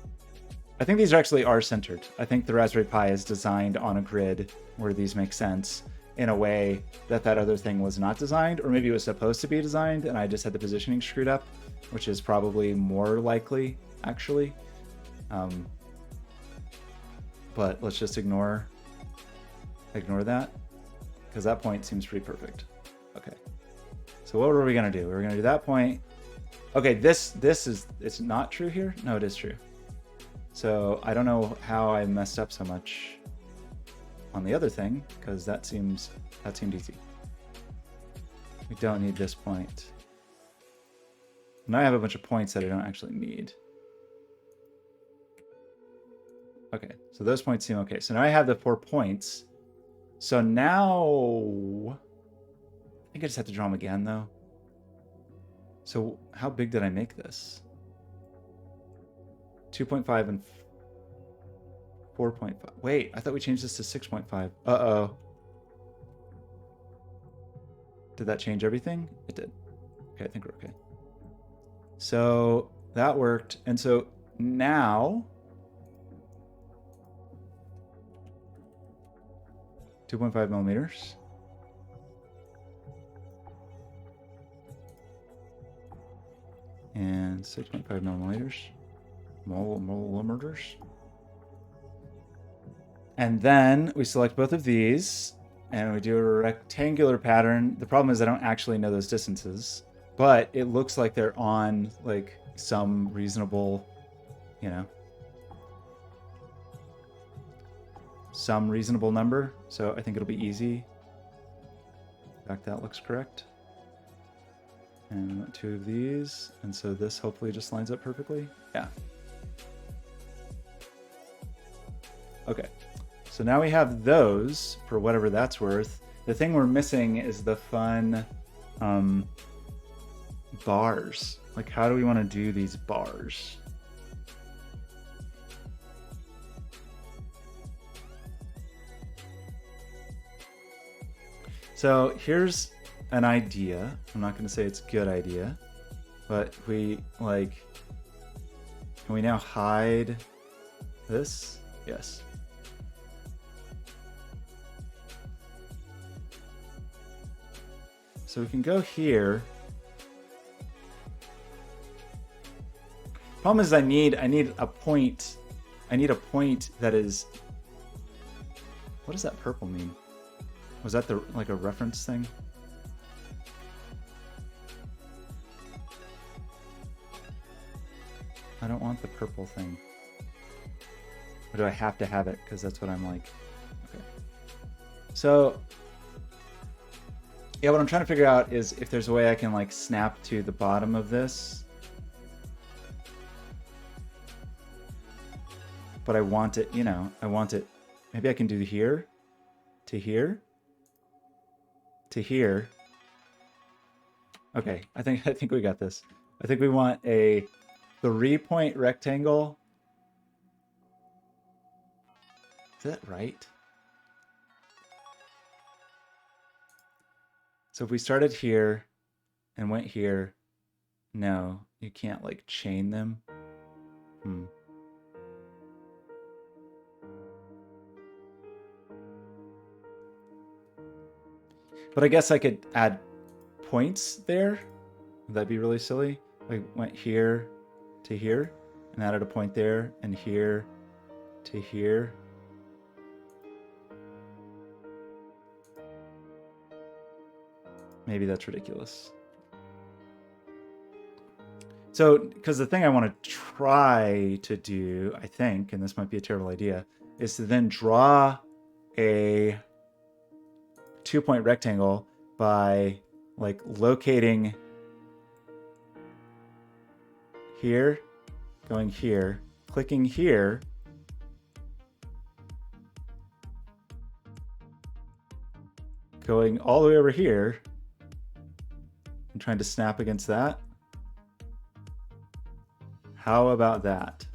I think these actually are centered. I think the Raspberry Pi is designed on a grid where these make sense in a way that other thing was not designed, or maybe it was supposed to be designed and I just had the positioning screwed up, which is probably more likely, actually. But let's just ignore that, because that point seems pretty perfect. Okay. So what were we gonna do? We were gonna do that point. Okay, this is, it's not true here? No, it is true. So I don't know how I messed up so much on the other thing, because that seemed easy. We don't need this point. Now I have a bunch of points that I don't actually need. Okay, so those points seem okay. So now I have the 4 points. So now, I think I just have to draw them again though. So how big did I make this? 2.5 and 4.5. Wait, I thought we changed this to 6.5. Uh-oh. Did that change everything? It did. Okay, I think we're okay. So that worked. And so now 2.5 millimeters. And 6.5 millimeters. Millimeters. And then we select both of these and we do a rectangular pattern. The problem is I don't actually know those distances, but it looks like they're on like some reasonable you know, some reasonable number. So I think it'll be easy. In fact, that looks correct. And 2 of these. And so this hopefully just lines up perfectly. Yeah. Okay. So now we have those for whatever that's worth. The thing we're missing is the fun bars. Like, how do we want to do these bars? So here's an idea. I'm not going to say it's a good idea, but we like, can we now hide this? Yes. So we can go here. Problem is I need a point. I need a point that is, what does that purple mean? Was that the like a reference thing? I don't want the purple thing. Or do I have to have it? Because that's what I'm like. Okay. So yeah, what I'm trying to figure out is if there's a way I can like snap to the bottom of this. But I want it, you know, I want it. Maybe I can do here to here to here. Okay, I think we got this. I think we want a 3-point rectangle. Is that right? So if we started here and went here, no, you can't like chain them. But I guess I could add points there. Would that be really silly? I went here to here and added a point there and here to here. Maybe that's ridiculous. So, because the thing I want to try to do, I think, and this might be a terrible idea, is to then draw a 2-point rectangle by like locating here, going here, clicking here, going all the way over here, and trying to snap against that. How about that?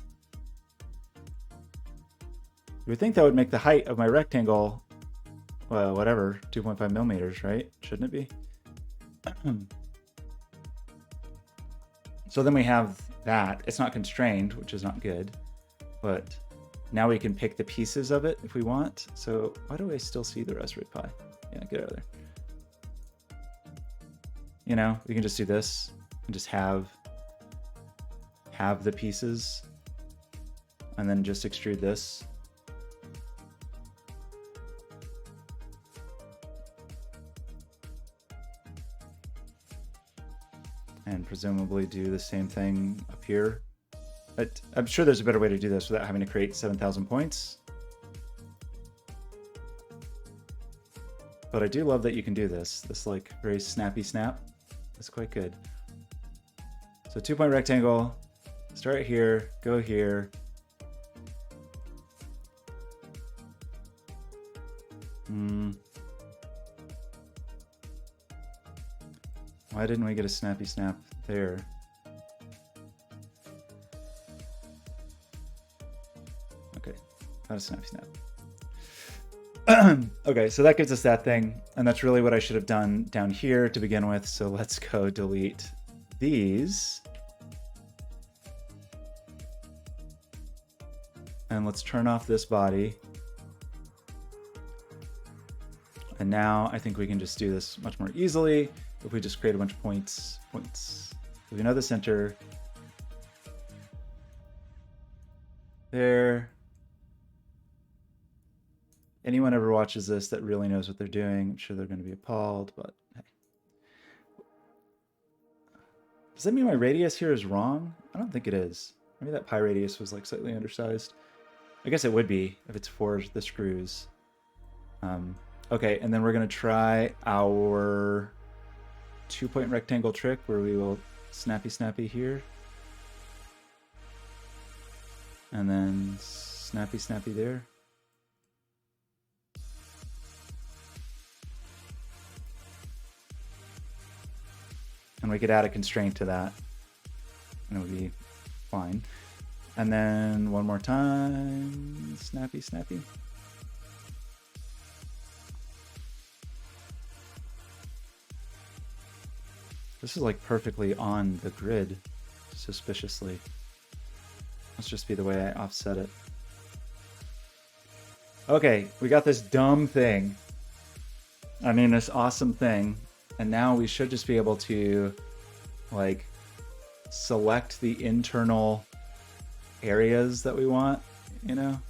You would think that would make the height of my rectangle, well, whatever, 2.5 millimeters, right? Shouldn't it be? So then we have that. It's not constrained, which is not good, but now we can pick the pieces of it if we want. So why do I still see the Raspberry Pi? Yeah, get out of there. You know, we can just do this and just have the pieces and then just extrude this. And presumably do the same thing up here. But I'm sure there's a better way to do this without having to create 7,000 points. But I do love that you can do this like very snappy snap. That's quite good. So 2-point rectangle, start here, go here. Why didn't we get a snappy snap there? Okay, got a snappy snap. Okay, so that gives us that thing, and that's really what I should have done down here to begin with. So let's go delete these. And let's turn off this body. And now I think we can just do this much more easily if we just create a bunch of points. So we know the center. There. Anyone ever watches this that really knows what they're doing, I'm sure they're going to be appalled, but hey. Does that mean my radius here is wrong? I don't think it is. Maybe that pi radius was like slightly undersized. I guess it would be if it's for the screws. Okay, and then we're gonna try our 2-point rectangle trick where we will snappy here. And then snappy there. And we could add a constraint to that, and it would be fine. And then one more time, snappy. This is like perfectly on the grid, suspiciously. Must just be the way I offset it. Okay, we got this dumb thing. I mean, this awesome thing. And now we should just be able to, like, select the internal areas that we want, you know?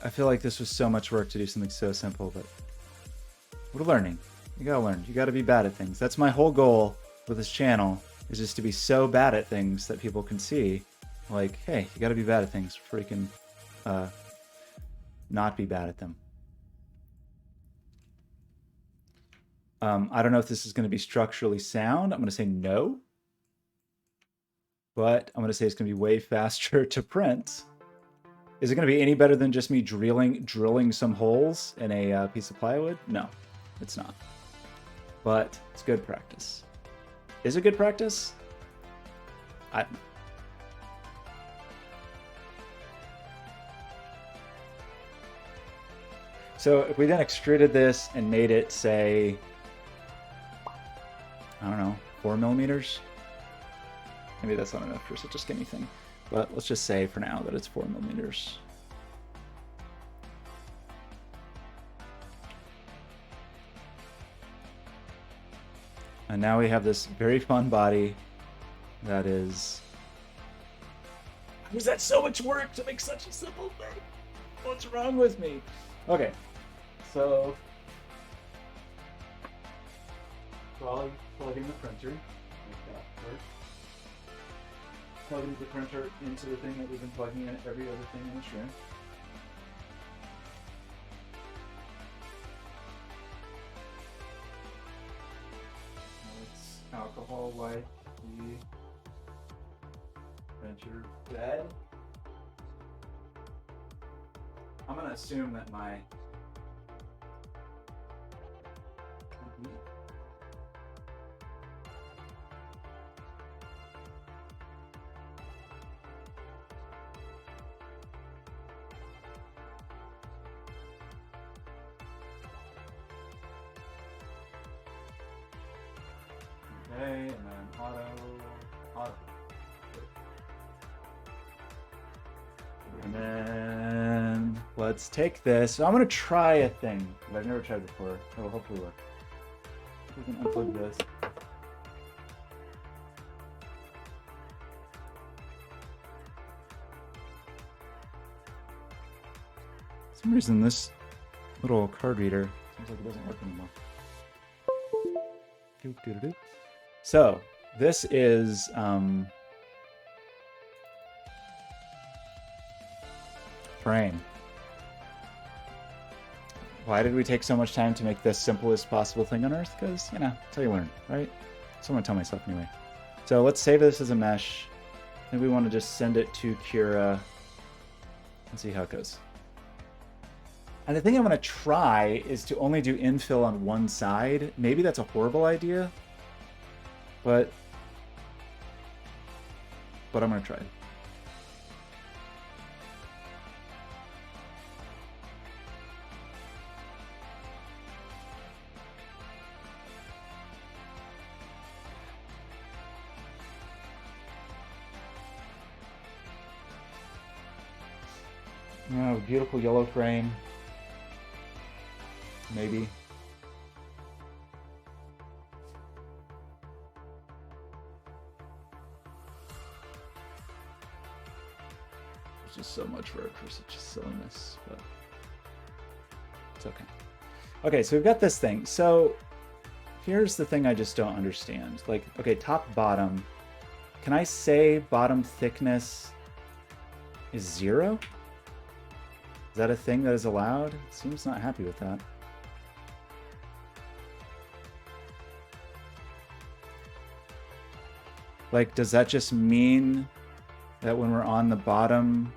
I feel like this was so much work to do something so simple, but we're learning. You gotta learn. You gotta be bad at things. That's my whole goal with this channel, is just to be so bad at things that people can see, like, hey, you gotta be bad at things, freaking not be bad at them. I don't know if this is going to be structurally sound. I'm going to say no. But I'm going to say it's going to be way faster to print. Is it going to be any better than just me drilling some holes in a piece of plywood? No, it's not. But it's good practice. Is it good practice? So if we then extruded this and made it, say, I don't know, 4 millimeters? Maybe that's not enough for such a skinny thing. But let's just say for now that it's 4 millimeters. And now we have this very fun body that is... Was that so much work to make such a simple thing? What's wrong with me? Okay, so plug in the printer, like that first. Plug the printer into the thing that we've been plugging in every other thing in the stream. It's alcohol wipe the printer bed. I'm going to assume that my okay, and then auto. And then let's take this. So I'm going to try a thing that I've never tried before. It will hopefully work. We can unplug this. For some reason, this little card reader seems like it doesn't work anymore. So this is frame. Why did we take so much time to make the simplest possible thing on Earth? Because, you know, that's how you learn, right? So I'm gonna tell myself anyway. So let's save this as a mesh. And we want to just send it to Cura and see how it goes. And the thing I'm gonna try is to only do infill on one side. Maybe that's a horrible idea, but I'm gonna try it. Oh, beautiful yellow frame. Maybe. It's just so much work for such a silliness, but it's okay. Okay, so we've got this thing. So here's the thing I just don't understand. Like, okay, top, bottom. Can I say bottom thickness is 0? Is that a thing that is allowed? Seems not happy with that. Like, does that just mean that when we're on the bottom,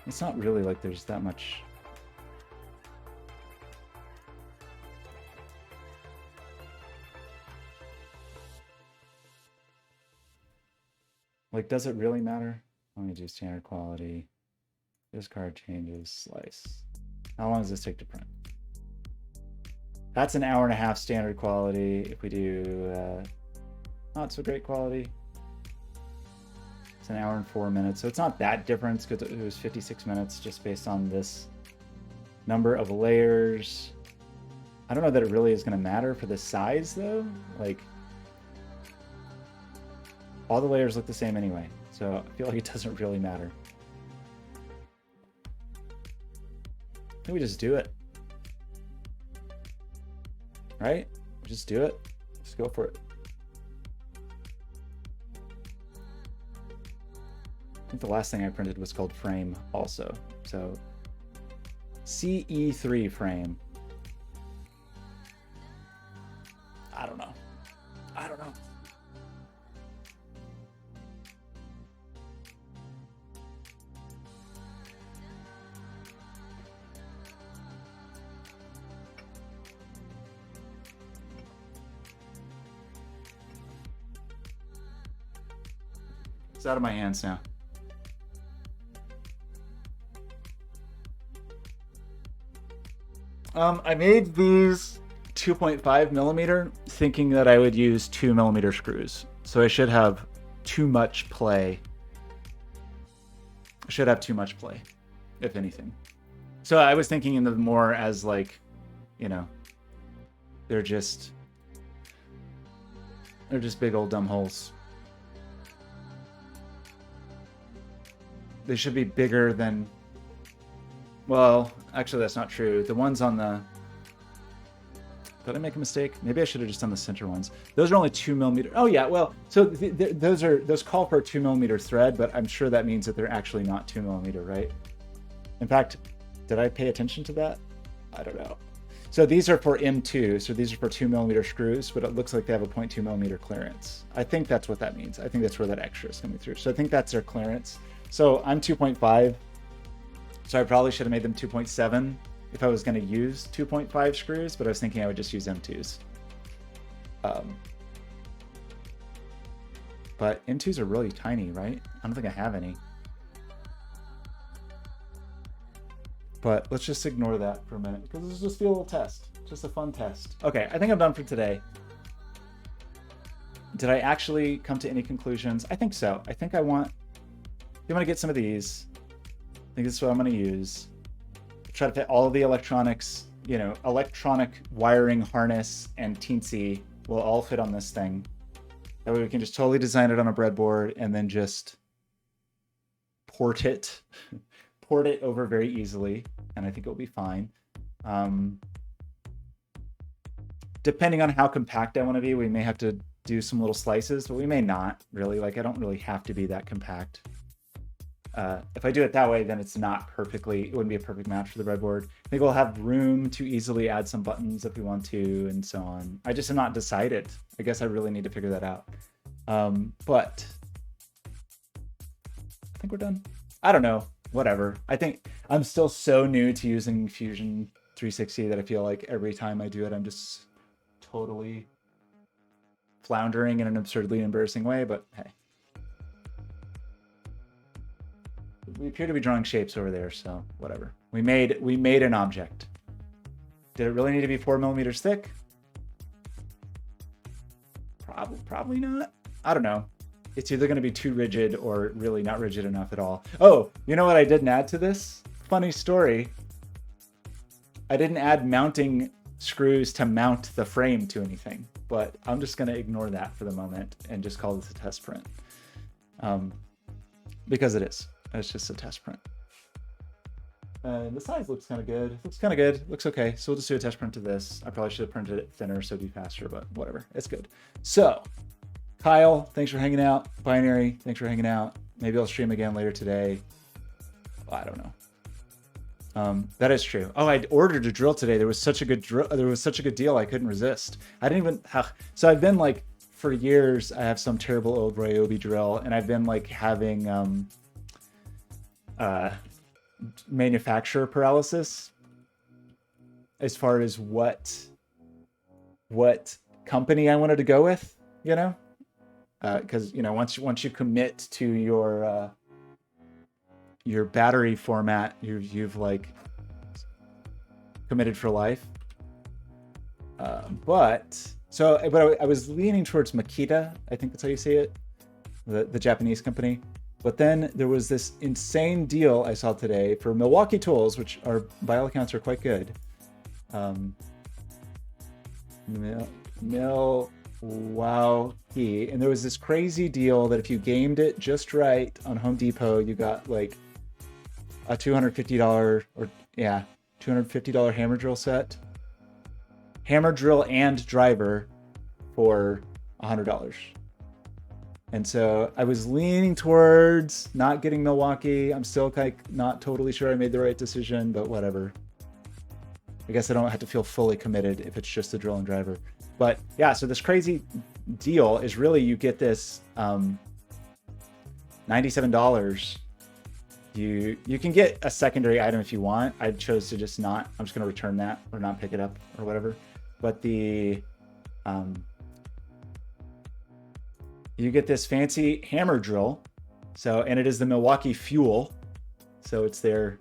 it's not really like there's that much. Like, does it really matter? Let me do standard quality. Discard changes, slice. How long does this take to print? That's an hour and a half standard quality. If we do not so great quality, it's an hour and 4 minutes. So it's not that different because it was 56 minutes just based on this number of layers. I don't know that it really is going to matter for the size though. Like, all the layers look the same anyway. So I feel like it doesn't really matter. I think we just do it. Right? Just do it. Just go for it. I think the last thing I printed was called frame also. So CE3 frame. I don't know. I don't know. It's out of my hands now. I made these 2.5 millimeter thinking that I would use 2 millimeter screws. So I should have too much play. I should have too much play, if anything. So I was thinking in the more as like, you know, they're just big old dumb holes. They should be bigger than, well, actually that's not true. The ones on the, did I make a mistake? Maybe I should have just done the center ones. Those are only 2 millimeter. Oh yeah, well, so those call for a 2 millimeter thread, but I'm sure that means that they're actually not 2 millimeter, right? In fact, did I pay attention to that? I don't know. So these are for M2, so these are for 2 millimeter screws, but it looks like they have a 0.2 millimeter clearance. I think that's what that means. I think that's where that extra is coming through. So I think that's their clearance. So I'm 2.5, so I probably should have made them 2.7 if I was going to use 2.5 screws, but I was thinking I would just use M2s. But M2s are really tiny, right? I don't think I have any. But let's just ignore that for a minute, because this will just be a little test. Just a fun test. Okay, I think I'm done for today. Did I actually come to any conclusions? I think so. I think I want to get some of these. I think this is what I'm going to use. Try to fit all of the electronics, you know, electronic wiring harness and teensy will all fit on this thing. That way we can just totally design it on a breadboard and then just port it over very easily. And I think it'll be fine. Depending on how compact I want to be, we may have to do some little slices, but we may not really. Like, I don't really have to be that compact. If I do it that way, then it's not perfectly, it wouldn't be a perfect match for the breadboard. I think we'll have room to easily add some buttons if we want to, and so on. I just am not decided. I guess I really need to figure that out. But I think we're done. I don't know, whatever. I think I'm still so new to using Fusion 360 that I feel like every time I do it, I'm just totally floundering in an absurdly embarrassing way, but hey. We appear to be drawing shapes over there, so whatever. We made an object. Did it really need to be 4 millimeters thick? Probably not. I don't know. It's either going to be too rigid or really not rigid enough at all. Oh, you know what I didn't add to this? Funny story. I didn't add mounting screws to mount the frame to anything, but I'm just going to ignore that for the moment and just call this a test print. Because it is. It's just a test print. And the size looks kind of good. Looks kind of good. Looks okay. So we'll just do a test print of this. I probably should have printed it thinner so it'd be faster, but whatever. It's good. So Kyle, thanks for hanging out. Binary, thanks for hanging out. Maybe I'll stream again later today. Well, I don't know. That is true. Oh, I ordered a drill today. There was such a good deal. I couldn't resist. I didn't even. So I've been like for years. I have some terrible old Ryobi drill, and I've been like having manufacturer paralysis as far as what company I wanted to go with. You know, because you know once you commit to your battery format, you've like committed for life. But I was leaning towards Makita. I think that's how you say it, the Japanese company. But then there was this insane deal I saw today for Milwaukee tools, which are by all accounts are quite good. Milwaukee, and there was this crazy deal that if you gamed it just right on Home Depot, you got like a $250 $250 hammer drill set, hammer drill and driver for $100. And so I was leaning towards not getting Milwaukee. I'm still like not totally sure I made the right decision, but whatever. I guess I don't have to feel fully committed if it's just the drill and driver. But yeah, so this crazy deal is really you get this $97. You can get a secondary item if you want. I chose to just not. I'm just going to return that or not pick it up or whatever. But the you get this fancy hammer drill. So, and it is the Milwaukee Fuel. So it's their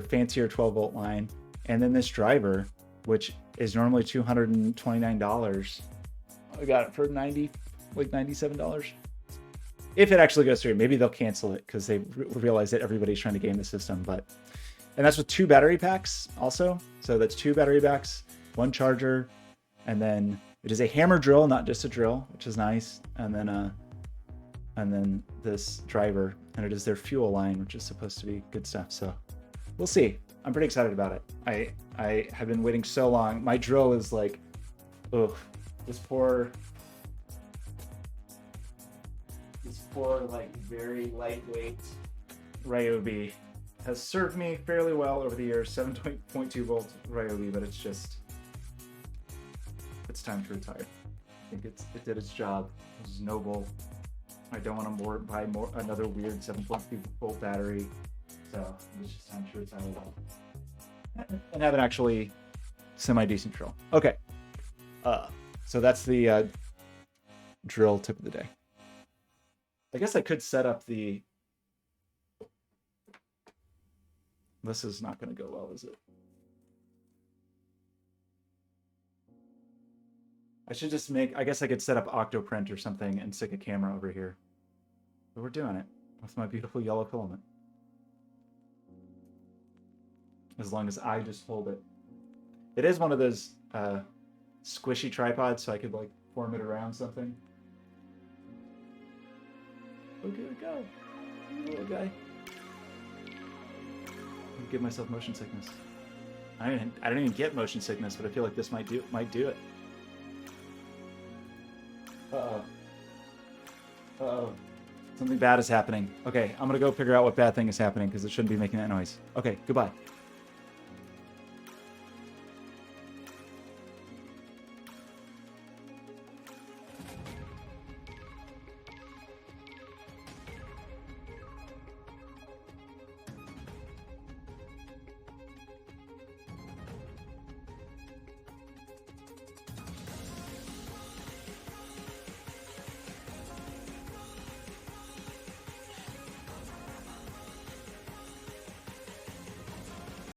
fancier 12-volt line. And then this driver, which is normally $229. I got it for $97. If it actually goes through, maybe they'll cancel it because they realize that everybody's trying to game the system. And that's with 2 battery packs also. So that's 2 battery packs, 1 charger, and then it is a hammer drill, not just a drill, which is nice. And then this driver, and it is their fuel line, which is supposed to be good stuff. So we'll see. I'm pretty excited about it. I have been waiting so long. My drill is like, ugh, this poor like very lightweight Ryobi has served me fairly well over the years. 7.2 volt Ryobi, but it's time to retire. I think it did its job. It was noble. I don't want to buy another weird 7.2 volt battery. So it's just time to retire and have an actually semi-decent drill. Okay. So that's the drill tip of the day. I guess I could set up the... This is not going to go well, is it? I should just I guess I could set up Octoprint or something and stick a camera over here. But we're doing it with my beautiful yellow filament. As long as I just hold it. It is one of those squishy tripods, so I could like form it around something. Look at it go. Little guy. I'll give myself motion sickness. I don't even get motion sickness, but I feel like this might do it. Uh-oh. Uh-oh. Something bad is happening. Okay, I'm gonna go figure out what bad thing is happening because it shouldn't be making that noise. Okay, goodbye.